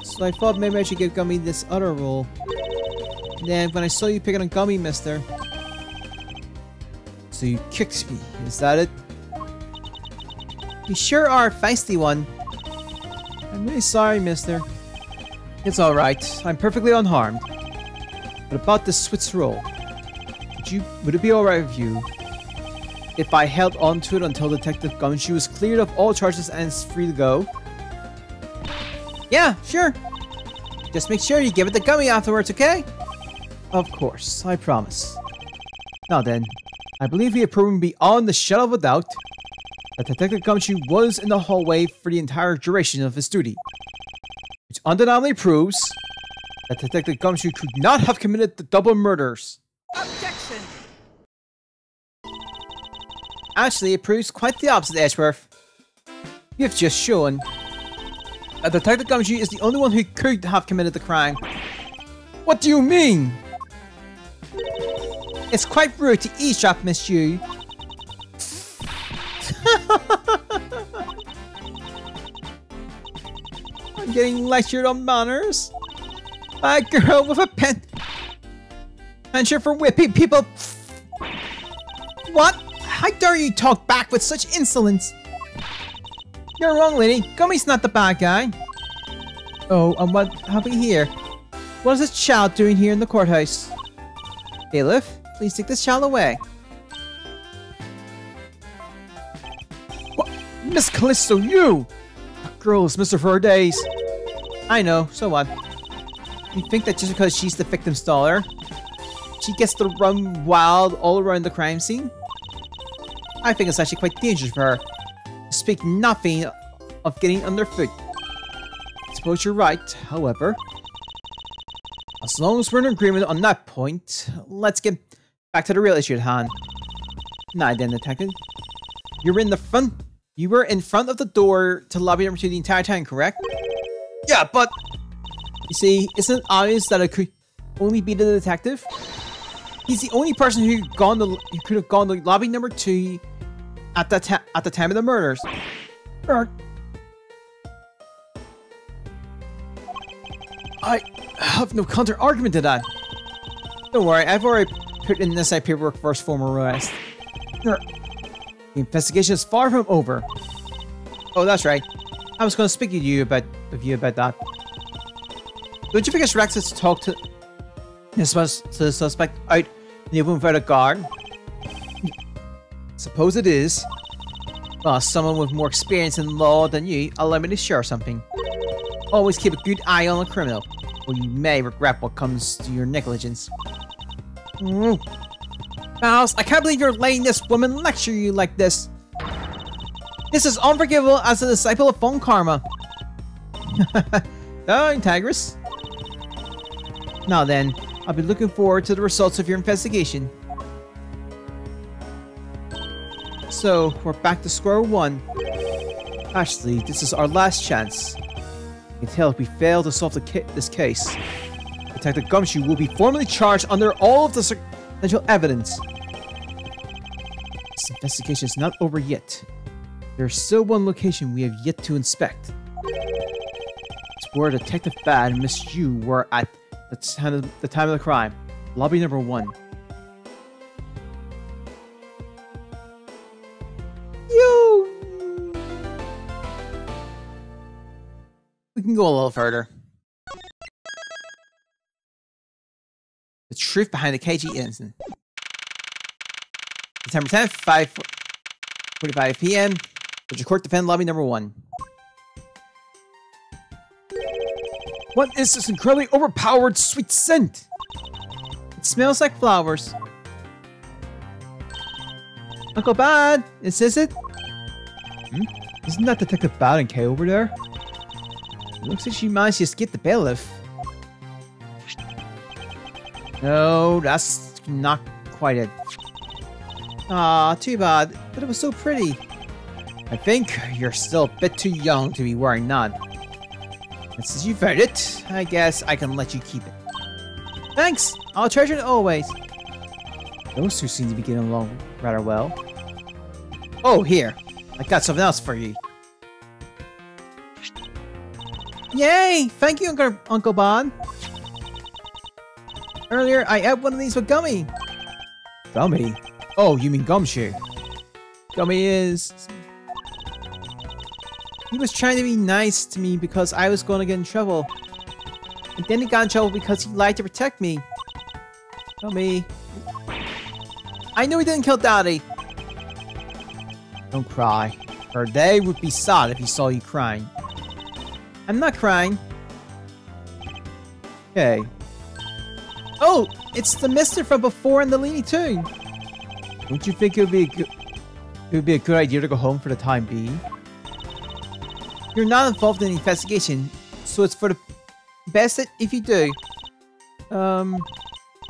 So I thought maybe I should give Gummy this other roll. And then when I saw you picking on Gummy, mister. So you kicked me, is that it? You sure are a feisty one. I'm really sorry, mister. It's alright, I'm perfectly unharmed. But about this Swiss roll, would it be alright with you if I held on to it until Detective Gumshoe was cleared of all charges and is free to go? Yeah, sure. Just make sure you give it to Gummy afterwards, okay? Of course, I promise. Now then, I believe we have proven beyond the shadow of a doubt that Detective Gumshoe was in the hallway for the entire duration of his duty. Which undeniably proves that Detective Gumshoe could not have committed the double murders. Objection! Actually, it proves quite the opposite, Edgeworth. You have just shown that Detective Gumshoe is the only one who could have committed the crime. What do you mean? It's quite rude to eavesdrop, Miss Yu. I'm getting lectured on manners. A girl with a penchant for whipping people. What? How dare you talk back with such insolence? You're wrong, lady. Gummy's not the bad guy. Oh, and what have we here? What is this child doing here in the courthouse? Bailiff, please take this child away. What? Miss Callisto, you! That girl is Mr. for her days. I know, so what? You think that just because she's the victim's daughter, she gets to run wild all around the crime scene? I think it's actually quite dangerous for her. Speak nothing of getting underfoot. I suppose you're right, however. As long as we're in agreement on that point, let's get back to the real issue at hand. Now then, Detective. You were in front of the door to lobby number 2 the entire time, correct? Yeah, but... You see, isn't it obvious that it could only be the detective? He's the only person who could have gone to lobby number 2 at the time of the murders. I have no counter argument to that. Don't worry, I've already put in this paperwork for his former arrest. The investigation is far from over. Oh, that's right. I was going to speak to you about that. Don't you think it's reckless to talk to the suspect out in the open without a guard? Suppose it is. Well, someone with more experience in law than you, allow me to share something. Always keep a good eye on a criminal, or you may regret what comes to your negligence. Mouse, I can't believe you're letting this woman lecture you like this. This is unforgivable as a disciple of Phone Karma. Oh, Integris. Now then, I'll be looking forward to the results of your investigation. So, we're back to square one. Actually, this is our last chance. You can tell if we fail to solve this case, Detective Gumshoe will be formally charged under all of the circumstantial evidence. This investigation is not over yet. There's still one location we have yet to inspect. It's where Detective Bad and Miss Yu were at the time of the crime. Lobby number 1. We can go a little further. The truth behind the KG incident. September 10th, 5:45 p.m. Would your court defend lobby number 1? What is this incredibly overpowered sweet scent? It smells like flowers. Uncle Bad, is this it? Isn't that Detective Bad and Kay over there? It looks like she managed to escape the bailiff. No, that's not quite it. Aw, too bad, but it was so pretty. I think you're still a bit too young to be wearing that. And since you've earned it, I guess I can let you keep it. Thanks, I'll treasure it always. Those two seem to be getting along rather well. Oh, here. I got something else for you. Yay! Thank you, Uncle Bon. Earlier, I ate one of these with Gummy. Gummy? Oh, you mean Gumshoe. Gummy is... He was trying to be nice to me because I was going to get in trouble. And then he got in trouble because he lied to protect me. Gummy. I knew he didn't kill Daddy. Don't cry, or they would be sad if he saw you crying. I'm not crying. Okay. Oh, it's the Mister from before in the Leany too. Don't you think it would be a good idea to go home for the time being? You're not involved in the investigation, so it's for the best if you do.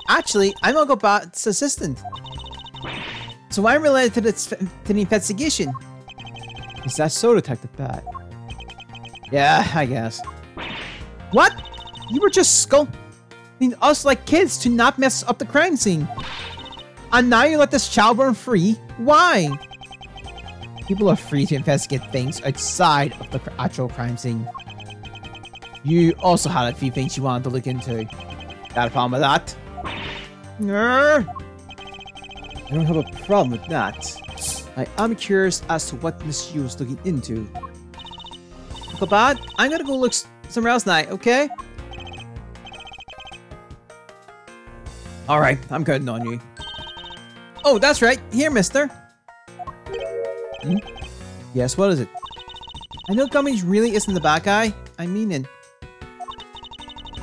Actually, I'm Uncle Bot's assistant. So I'm related to the investigation. Is that so, Detective Bat? Yeah, I guess. What? You were just scolding us like kids to not mess up the crime scene. And now you let this child run free? Why? People are free to investigate things outside of the actual crime scene. You also had a few things you wanted to look into. Got a problem with that? I don't have a problem with that. I am curious as to what Miss Yu was looking into. Uncle Bad, I'm gonna go look somewhere else tonight, okay? Alright, I'm counting on you. Oh, that's right. Here, mister. Yes, what is it? I know Gummy really isn't the bad guy. I mean it.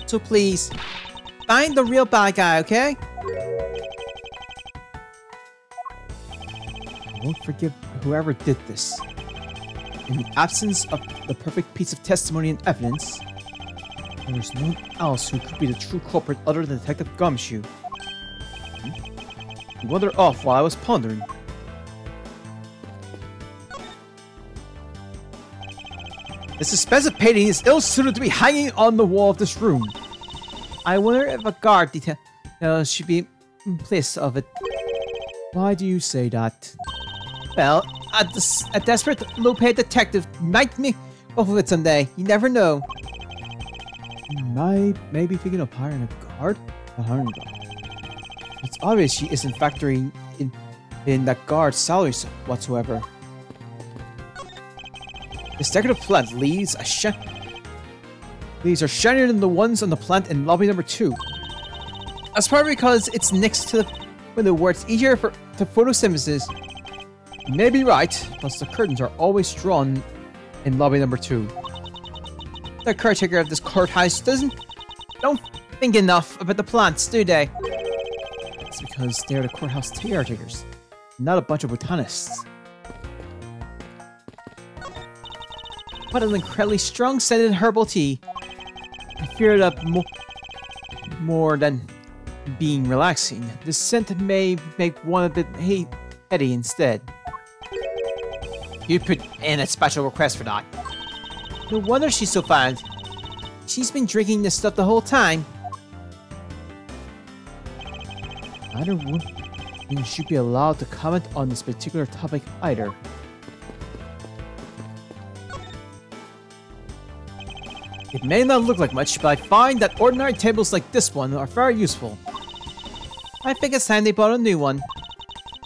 So please, find the real bad guy, okay? I won't forgive whoever did this. In the absence of the perfect piece of testimony and evidence, there is no one else who could be the true culprit other than Detective Gumshoe. He wandered off while I was pondering. The suspected painting is ill-suited to be hanging on the wall of this room. I wonder if a guard detail should be in place of it. Why do you say that? Well, a desperate, low-paid detective might make off of it someday. You never know. You might maybe thinking of hiring a guard? A hiring guard. It's obvious she isn't factoring in that guard's salary whatsoever. This decorative plant leaves are shinier than the ones on the plant in lobby number 2. That's probably because it's next to the window where it's easier to photosynthesis. You may be right, plus the curtains are always drawn in lobby number 2. The caretaker of this courthouse don't think enough about the plants, do they? It's because they're the courthouse caretakers, not a bunch of botanists. What an incredibly strong-scented herbal tea. I fear that more than being relaxing, the scent may make one a bit heady instead. You put in a special request for that. No wonder she's so fine. She's been drinking this stuff the whole time. Neither one you should be allowed to comment on this particular topic either. It may not look like much, but I find that ordinary tables like this one are very useful. I think it's time they bought a new one.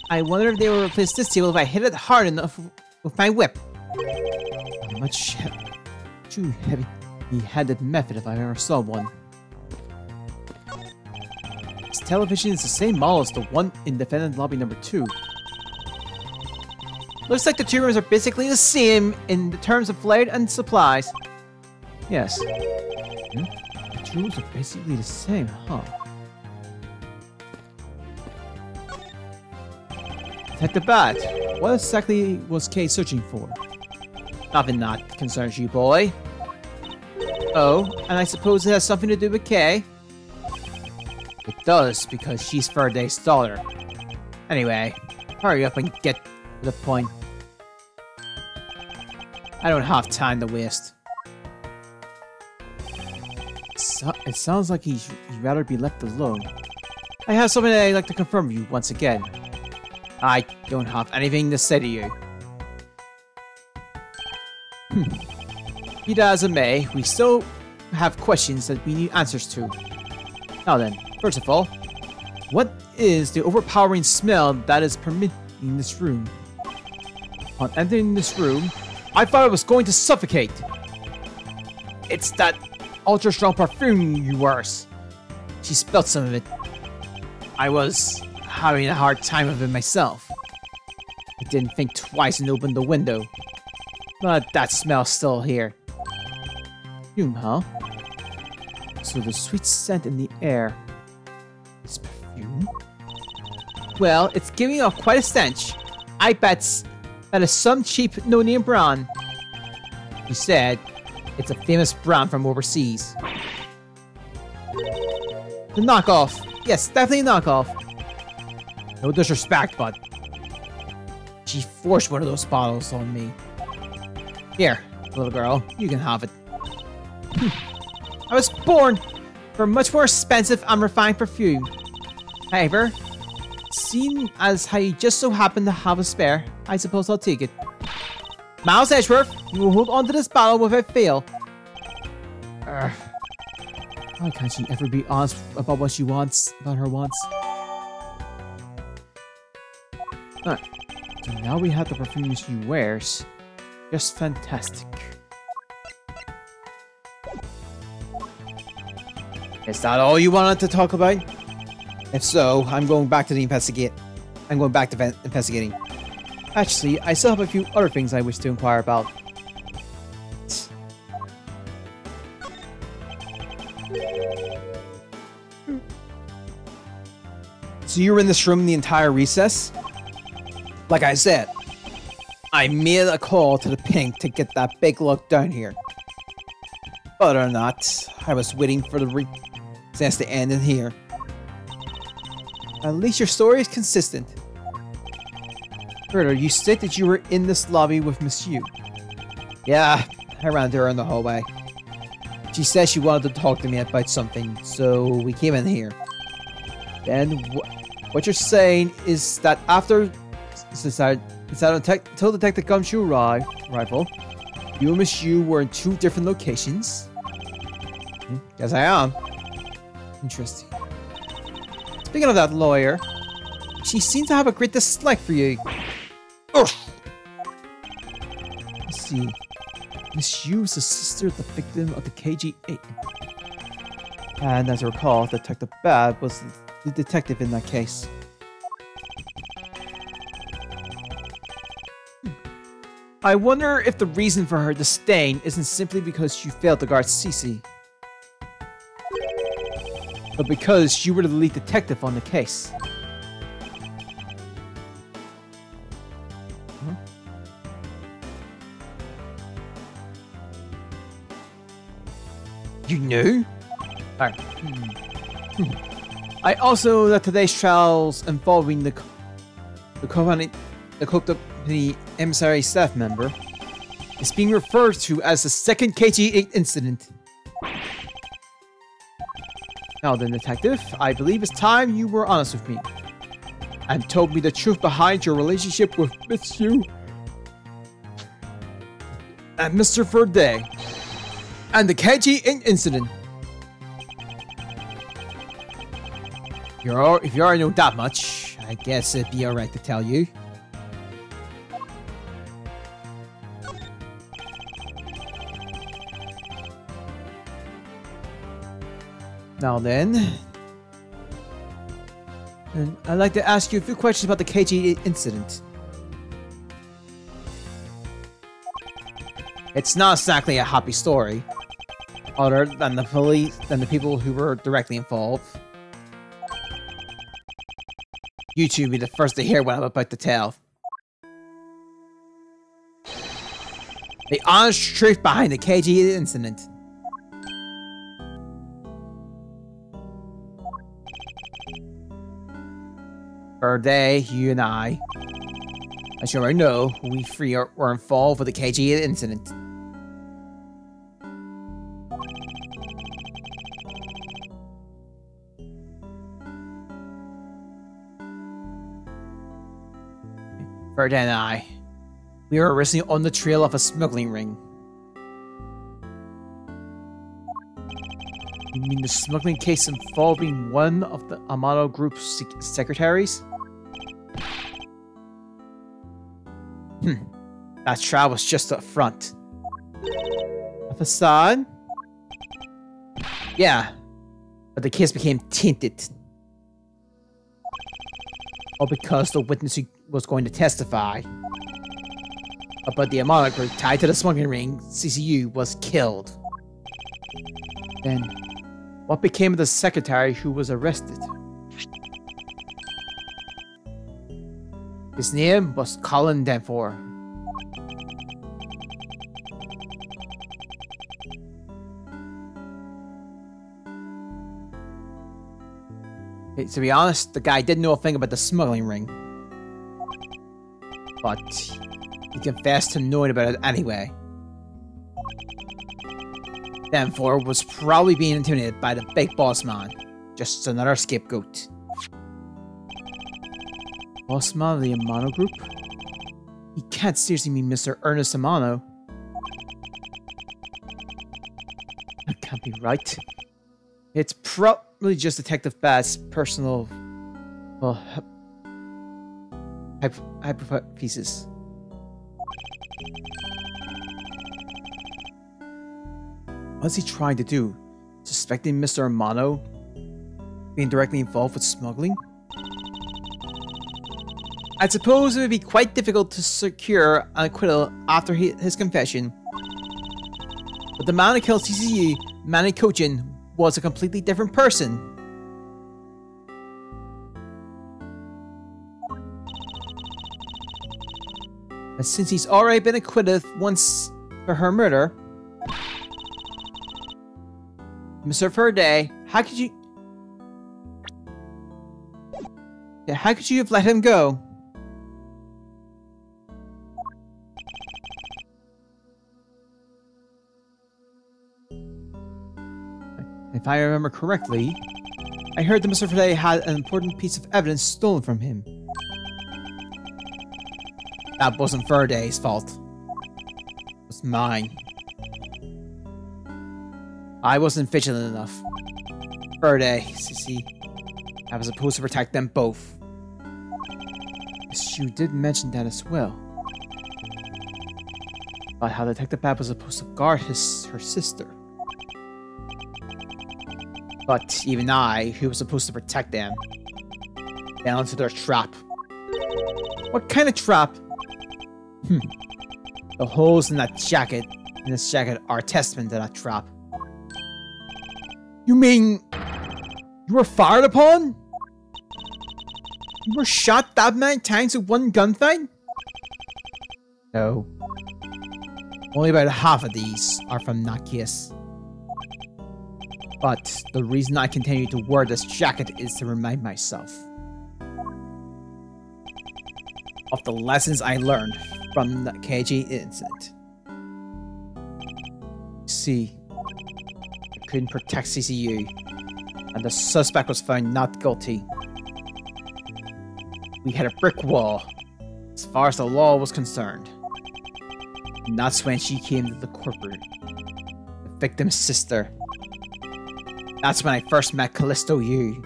I wonder if they will replace this table if I hit it hard enough with my whip. Too heavy. heavy-handed method if I ever saw one. This television is the same model as the one in defendant lobby number 2. Looks like the two rooms are basically the same in the terms of layout and supplies. Yes. The two rooms are basically the same, huh? Detective Bat, what exactly was Kay searching for? Nothing that concerns you, boy. Oh, and I suppose it has something to do with Kay? It does, because she's Faraday's daughter. Anyway, hurry up and get to the point. I don't have time to waste. It sounds like he'd rather be left alone. I have something that I'd like to confirm with you once again. I don't have anything to say to you. Be that as it may, we still have questions that we need answers to. Now then, first of all, what is the overpowering smell that is permeating this room? On entering this room, I thought I was going to suffocate. It's that ultra-strong perfume you wear. She spilled some of it. I was having a hard time of it myself. I didn't think twice and opened the window. But that smell's still here. Perfume, huh? So the sweet scent in the air is perfume? Well, it's giving off quite a stench. I bet that is some cheap no-name brand. He said it's a famous brand from overseas. The knockoff. Yes, definitely a knockoff. No disrespect, but she forced one of those bottles on me. Here, little girl, you can have it. I was born for much more expensive and refined perfume. However, seeing as how you just so happen to have a spare, I suppose I'll take it. Miles Edgeworth, you will hold on to this bottle without fail. Why can't she ever be honest about what she wants, about her wants? Alright, so now we have the perfume she wears. Just fantastic. Is that all you wanted to talk about? If so, I'm going back to investigating. Actually, I still have a few other things I wish to inquire about. So you were in this room the entire recess? Like I said, I made a call to the pink to get that big look down here. Whether or not, I was waiting for the recess to end in here. At least your story is consistent. Further, you said that you were in this lobby with Miss Yu. Yeah, I ran into her in the hallway. She said she wanted to talk to me about something, so we came in here. Then, what you're saying is that after until Detective Gumshoe arrival, you and Miss Yu were in 2 different locations? Yes, I am. Interesting. Speaking of that lawyer, she seems to have a great dislike for you. Ugh. Let's see. Miss Yu is the sister of the victim of the KG8. And as I recall, Detective Bad was the detective in that case. I wonder if the reason for her disdain isn't simply because she failed to guard Cece, but because you were the lead detective on the case. Huh? You knew? Alright. I also know that today's trials involving the company emissary staff member is being referred to as the second KG8 incident. Now then, detective, I believe it's time you were honest with me and told me the truth behind your relationship with Miss Yu and Mr. Ferde and the KG8 incident. If you already know that much, I guess it'd be alright to tell you. Now then, and I'd like to ask you a few questions about the KG incident. It's not exactly a happy story, other than the police, than the people who were directly involved. You two will be the first to hear what I'm about to tell. The honest truth behind the KG incident. For a day, you and I, as you already know, we three were involved with the KG incident. Ferda and I, we were originally on the trail of a smuggling ring. You mean the smuggling case involving one of the Amano Group's secretaries? That trial was just a front. A facade? Yeah, but the case became tainted. All because the witness who was going to testify about the Amano Group tied to the smuggling ring, CCU, was killed. Then, what became of the secretary who was arrested? His name was Colin Danforth. To be honest, the guy didn't know a thing about the smuggling ring. But he confessed to knowing about it anyway. Danforth was probably being intimidated by the big boss man. Just another scapegoat. Boss man of the Amano Group? He can't seriously mean Mr. Ernest Amano. That can't be right. It's probably just Detective Bad's personal, well, hypothesis. What's he trying to do? Suspecting Mr. Amano being directly involved with smuggling? I suppose it would be quite difficult to secure an acquittal after his confession. But the man who killed CCU, Manny Kochin, was a completely different person. And since he's already been acquitted once for her murder, Mr. Ferday, how could you... Yeah, how could you have let him go? If I remember correctly, I heard that Mr. Ferday had an important piece of evidence stolen from him. That wasn't Ferday's fault. It was mine. I wasn't vigilant enough. Ferday, Sissy, I was supposed to protect them both. Yes, you did mention that as well. About how Detective Bab was supposed to guard her sister. But even I, who was supposed to protect them, fell into their trap. What kind of trap? The holes in this jacket are a testament to that trap. You mean you were fired upon? You were shot that many times with one gunfight? No. Only about half of these are from that case. But the reason I continue to wear this jacket is to remind myself of the lessons I learned from the KG incident. See, I couldn't protect CCU, and the suspect was found not guilty. We had a brick wall, as far as the law was concerned. And that's when she came to the corporate, the victim's sister. That's when I first met Callisto Yu.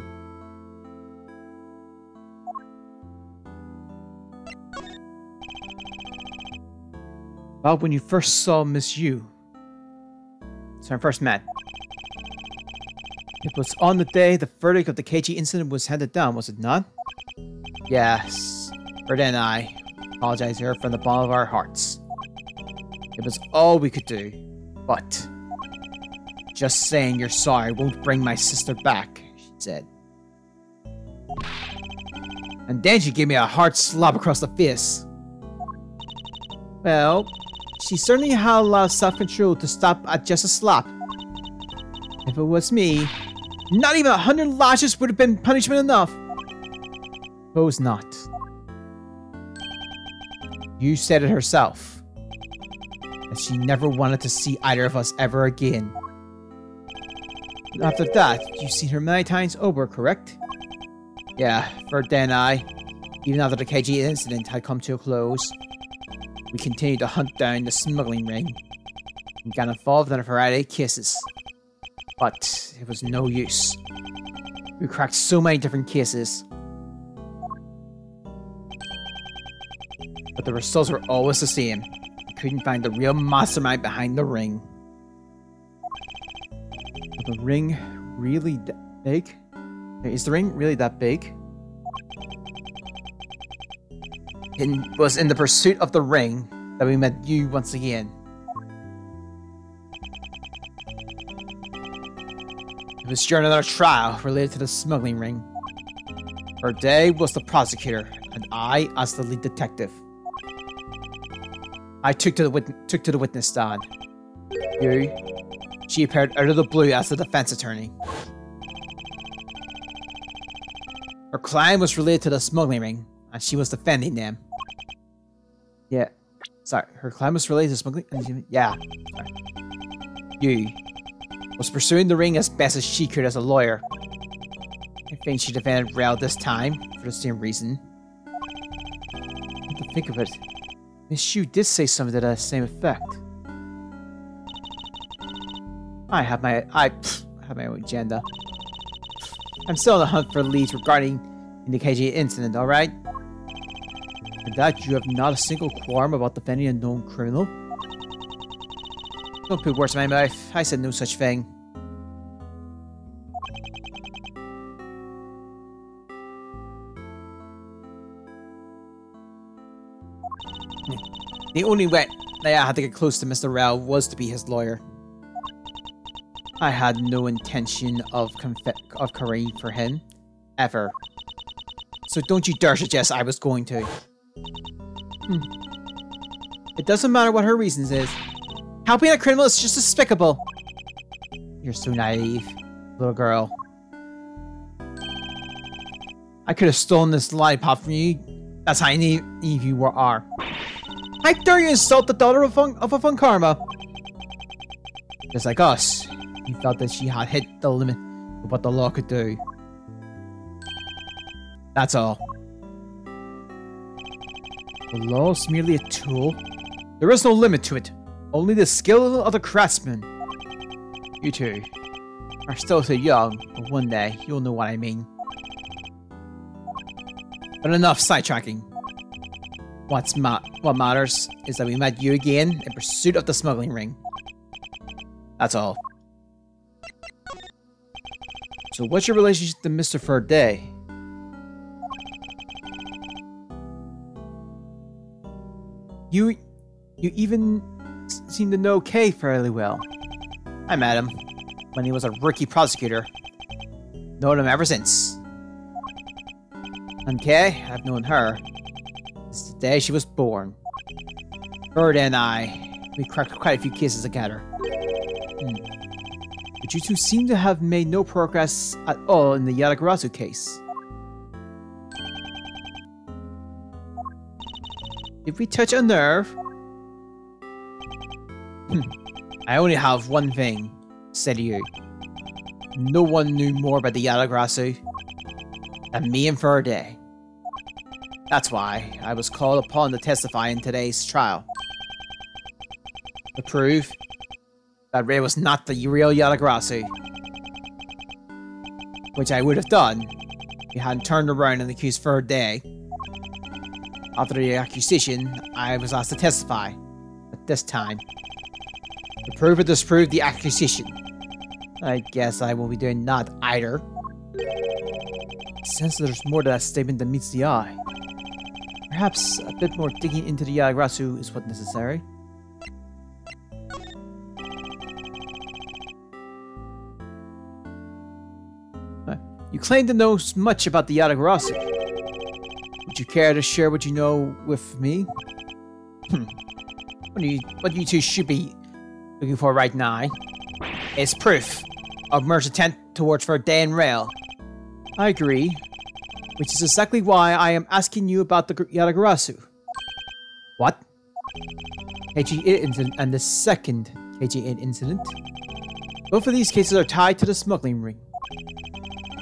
Well, when you first saw Miss Yu. So I first met. It was on the day the verdict of the KG incident was handed down, was it not? Yes. Verde and I apologize here from the bottom of our hearts. It was all we could do. But just saying you're sorry won't bring my sister back, she said. And then she gave me a hard slap across the face. Well, she certainly had a lot of self-control to stop at just a slap. If it was me, not even 100 lashes would have been punishment enough. Suppose not. You said it herself. That she never wanted to see either of us ever again. After that, you've seen her many times over, correct? Yeah, Verde and I, even after the KG incident had come to a close, we continued to hunt down the smuggling ring and got involved in a variety of cases. But it was no use. We cracked so many different cases. But the results were always the same. We couldn't find the real mastermind behind the ring. Was the ring really that big? Is the ring really that big? It was in the pursuit of the ring that we met you once again. It was during another trial related to the smuggling ring. Verde was the prosecutor, and I as the lead detective. I took to the witness stand. She appeared out of the blue as the defense attorney. Her client was related to the smuggling ring, and she was defending them. Yeah. Sorry, her client was related to smuggling? Yeah. Sorry. You was pursuing the ring as best as she could as a lawyer. I think she defended Rel this time, for the same reason. Come to think of it, Miss Yu did say something to that same effect. I have my own agenda. I'm still on the hunt for leads regarding the KG incident, alright? And that you have not a single qualm about defending a known criminal? Don't put words in my mouth. I said no such thing. The only way that I had to get close to Mr. Rao was to be his lawyer. I had no intention of caring for him, ever. So don't you dare suggest I was going to. It doesn't matter what her reasons is. Helping a criminal is just despicable. You're so naive, little girl. I could have stolen this lollipop from you. That's how naive you are. How dare you insult the daughter of a Fun Karma? Just like us, you felt that she had hit the limit of what the law could do. That's all. The law is merely a tool. There is no limit to it. Only the skill of the craftsman. You two are still so young, but one day you'll know what I mean. But enough sidetracking. What matters is that we met you again in pursuit of the smuggling ring. That's all. So what's your relationship to Mr. Verde? You even seem to know Kay fairly well. I met him when he was a rookie prosecutor. Known him ever since. And Kay, I've known her since the day she was born. Verde and I, we cracked quite a few cases together. But you two seem to have made no progress at all in the Yadagarasu case. Did we touch a nerve? I only have one thing, said you. No one knew more about the Yadagarasu than me and Verde. That's why I was called upon to testify in today's trial. To prove that Ray was not the real Yadagarasu. Which I would have done if you hadn't turned around and accused Verde. After the accusation, I was asked to testify, but this time, to prove or disprove the accusation. I guess I will be doing that either. Since there's more to that statement than meets the eye. Perhaps a bit more digging into the Yaragrasu is what's necessary. You claim to know much about the Yaragrasu. Would you care to share what you know with me? What you two should be looking for right now is proof of Mer's attempt towards Verdane Rail. I agree. Which is exactly why I am asking you about the Yaragrasu. What? KG8 incident and the second KG8 incident. Both of these cases are tied to the smuggling ring.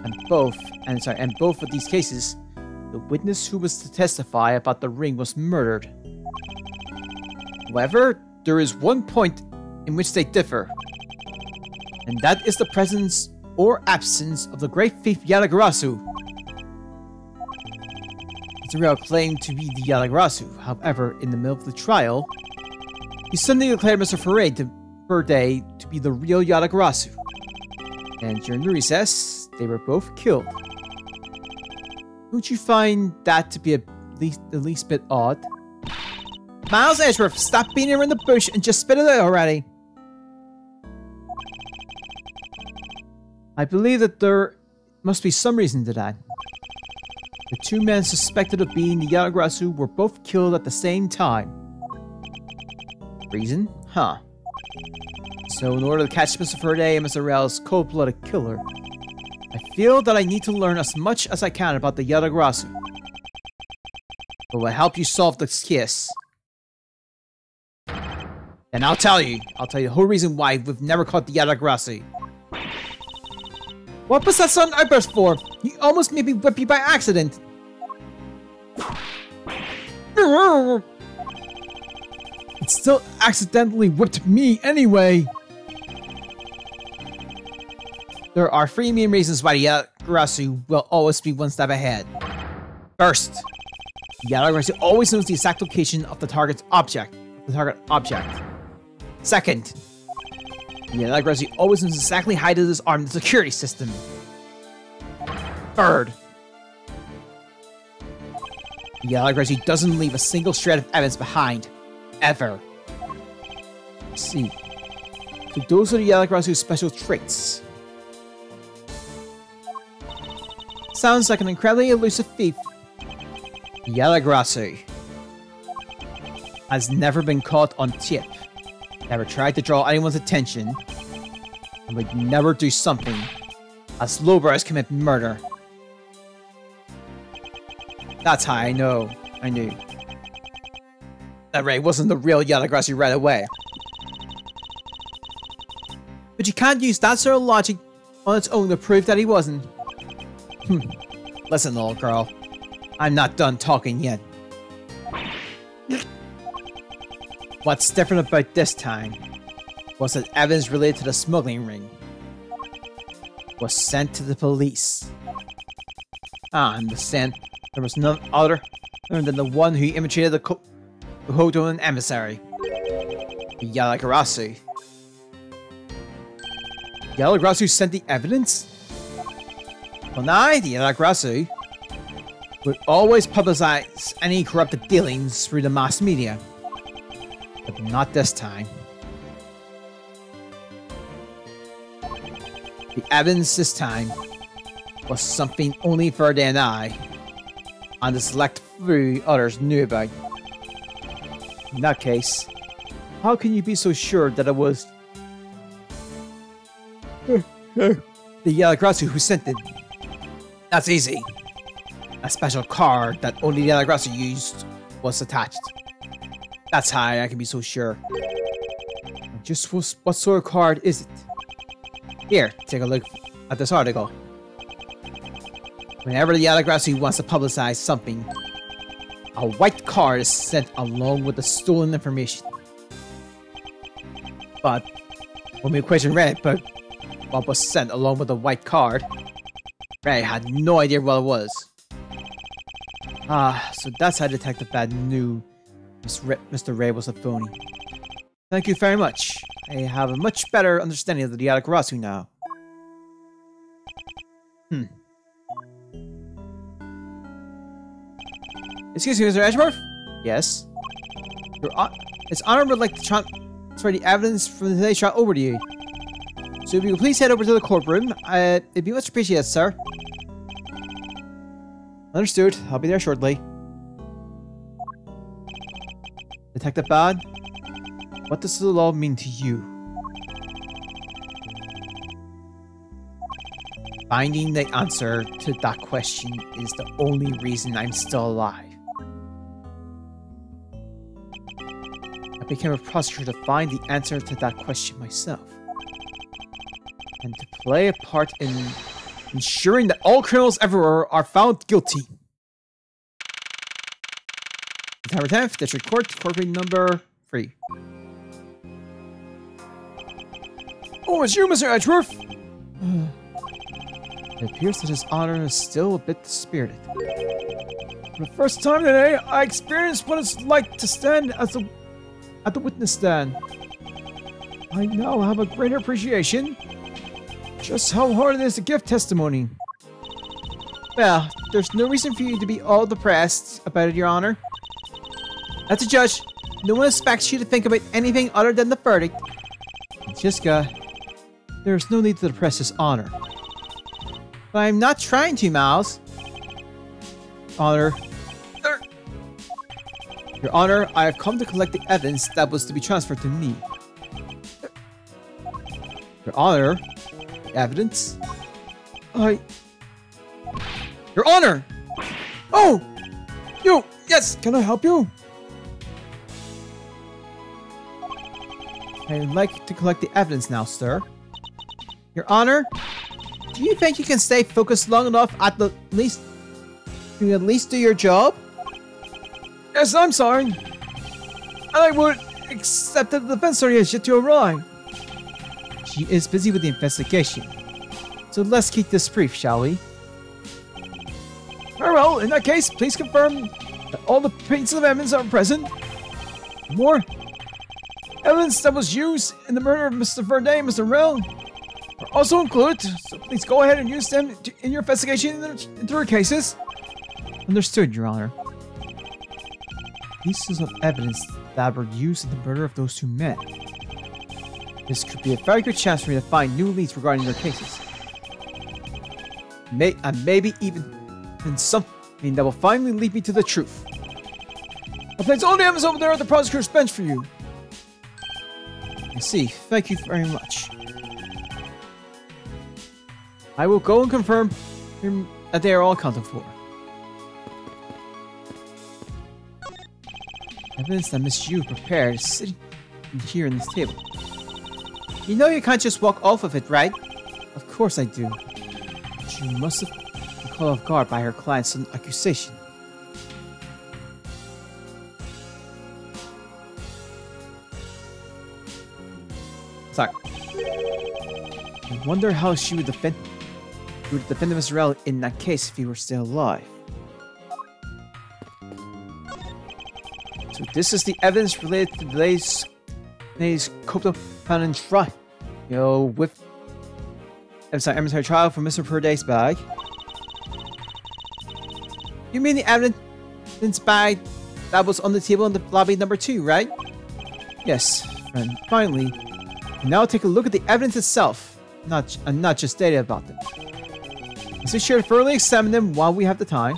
And both of these cases, the witness who was to testify about the ring was murdered. However, there is one point in which they differ. And that is the presence or absence of the great thief Yaragrasu. Israel claimed to be the Yaragrasu. However, in the middle of the trial, he suddenly declared Mr. Ferde to be the real Yaragrasu. And during the recess, they were both killed. Don't you find that to be the least bit odd? Miles Edgeworth, stop beating around the bush and just spit it out already. I believe that there must be some reason to that. The two men suspected of being the Yaragrasu were both killed at the same time. Reason? Huh. So in order to catch Mr. Ferde and Mr. Rail's cold-blooded killer, I feel that I need to learn as much as I can about the Yaragrasu. It will help you solve this case. And I'll tell you the whole reason why we've never caught the Yaragrasu. What was that sudden outburst for? You almost made me whip you by accident. It still accidentally whipped me anyway. There are three main reasons why the Yaragrasu will always be one step ahead. First, the Yaragrasu always knows the exact location of the target object. Second, the Yaragrasu always knows exactly how to disarm the security system. Third, the Yaragrasu doesn't leave a single shred of evidence behind. Ever. See. So those are the Yaragrasu's special traits. Sounds like an incredibly elusive thief. The Yaragrasu has never been caught on tip, never tried to draw anyone's attention, and would never do something as lowbrow as commit murder. That's how I knew that Ray wasn't the real Yaragrasu right away. But you can't use that sort of logic on its own to prove that he wasn't. Listen, little girl. I'm not done talking yet. What's different about this time was that evidence related to the smuggling ring was sent to the police. And the scent, there was none other than the one who imitated the Hodo emissary, the Yaragrasu. Yaragrasu sent the evidence? Well, now, the Yaragrasu would always publicize any corrupted dealings through the mass media. But not this time. The evidence this time was something only Ferde and I, and the select few others knew about. In that case, how can you be so sure that it was the Yaragrasu who sent it? That's easy. A special card that only the Yaragrasu used was attached. That's how I can be so sure. Just what sort of card is it? Here, take a look at this article. Whenever the Yaragrasu wants to publicize something, a white card is sent along with the stolen information. But when we question Ray about what was sent along with the white card, Ray had no idea what it was. So that's how Detective Bad knew Mr. Ray was a phony. Thank you very much. I have a much better understanding of the Yaragrasu now. Excuse me, Mr. Edgeworth? Yes. It's Honor would like to transfer the evidence from today's trial over to you. So if you could please head over to the courtroom, it'd be much appreciated, sir. Understood. I'll be there shortly. Detective Bad, what does the law mean to you? Finding the answer to that question is the only reason I'm still alive. I became a prosecutor to find the answer to that question myself. And to play a part in ensuring that all criminals everywhere are found guilty. September 10th, District Court, Court number 3. Oh, it's you, Mr. Edgeworth! It appears that his honor is still a bit dispirited. For the first time today, I experienced what it's like to stand at the witness stand. I now have a greater appreciation just how hard it is to give testimony. Well, there's no reason for you to be all depressed about it, Your Honor. As a judge, no one expects you to think about anything other than the verdict. Jessica, there's no need to depress his honor. But I'm not trying to, Miles. Honor. Your Honor, I have come to collect the evidence that was to be transferred to me. Your Honor, evidence? Your Honor! Oh! You! Yes! Can I help you? I'd like to collect the evidence now, sir. Your Honor, do you think you can stay focused long enough to at least do your job? Yes, I'm sorry. And I would accept that the defense attorney has yet to arrive. She is busy with the investigation. So let's keep this brief, shall we? Very well, in that case, please confirm that all the pieces of evidence are present. More evidence that was used in the murder of Mr. Verde and Mr. Rell are also included, so please go ahead and use them in your investigation into your cases. Understood, Your Honor. Pieces of evidence that were used in the murder of those two men. This could be a very good chance for me to find new leads regarding their cases. And maybe even something that will finally lead me to the truth. I'll place all the evidence over there at the prosecutor's bench for you. I see. Thank you very much. I will go and confirm that they are all accounted for. Evidence that Miss Yu prepared is sitting here in this table. You know you can't just walk off of it, right? Of course I do. She must have been caught off guard by her client's accusation. Sorry. I wonder how she would defend Mr. Rell in that case if he were still alive. So this is the evidence related to today's Copto found in trial. You know, with emissary trial for Mr. Verday's bag. You mean the evidence bag that was on the table in the lobby number 2, right? Yes, and finally, now take a look at the evidence itself, not just data about them. Let's be sure to thoroughly examine them while we have the time.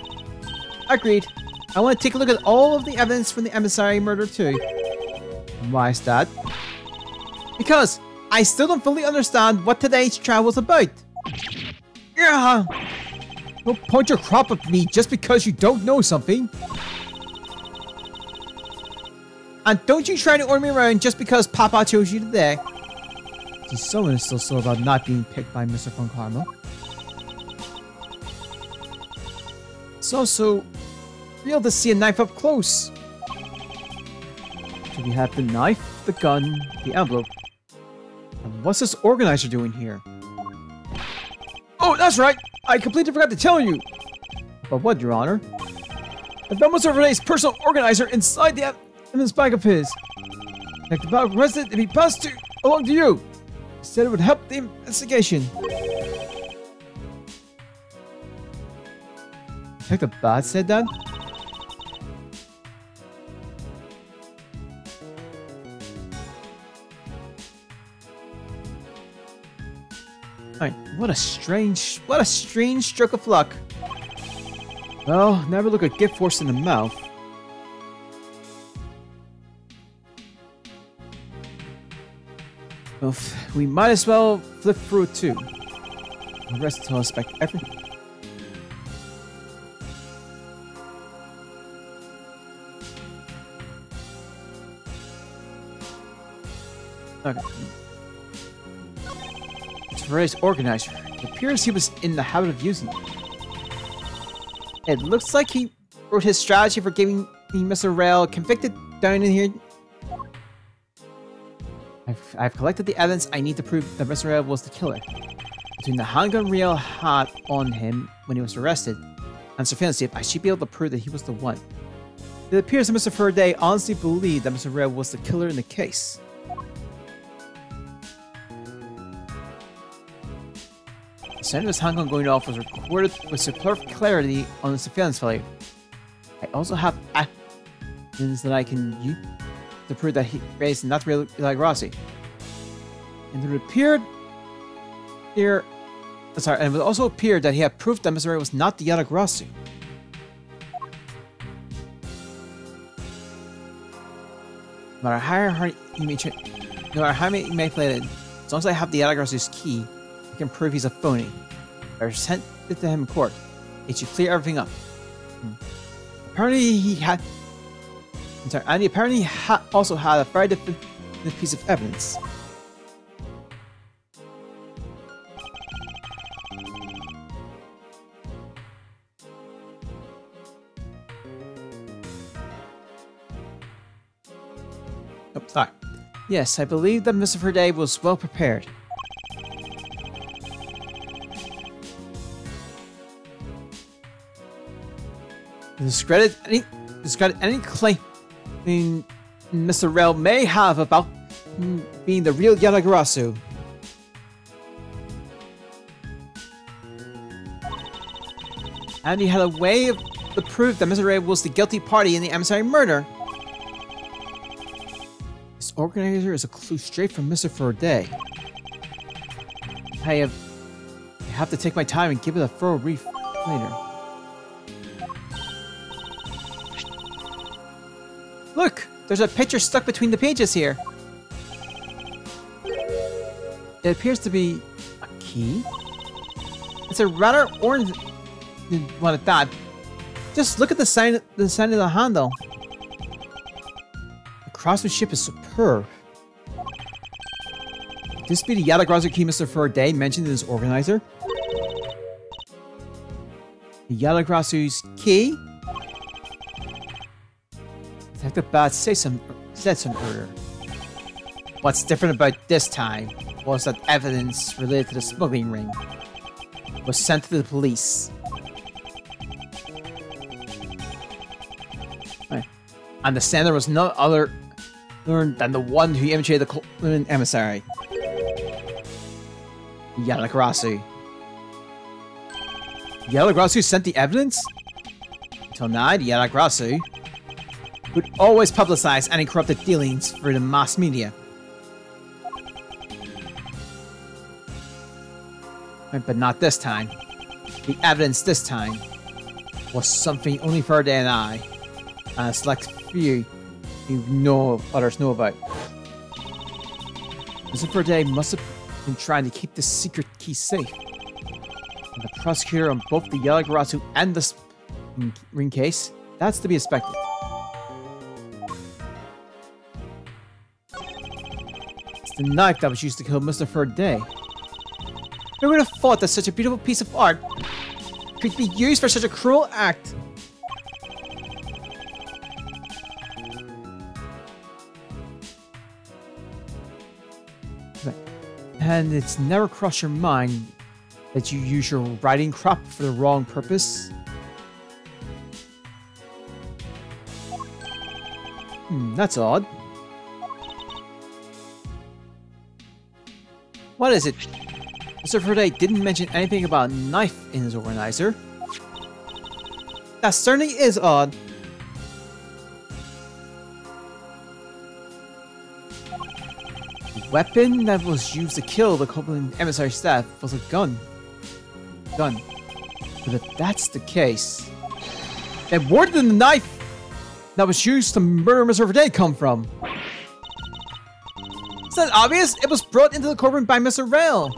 Agreed. I want to take a look at all of the evidence from the emissary murder too. And why is that? Because I still don't fully understand what today's trial was about. Yeah. Don't point your crop at me just because you don't know something. And don't you try to order me around just because Papa chose you today. See, someone is still sore about not being picked by Mr. Von Karma. It's also real to see a knife up close. So we have the knife, the gun, the envelope. And what's this organizer doing here? Oh, that's right! I completely forgot to tell you! But what, Your Honor? I found Mr. Renee's personal organizer inside the evidence bag of his. Like the bag requested to be passed along to you. He said it would help the investigation. Detective Bad said that? Alright, what a strange stroke of luck. Well, never look a gift horse in the mouth. Well, we might as well flip through it too. The rest will inspect everything. Okay. It's Ray's organizer. It appears he was in the habit of using it. It looks like he wrote his strategy for giving Mr. Rail convicted down in here. I've collected the evidence I need to prove that Mr. Rail was the killer. Between the handgun Rail had on him when he was arrested and surveillance tape, I should be able to prove that he was the one. It appears that Mr. Faraday honestly believed that Mr. Rail was the killer in the case. The sound of his handgun going off was recorded with superb clarity on the surveillance footage. I also have evidence that I can use to prove that he raised not real like Rossi. And it appeared here. Sorry, and it also appeared that he had proof that Mr. Ray was not the Yada Grossi. No matter how hard he may play it, as long as I have the Yada Grossi's key, I can prove he's a phony. I sent it to him in court. It should clear everything up. Apparently he had... I'm sorry, and he apparently also had a very definitive piece of evidence. Oh, sorry. Yes, I believe that Mr. Faraday was well prepared. Discredit any claim Mr. Rail may have about being the real Yanagarasu. And he had a way to prove that Mr. Ray was the guilty party in the emissary murder. This organizer is a clue straight from Mr. Faraday. I have to take my time and give it a thorough brief later. Look! There's a picture stuck between the pages here. It appears to be a key. It's a rather orange one at that. Just look at the sign of the handle. The craftsmanship is superb. Could this be the Yadagrazu key Mr. Faraday mentioned in his organizer? The Yadagrazu's key? Detective Bat said some earlier. What's different about this time was that evidence related to the smuggling ring was sent to the police. Right. And the sender was none other than the one who imitated the Clunan emissary. Yadagrasu. Yadagrasu sent the evidence? Until now, the Yadagrasu would always publicize any corrupted dealings for the mass media. But not this time. The evidence this time was something only Faraday and I, and a select few others know about. Mr. Faraday must have been trying to keep this secret key safe. And the prosecutor on both the Yadagrasu and the ring case, that's to be expected. The knife that was used to kill Mr. Faraday. Who would have thought that such a beautiful piece of art could be used for such a cruel act? And it's never crossed your mind that you use your writing crop for the wrong purpose? That's odd. What is it? Mr. Faraday didn't mention anything about a knife in his organizer. That certainly is odd. The weapon that was used to kill the Copeland emissary staff was a gun. But if that's the case, then where did the knife that was used to murder Mr. Verde come from? It's not obvious. It was brought into the courtroom by Mr. Rail.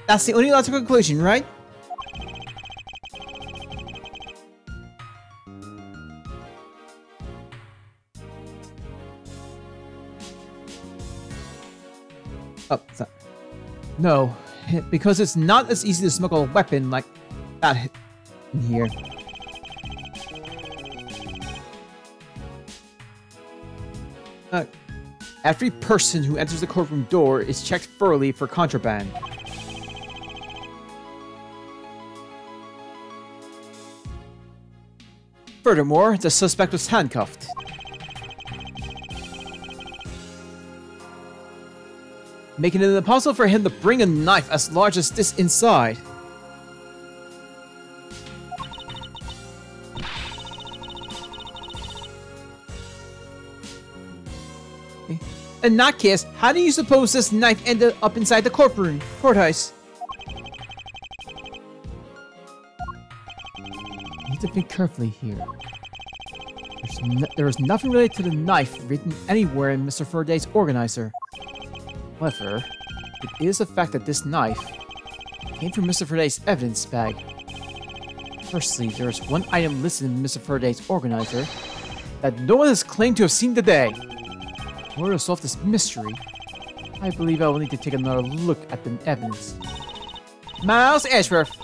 That's the only logical conclusion, right? Oh, no, because it's not as easy to smuggle a weapon like that in here. Every person who enters the courtroom door is checked thoroughly for contraband. Furthermore, the suspect was handcuffed. Making it impossible for him to bring a knife as large as this inside. In that case, how do you suppose this knife ended up inside the courthouse? You need to think carefully here. There is nothing related to the knife written anywhere in Mr. Faraday's organizer. However, it is a fact that this knife came from Mr. Faraday's evidence bag. Firstly, there is one item listed in Mr. Faraday's organizer that no one has claimed to have seen today. In order to solve this mystery, I believe I will need to take another look at the evidence. Miles Edgeworth,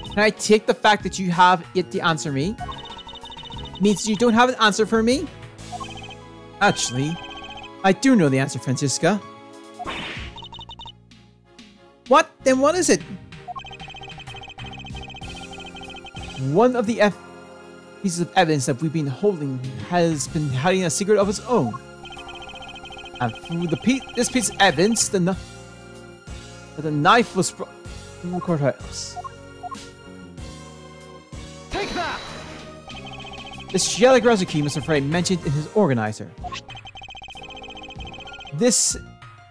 can I take the fact that you have yet to answer me? Means you don't have an answer for me? Actually, I do know the answer, Francisca. What? Then what is it? One of the pieces of evidence that we've been holding has been hiding a secret of its own. And through this piece of evidence, the knife was brought from the courthouse. Take that! This yellow key Mr. Frey mentioned in his organizer. This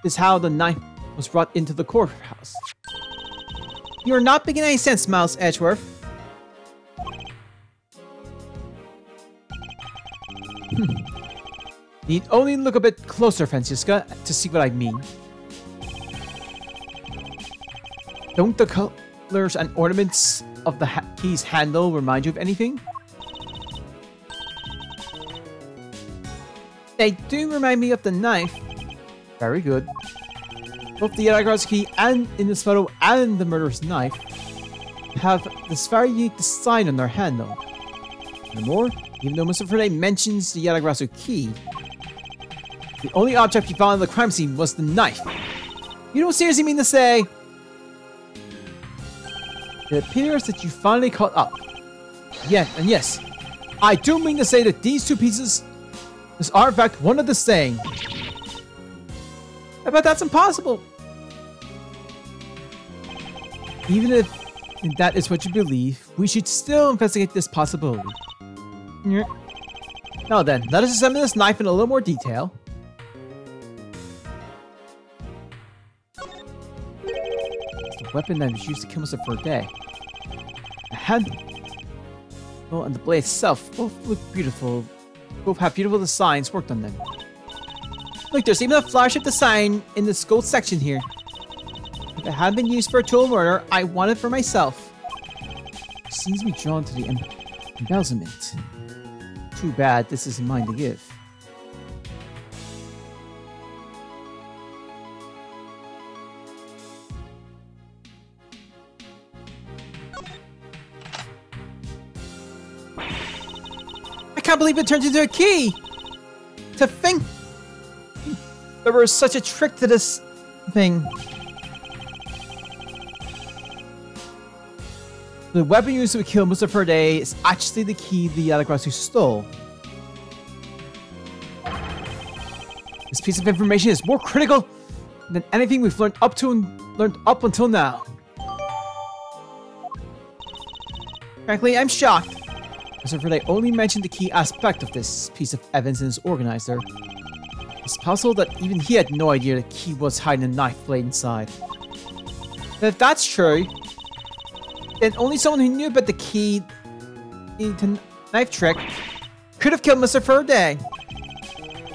is how the knife was brought into the courthouse. You're not making any sense, Miles Edgeworth. Need only look a bit closer, Francisca, to see what I mean. Don't the colors and ornaments of the key's handle remind you of anything? They do remind me of the knife. Very good. Both the yellow key and in this photo and the murderous knife have this very unique design on their handle. Furthermore, even though Mr. Fernay mentions the yellow key, the only object he found in the crime scene was the knife. You don't seriously mean to say... It appears that you finally caught up. Yeah, and yes, I do mean to say that these two pieces are in fact one and the same. But that's impossible. Even if that is what you believe, we should still investigate this possibility. Now then, let us examine this knife in a little more detail. It's the weapon that was used to kill Mr. Ferde. The handle and the blade itself both look beautiful. Both have beautiful designs worked on them. Look, there's even a flower-shaped design in the gold section here. If it hadn't been used for a tool murder, I want it for myself. Seems to be drawn to the embezzlement. Too bad this isn't mine to give. I can't believe it turned into a key! To think there was such a trick to this thing. The weapon used to kill Mr. Ferde is actually the key the Alagrasu stole. This piece of information is more critical than anything we've learned up until now. Frankly, I'm shocked. Mr. Faraday only mentioned the key aspect of this piece of evidence in his organizer. It's possible that even he had no idea the key was hiding a knife blade inside. But if that's true, then only someone who knew about the key to knife trick could have killed Mr. Faraday.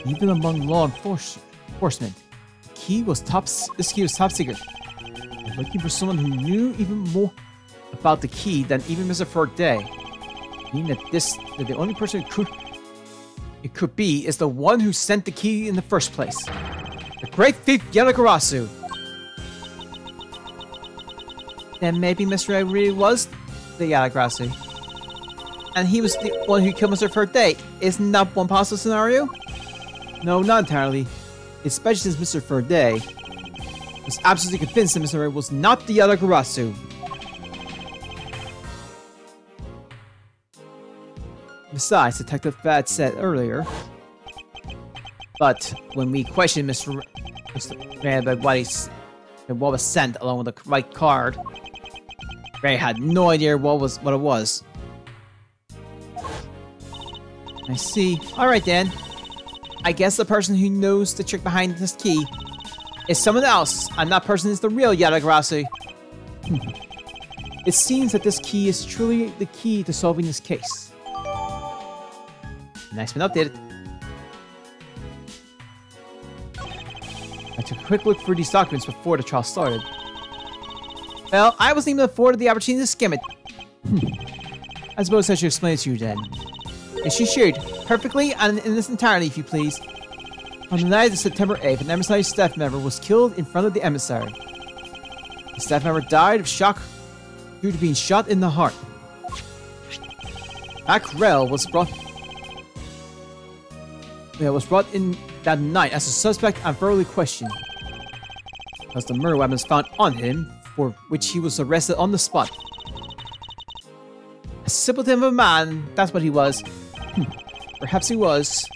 Even among law enforcement, this key was top secret. They're looking for someone who knew even more about the key than even Mr. Faraday. Meaning that the only person it could be is the one who sent the key in the first place. The great thief Yelagarasu. Then maybe Mr. Ray really was the Yelagarasu. And he was the one who killed Mr. Faraday. Isn't that one possible scenario? No, not entirely. Especially since Mr. Faraday was absolutely convinced that Mr. Ray was not the Yelagarasu. Besides, Detective Fad said earlier. But when we questioned Mr. Ray about what was sent along with the right card, Ray had no idea what it was. I see. Alright then. I guess the person who knows the trick behind this key is someone else, and that person is the real Yelagarasu. It seems that this key is truly the key to solving this case. Nice been updated. I took a quick look through these documents before the trial started. Well, I wasn't even afforded the opportunity to skim it. I suppose I should explain it to you then. Yes, you should. Perfectly and in its entirety, if you please. On the night of September 8th, an emissary staff member was killed in front of the emissary. The staff member died of shock due to being shot in the heart. Macrel was brought in that night as a suspect and thoroughly questioned. As the murder weapon was found on him, for which he was arrested on the spot. A simpleton of a man, that's what he was. Perhaps he was,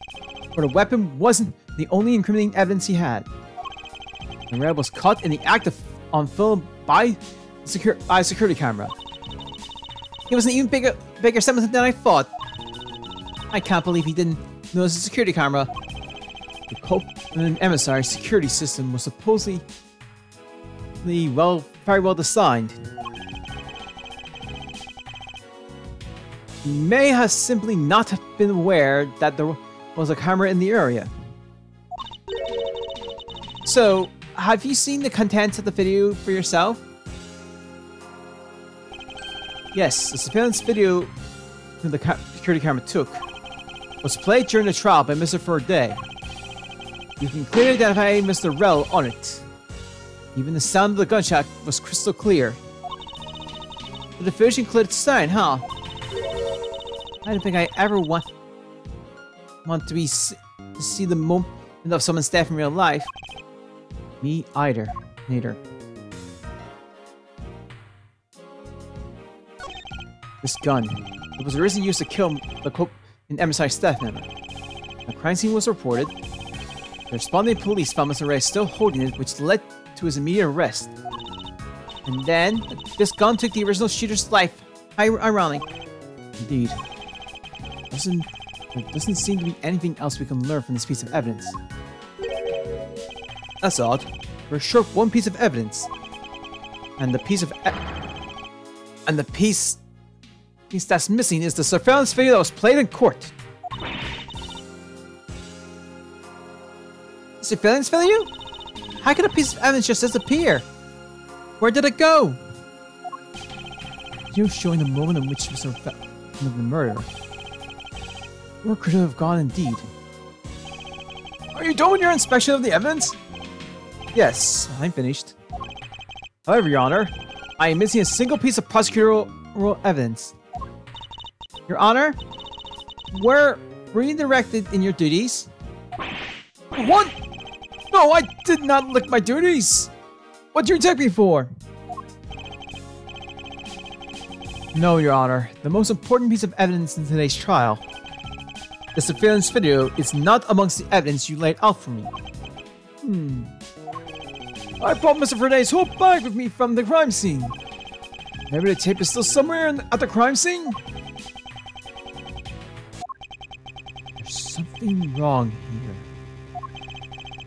but the weapon wasn't the only incriminating evidence he had. Macrel was caught in the act on film by a security camera. He was an even bigger simpleton than I thought. I can't believe he didn't notice the security camera. The Copeland emissary security system was supposedly very well designed. He may have simply not been aware that there was a camera in the area. So, have you seen the contents of the video for yourself? Yes, the surveillance video the security camera took was played during the trial by Mr. Faraday. You can clearly identify Mr. Rel on it. Even the sound of the gunshot was crystal clear. The diffusion included sound, huh? I don't think I ever want to see the moment of someone's death in real life. Me either. Neither. This gun. It was originally used to kill an emissary staff member. The crime scene was reported. The responding police found Mr. Ray still holding it, which led to his immediate arrest. And then, this gun took the original shooter's life. Ironic. Indeed. There doesn't seem to be anything else we can learn from this piece of evidence. That's odd. We're short one piece of evidence. And the piece that's missing is the surveillance video that was played in court. Surveillance video? How could a piece of evidence just disappear? Where did it go? Video showing the moment in which Mr. the murder. Where could it have gone indeed? Are you done with your inspection of the evidence? Yes, I'm finished. However, Your Honor, I am missing a single piece of prosecutorial evidence. Your Honor, were you directed in your duties? What? No, I did not neglect my duties! What do you take me for? No, Your Honor. The most important piece of evidence in today's trial, the surveillance video, is not amongst the evidence you laid out for me. I brought Mr. Faraday's whole bag with me from the crime scene. Maybe the tape is still somewhere at the crime scene? something wrong here.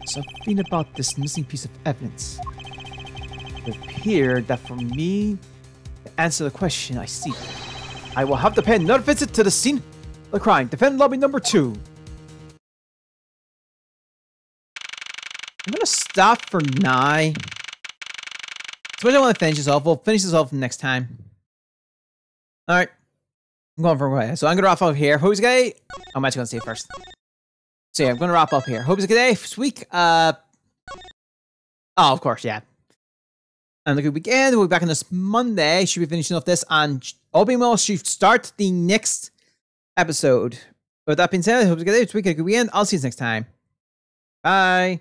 Something about this missing piece of evidence. It appeared that for me to answer the question I seek, I will have to pay another visit to the scene of the crime. Defend lobby number 2. I'm gonna stop for now. So I don't want to finish this off. We'll finish this off next time. Alright. I'm going for a while. So I'm gonna wrap up here. Who's gay? I'm actually gonna say it first. So yeah, I'm gonna wrap up here. Hope it's a good day this week. Oh, of course, yeah. And a good weekend. We'll be back on this Monday. Should be finishing off this, and all being well, should start the next episode. With that being said, I hope it's a good day this week. A good weekend. I'll see you next time. Bye.